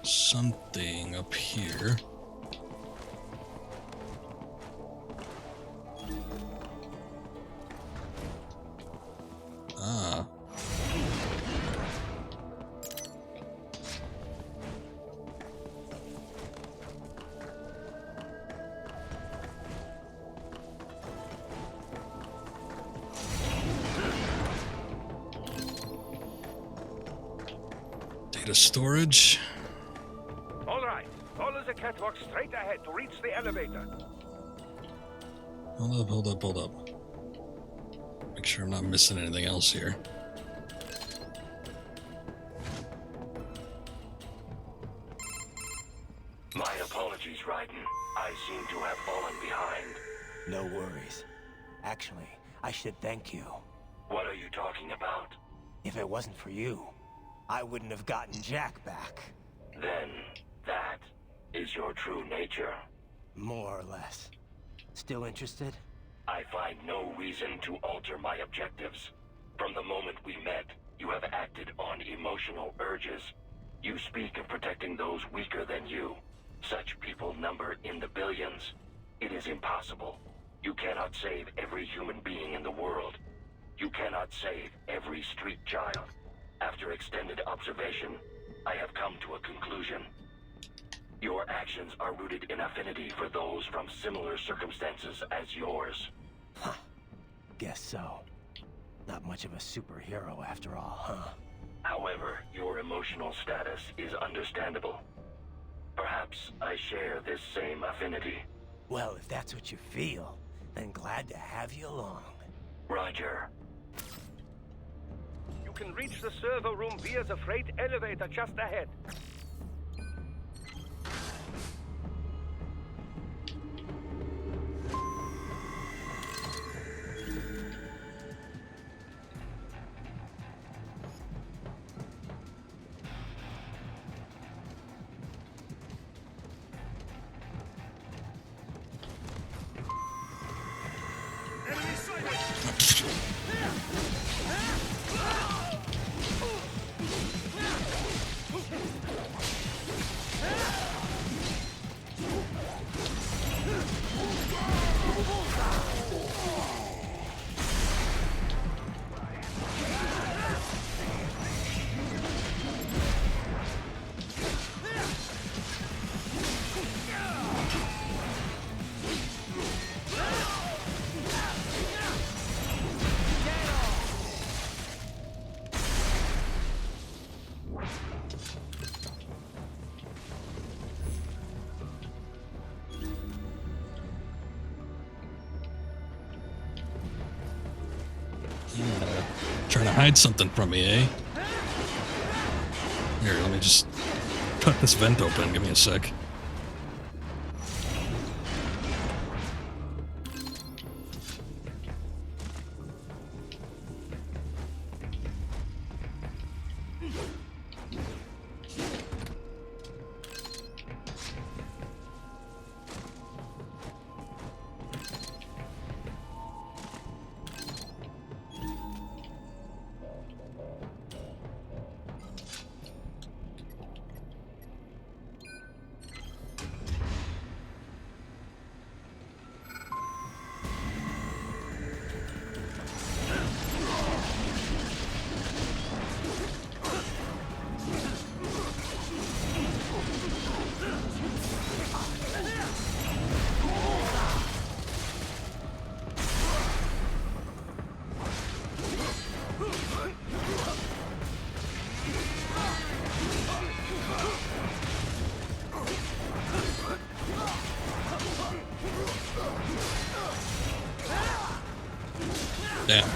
something up here. Ah. Data storage.
All right. Follow the catwalk straight ahead to reach the elevator.
Hold up. Make sure I'm not missing anything else here.
My apologies, Raiden. I seem to have fallen behind.
No worries. Actually, I should thank you.
What are you talking about?
If it wasn't for you, I wouldn't have gotten Jack back.
Then, that is your true nature.
More or less. Still interested?
I find no reason to alter my objectives. From the moment we met, you have acted on emotional urges. You speak of protecting those weaker than you. Such people number in the billions. It is impossible. You cannot save every human being in the world. You cannot save every street child. After extended observation, I have come to a conclusion. Your actions are rooted in affinity for those from similar circumstances as yours.
Huh. Guess so. Not much of a superhero after all, huh?
However, your emotional status is understandable. Perhaps I share this same affinity.
Well, if that's what you feel, then glad to have you along.
Roger.
You can reach the server room via the freight elevator just ahead.
Trying to hide something from me, eh? Here, let me just cut this vent open. Give me a sec. Damn.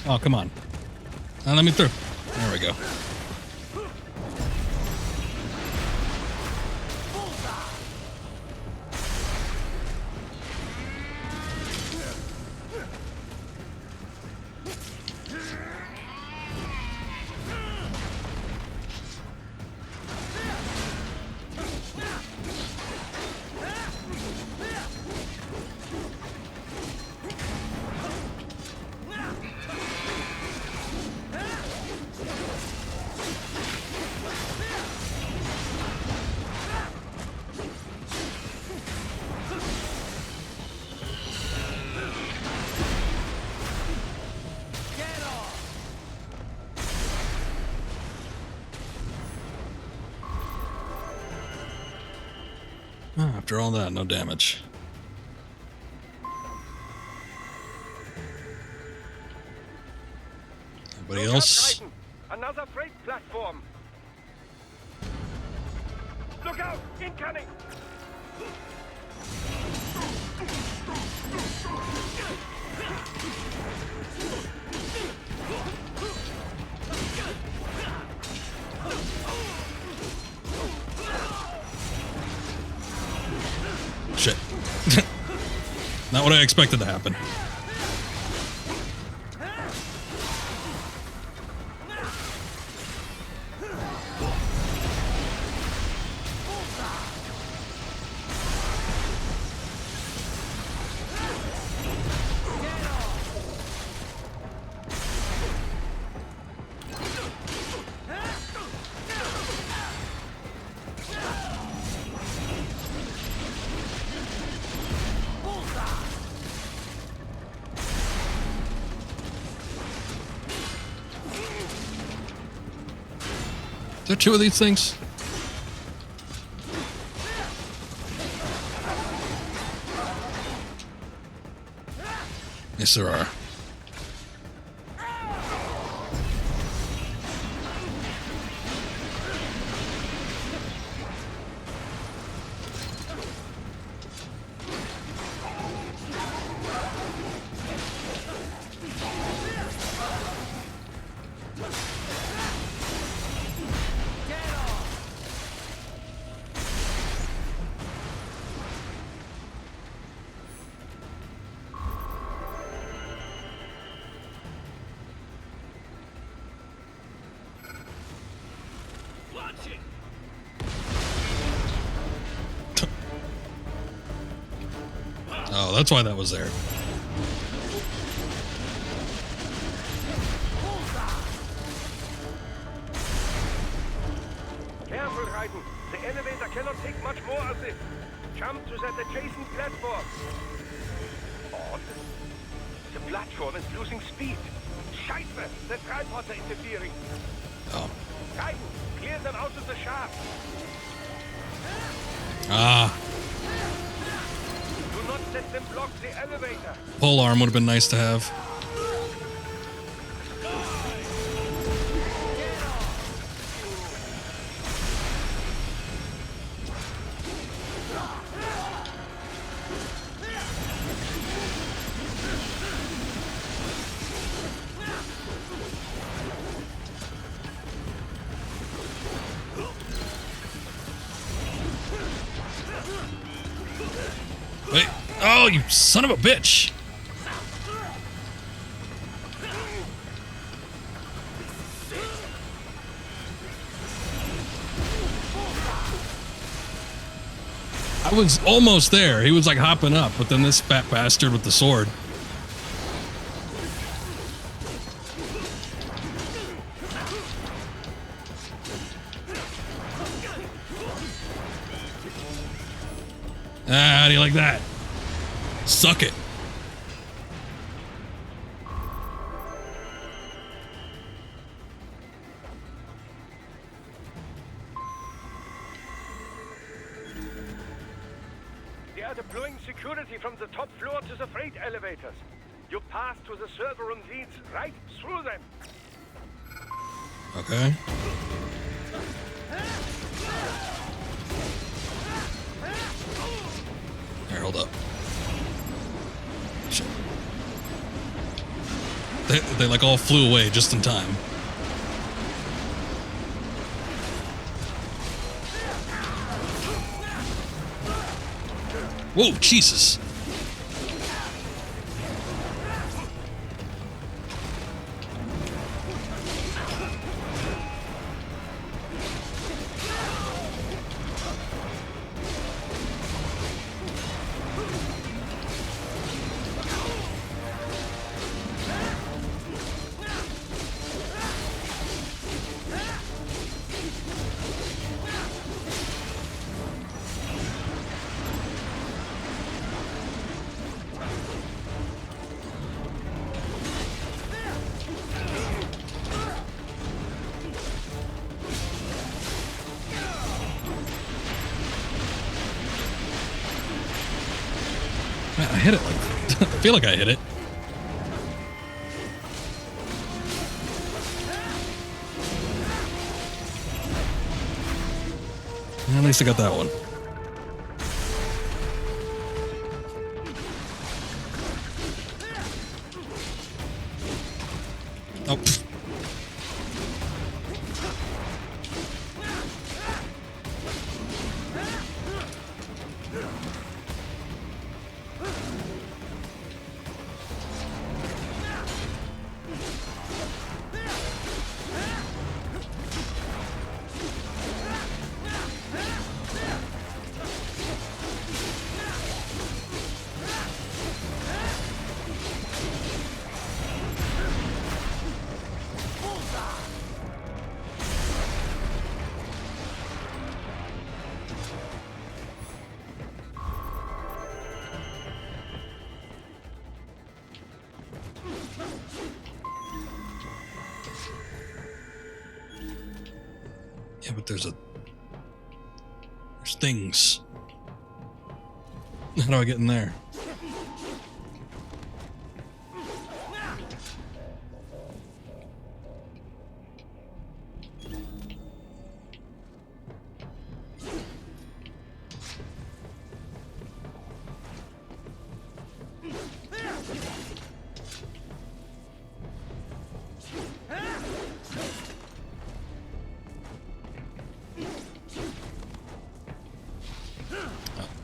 Oh, come on. Let me through. There we go. After all that, no damage. Anybody else?
Another freight platform. Look out! Incoming!
Shit. Not what I expected to happen. Is there two of these things? Yes, there are. Oh, that's why that was there.
Careful, Raiden. The elevator cannot take much more of this. Jump to that adjacent platform. Odd. The platform is losing speed. Scheiße! The tripods are interfering.
Oh.
Raiden, clear them out of the shaft.
Ah.
Do not let them block the elevator.
Pole arm would have been nice to have. Wait. Oh, you son of a bitch. I was almost there. He was like hopping up, but then this fat bastard with the sword. Ah, how do you like that? Suck it.
They are deploying security from the top floor to the freight elevators. You pass to the server room leads right through them.
Okay. Here, hold up. Shit. They like all flew away just in time. Whoa, Jesus. hit it like I feel like I hit it. At least I got that one. Oh. Yeah, but there's things. How do I get in there?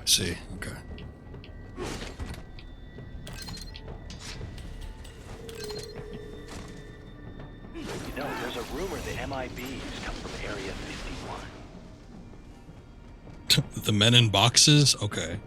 See, okay.
You know, there's a rumor the MIBs come from Area 51.
The men in boxes? Okay.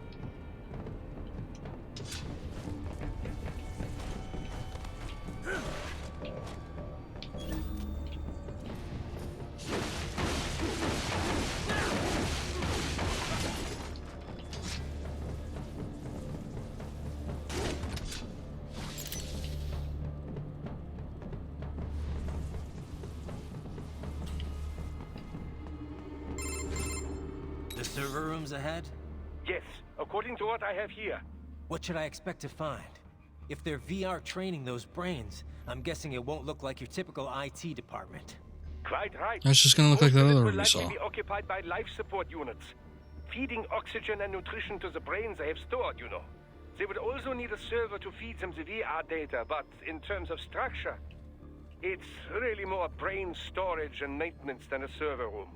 The server room's ahead?
Yes, according to what I have here.
What should I expect to find? If they're VR training those brains, I'm guessing it won't look like your typical IT department.
Quite right.
That's just gonna look like
Most
that
of it
other
will
one we
likely
saw.
be occupied by life support units, feeding oxygen and nutrition to the brains they have stored, you know. They would also need a server to feed them the VR data, but in terms of structure, it's really more brain storage and maintenance than a server room.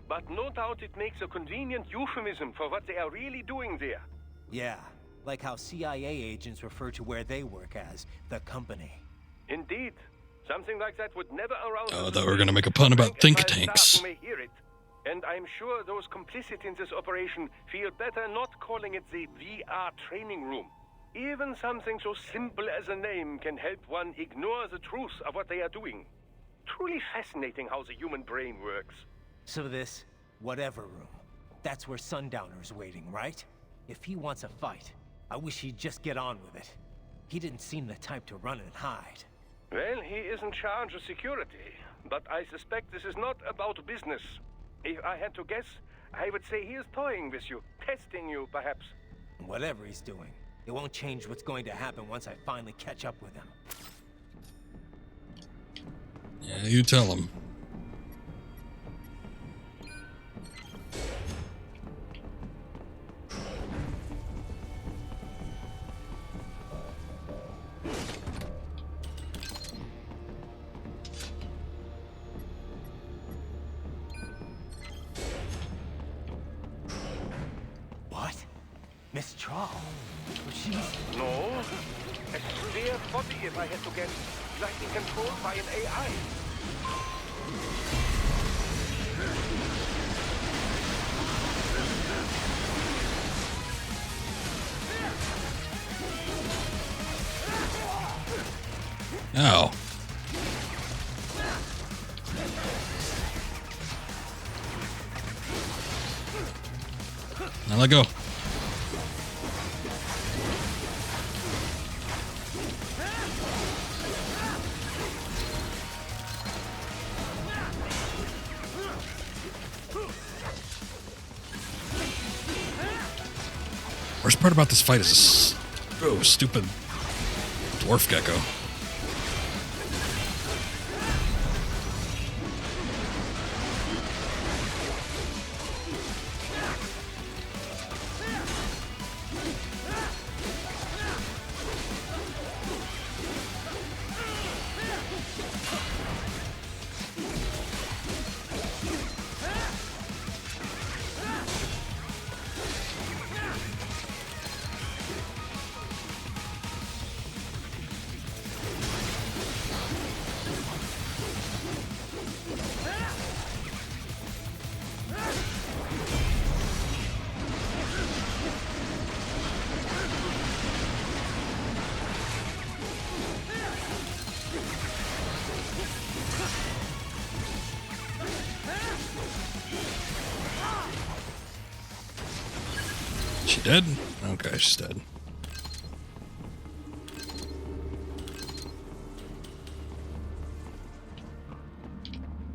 But no doubt it makes a convenient euphemism for what they are really doing there.
Yeah, like how CIA agents refer to where they work as the company.
Indeed. Something like that would never arouse...
Oh, I thought we were gonna make a pun about think tanks.
Who may hear it. And I'm sure those complicit in this operation feel better not calling it the VR training room. Even something so simple as a name can help one ignore the truth of what they are doing. Truly fascinating how the human brain works.
So this, whatever room, that's where Sundowner's waiting, right? If he wants a fight, I wish he'd just get on with it. He didn't seem the type to run and hide.
Well, he is in charge of security, but I suspect this is not about business. If I had to guess, I would say he is toying with you, testing you, perhaps.
Whatever he's doing, it won't change what's going to happen once I finally catch up with him.
Yeah, you tell him.
What? Miss Trawl? She's...
No. A sphere body, if I had to guess, likely controlled by an AI.
Oh. Now let go. Worst part about this fight is Oh, stupid dwarf gecko. She dead? Okay, she's dead.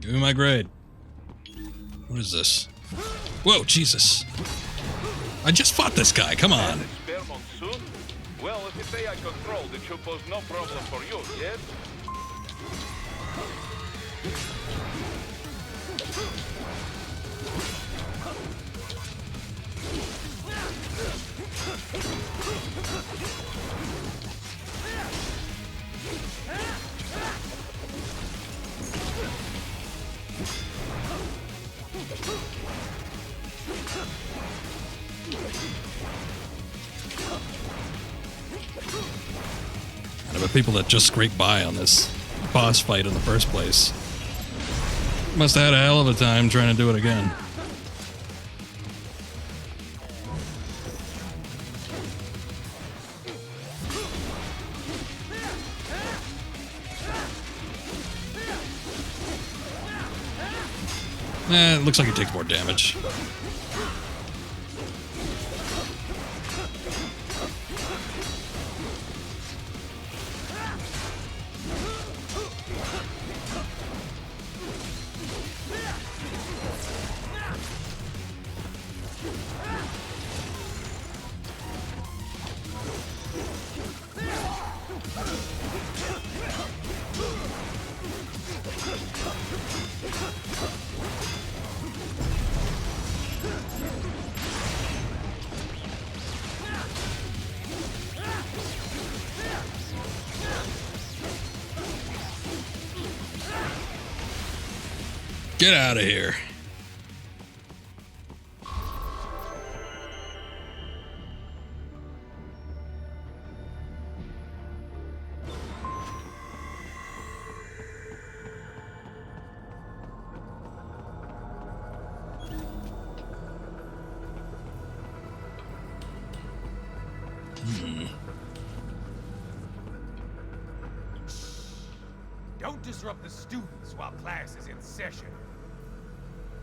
Give me my grade. What is this? Whoa, Jesus. I just fought this guy, come on.
Spare monsoon? Well, if it's AI controlled, it should pose no problem for you, yes?
And the people that just scraped by on this boss fight in the first place must have had a hell of a time trying to do it again. It looks like it takes more damage. Get out of here.
Don't disrupt the students while class is in session.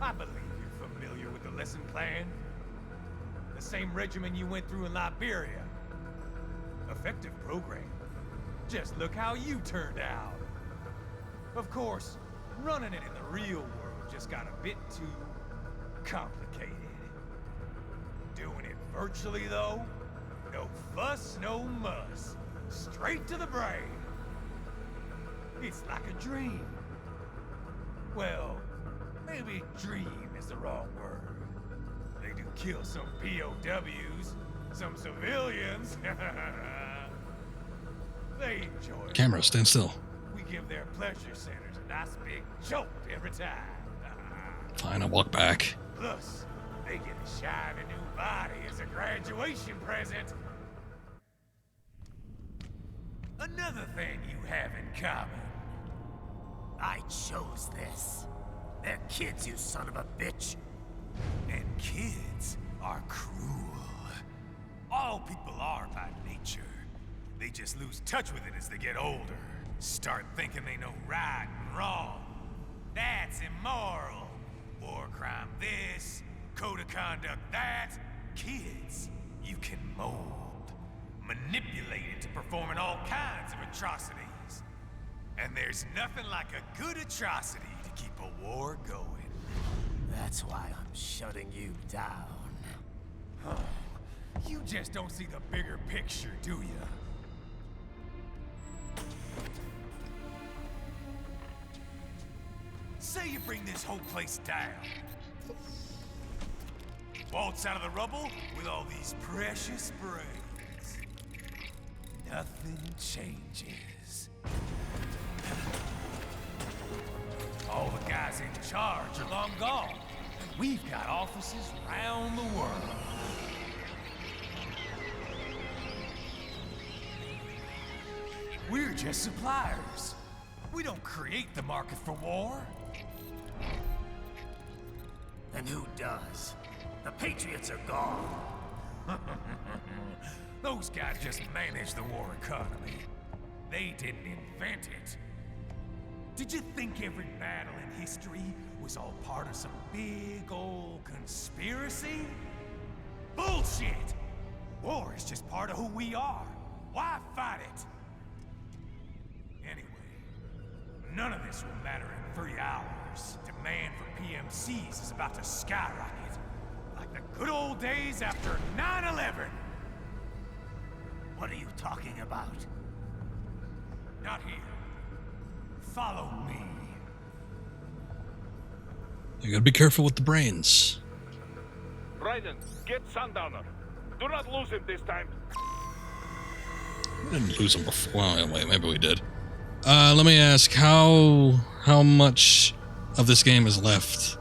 I believe you're familiar with the lesson plan. The same regimen you went through in Liberia. Effective program. Just look how you turned out. Of course, running it in the real world just got a bit too complicated. Doing it virtually, though, no fuss, no muss. Straight to the brain. It's like a dream. Well, maybe dream is the wrong word. They do kill some POWs, some civilians. They enjoy it.
Camera, stand still.
We give their pleasure centers a nice big jolt every time.
Fine, I'll walk back.
Plus, they get a shiny new body as a graduation present. Another thing you have in common. I chose this. They're kids, you son of a bitch. And kids are cruel. All people are by nature. They just lose touch with it as they get older. Start thinking they know right and wrong. That's immoral. War crime this, code of conduct that. Kids, you can mold, manipulate into performing all kinds of atrocities. And there's nothing like a good atrocity to keep a war going. That's why I'm shutting you down. You just don't see the bigger picture, do you? Say you bring this whole place down. Waltz out of the rubble with all these precious brains. Nothing changes. All the guys in charge are long gone. We've got offices around the world. We're just suppliers. We don't create the market for war.
And who does? The Patriots are gone.
Those guys just manage the war economy. They didn't invent it. Did you think every battle in history was all part of some big old conspiracy? Bullshit! War is just part of who we are. Why fight it? Anyway, none of this will matter in 3 hours. Demand for PMCs is about to skyrocket. Like the good old days after 9/11.
What are you talking about?
Not here. Follow me.
You gotta be careful with the brains.
Raiden, get Sundowner. Do not lose him this time.
We didn't lose him before. Well, wait, maybe we did. Let me ask, how much of this game is left?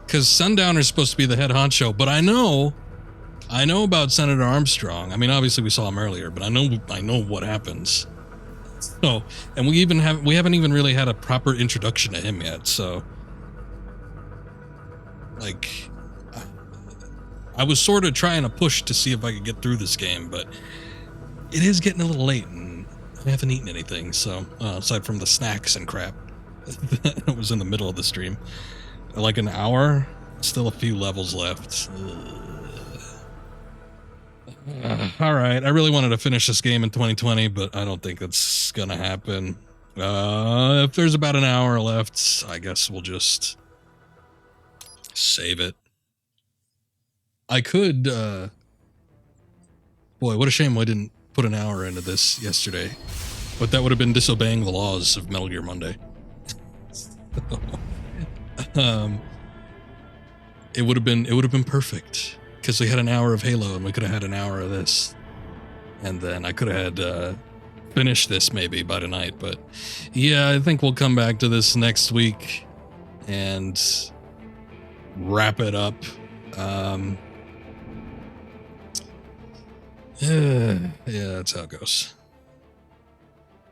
Because Sundowner's supposed to be the head honcho, but I know about Senator Armstrong. I mean, obviously we saw him earlier, but I know what happens. So, and we haven't even really had a proper introduction to him yet. So, like, I was sort of trying to push to see if I could get through this game, but it is getting a little late, and I haven't eaten anything. So, aside from the snacks and crap, it was in the middle of the stream. Like an hour, still a few levels left. All right, I really wanted to finish this game in 2020, but I don't think that's gonna happen. If there's about an hour left, I guess we'll just save it. I could, boy, what a shame I didn't put an hour into this yesterday, but that would have been disobeying the laws of Metal Gear Monday. It would have been perfect. Because we had an hour of Halo and we could have had an hour of this. And then I could have had finished this maybe by tonight. But yeah, I think we'll come back to this next week and wrap it up. Yeah, that's how it goes.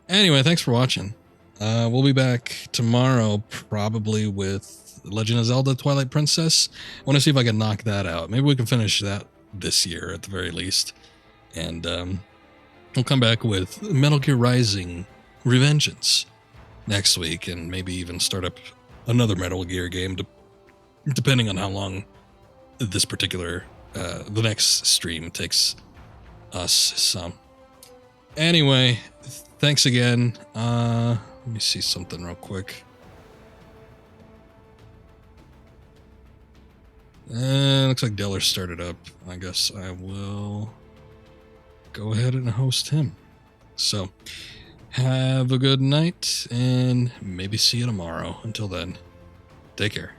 Anyway, thanks for watching. We'll be back tomorrow probably with Legend of Zelda Twilight Princess. I want to see if I can knock that out. Maybe we can finish that this year at the very least. And we'll come back with Metal Gear Rising Revengeance next week, and maybe even start up another Metal Gear game, depending on how long this particular, the next stream takes us. So anyway, thanks again. Let me see something real quick. Looks like Deller started up. I guess I will go ahead and host him. So, have a good night, and maybe see you tomorrow. Until then, take care.